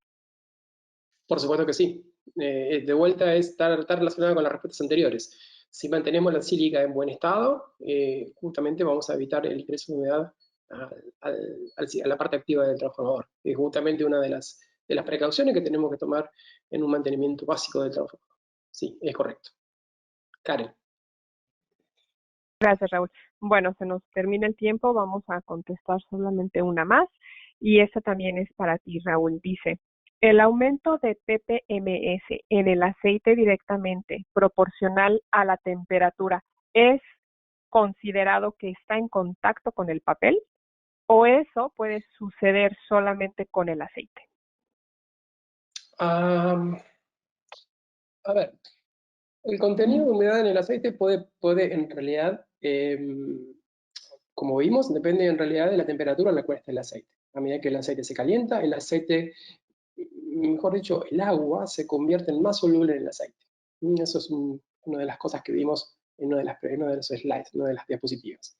Por supuesto que sí. De vuelta está relacionado con las respuestas anteriores. Si mantenemos la sílica en buen estado, justamente vamos a evitar el ingreso de humedad a la parte activa del transformador. Es justamente una de las precauciones que tenemos que tomar en un mantenimiento básico del transformador. Sí, es correcto. Karen. Gracias, Raúl. Bueno, se nos termina el tiempo, vamos a contestar solamente una más, y esta también es para ti, Raúl. Dice, ¿el aumento de ppms en el aceite directamente proporcional a la temperatura es considerado que está en contacto con el papel? ¿O eso puede suceder solamente con el aceite? A ver, el contenido de humedad en el aceite puede en realidad, como vimos, depende en realidad de la temperatura a la cual está el aceite. A medida que el aceite se calienta, el aceite, mejor dicho, el agua se convierte en más soluble en el aceite. Eso es una de las cosas que vimos en uno de los slides, una de las diapositivas.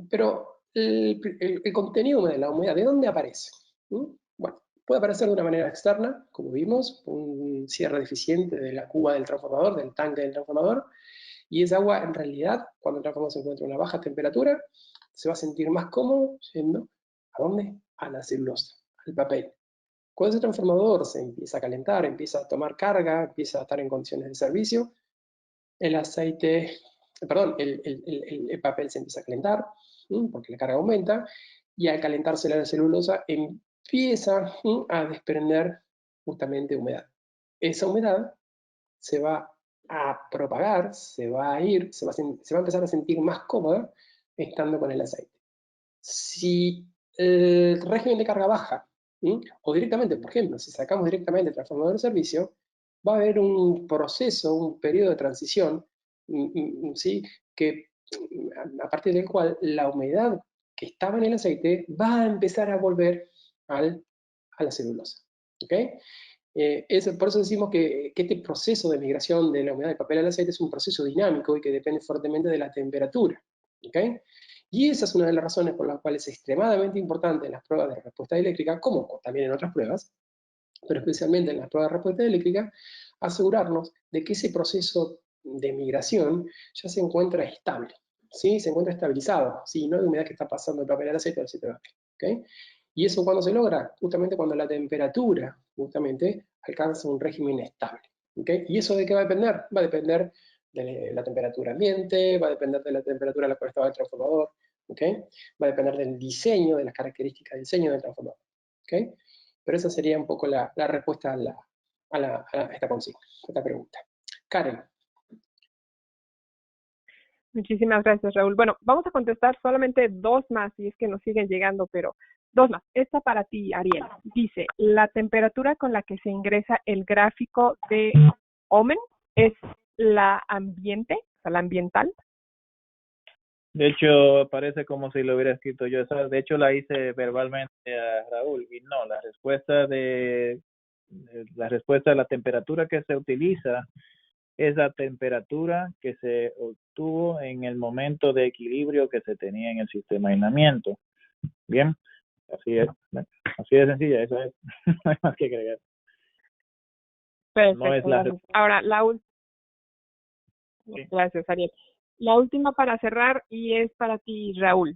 Pero el contenido de la humedad, ¿de dónde aparece? Bueno, puede aparecer de una manera externa, como vimos, un cierre deficiente de la cuba del transformador, del tanque del transformador, y esa agua, en realidad, cuando el transformador se encuentra a una baja temperatura, se va a sentir más cómodo yendo, ¿a dónde? A la celulosa, al papel. Cuando ese transformador se empieza a calentar, empieza a tomar carga, empieza a estar en condiciones de servicio, el aceite, perdón, el papel se empieza a calentar, porque la carga aumenta, y al calentarse la celulosa empieza a desprender justamente humedad. esa humedad se va a propagar, se va a ir, se va a empezar a sentir más cómoda estando con el aceite. Si el régimen de carga baja, o directamente, por ejemplo, si sacamos directamente el transformador de servicio, va a haber un proceso, un periodo de transición, ¿sí? Que a partir del cual la humedad que estaba en el aceite va a empezar a volver a la celulosa. ¿Okay? Por eso decimos que este proceso de migración de la humedad del papel al aceite es un proceso dinámico y que depende fuertemente de la temperatura. ¿Okay? Y esa es una de las razones por las cuales es extremadamente importante en las pruebas de respuesta eléctrica, como también en otras pruebas, pero especialmente en las pruebas de respuesta eléctrica, asegurarnos de que ese proceso de migración ya se encuentra estable, ¿sí? Se encuentra estabilizado, ¿sí? No hay humedad que está pasando del papel al aceite o del aceite al papel. ¿Okay? ¿Y eso cuando se logra? Justamente cuando la temperatura justamente alcanza un régimen estable. ¿Okay? ¿Y eso de qué va a depender? Va a depender de la temperatura ambiente, va a depender de la temperatura a la cual estaba el transformador, ¿okay? Va a depender del diseño, de las características de diseño del transformador. ¿Okay? Pero esa sería un poco la respuesta a esta consigna, a esta pregunta. Karen. Muchísimas gracias, Raúl. Bueno, vamos a contestar solamente dos más, y es que nos siguen llegando, pero dos más. Esta para ti, Ariel. Dice, la temperatura con la que se ingresa el gráfico de Omen es la ambiente, o sea, la ambiental. De hecho, parece como si lo hubiera escrito yo. De hecho, la hice verbalmente a Raúl y no, la respuesta de la temperatura que se utiliza es la temperatura que se obtuvo en el momento de equilibrio que se tenía en el sistema de aislamiento. Bien, así de sencilla, eso es, no hay más que agregar. Perfecto, no es gracias. Ahora, sí. Gracias, Ariel. La última para cerrar y es para ti, Raúl.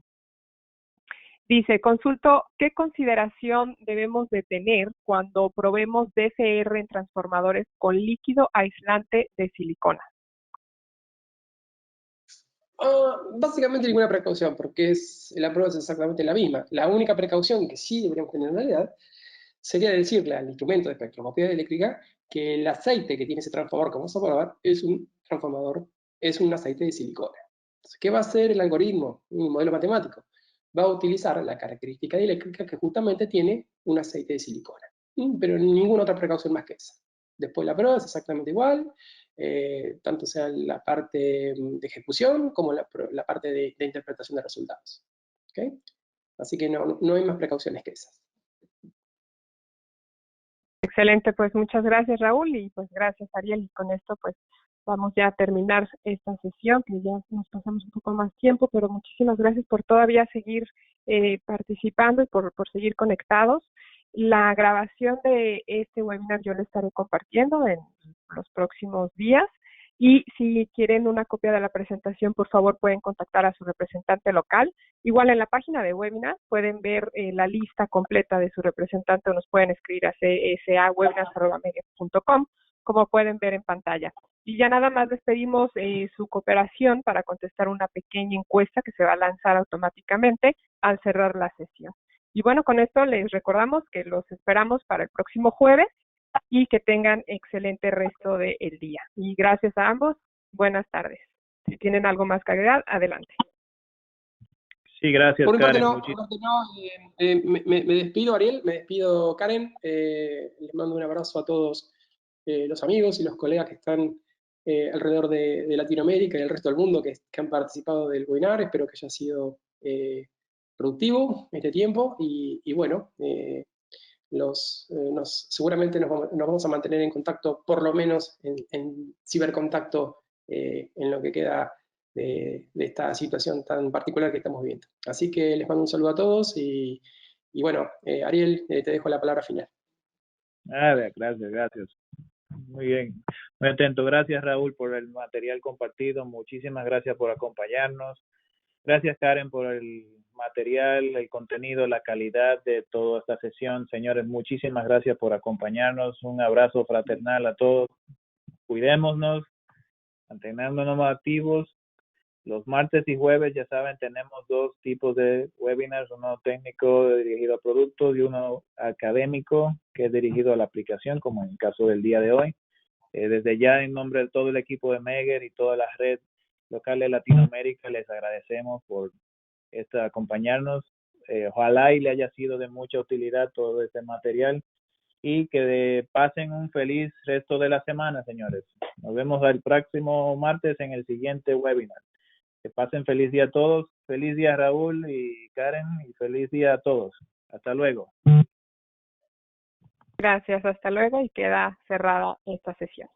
Dice, consulto, ¿qué consideración debemos de tener cuando probemos DCR en transformadores con líquido aislante de silicona? Básicamente ninguna precaución, porque la prueba es exactamente la misma. La única precaución que sí deberíamos tener en realidad sería decirle al instrumento de espectroscopía eléctrica que el aceite que tiene ese transformador que vamos a probar es un aceite de silicona. Entonces, ¿qué va a hacer el algoritmo, un modelo matemático? Va a utilizar la característica eléctrica que justamente tiene un aceite de silicona, pero ninguna otra precaución más que esa. Después la prueba es exactamente igual, tanto sea la parte de ejecución como la parte de interpretación de resultados. ¿Okay? Así que no hay más precauciones que esas. Excelente, pues muchas gracias, Raúl, y pues gracias, Ariel, y con esto pues vamos ya a terminar esta sesión, que ya nos pasamos un poco más tiempo, pero muchísimas gracias por todavía seguir participando y por seguir conectados. La grabación de este webinar yo la estaré compartiendo en los próximos días, y si quieren una copia de la presentación, por favor pueden contactar a su representante local. Igual en la página de webinar pueden ver la lista completa de su representante, o nos pueden escribir a csawebinars@megues.com, como pueden ver en pantalla. Y ya nada más les pedimos su cooperación para contestar una pequeña encuesta que se va a lanzar automáticamente al cerrar la sesión. Y bueno, con esto les recordamos que los esperamos para el próximo jueves y que tengan excelente resto del día. Y gracias a ambos, buenas tardes. Si tienen algo más que agregar, adelante. Sí, gracias, por Karen. Me despido, Ariel, me despido, Karen. Les mando un abrazo a todos los amigos y los colegas que están alrededor de Latinoamérica y el resto del mundo que han participado del webinar. Espero que haya sido productivo este tiempo y bueno, seguramente nos vamos a mantener en contacto, por lo menos en cibercontacto, en lo que queda de esta situación tan particular que estamos viviendo. Así que les mando un saludo a todos y bueno, Ariel, te dejo la palabra final. Gracias. Muy bien, muy atento. Gracias, Raúl, por el material compartido. Muchísimas gracias por acompañarnos. Gracias, Karen, por el material, el contenido, la calidad de toda esta sesión. Señores, muchísimas gracias por acompañarnos. Un abrazo fraternal a todos. Cuidémonos, manteniéndonos activos Los martes y jueves, ya saben, tenemos dos tipos de webinars, uno técnico dirigido a productos y uno académico que es dirigido a la aplicación, como en el caso del día de hoy. Desde ya, en nombre de todo el equipo de Megger y toda la red local de Latinoamérica, les agradecemos por acompañarnos. Ojalá y le haya sido de mucha utilidad todo este material y que pasen un feliz resto de la semana, señores. Nos vemos el próximo martes en el siguiente webinar. Que pasen feliz día a todos. Feliz día, Raúl y Karen, y feliz día a todos. Hasta luego. Gracias, hasta luego, y queda cerrada esta sesión.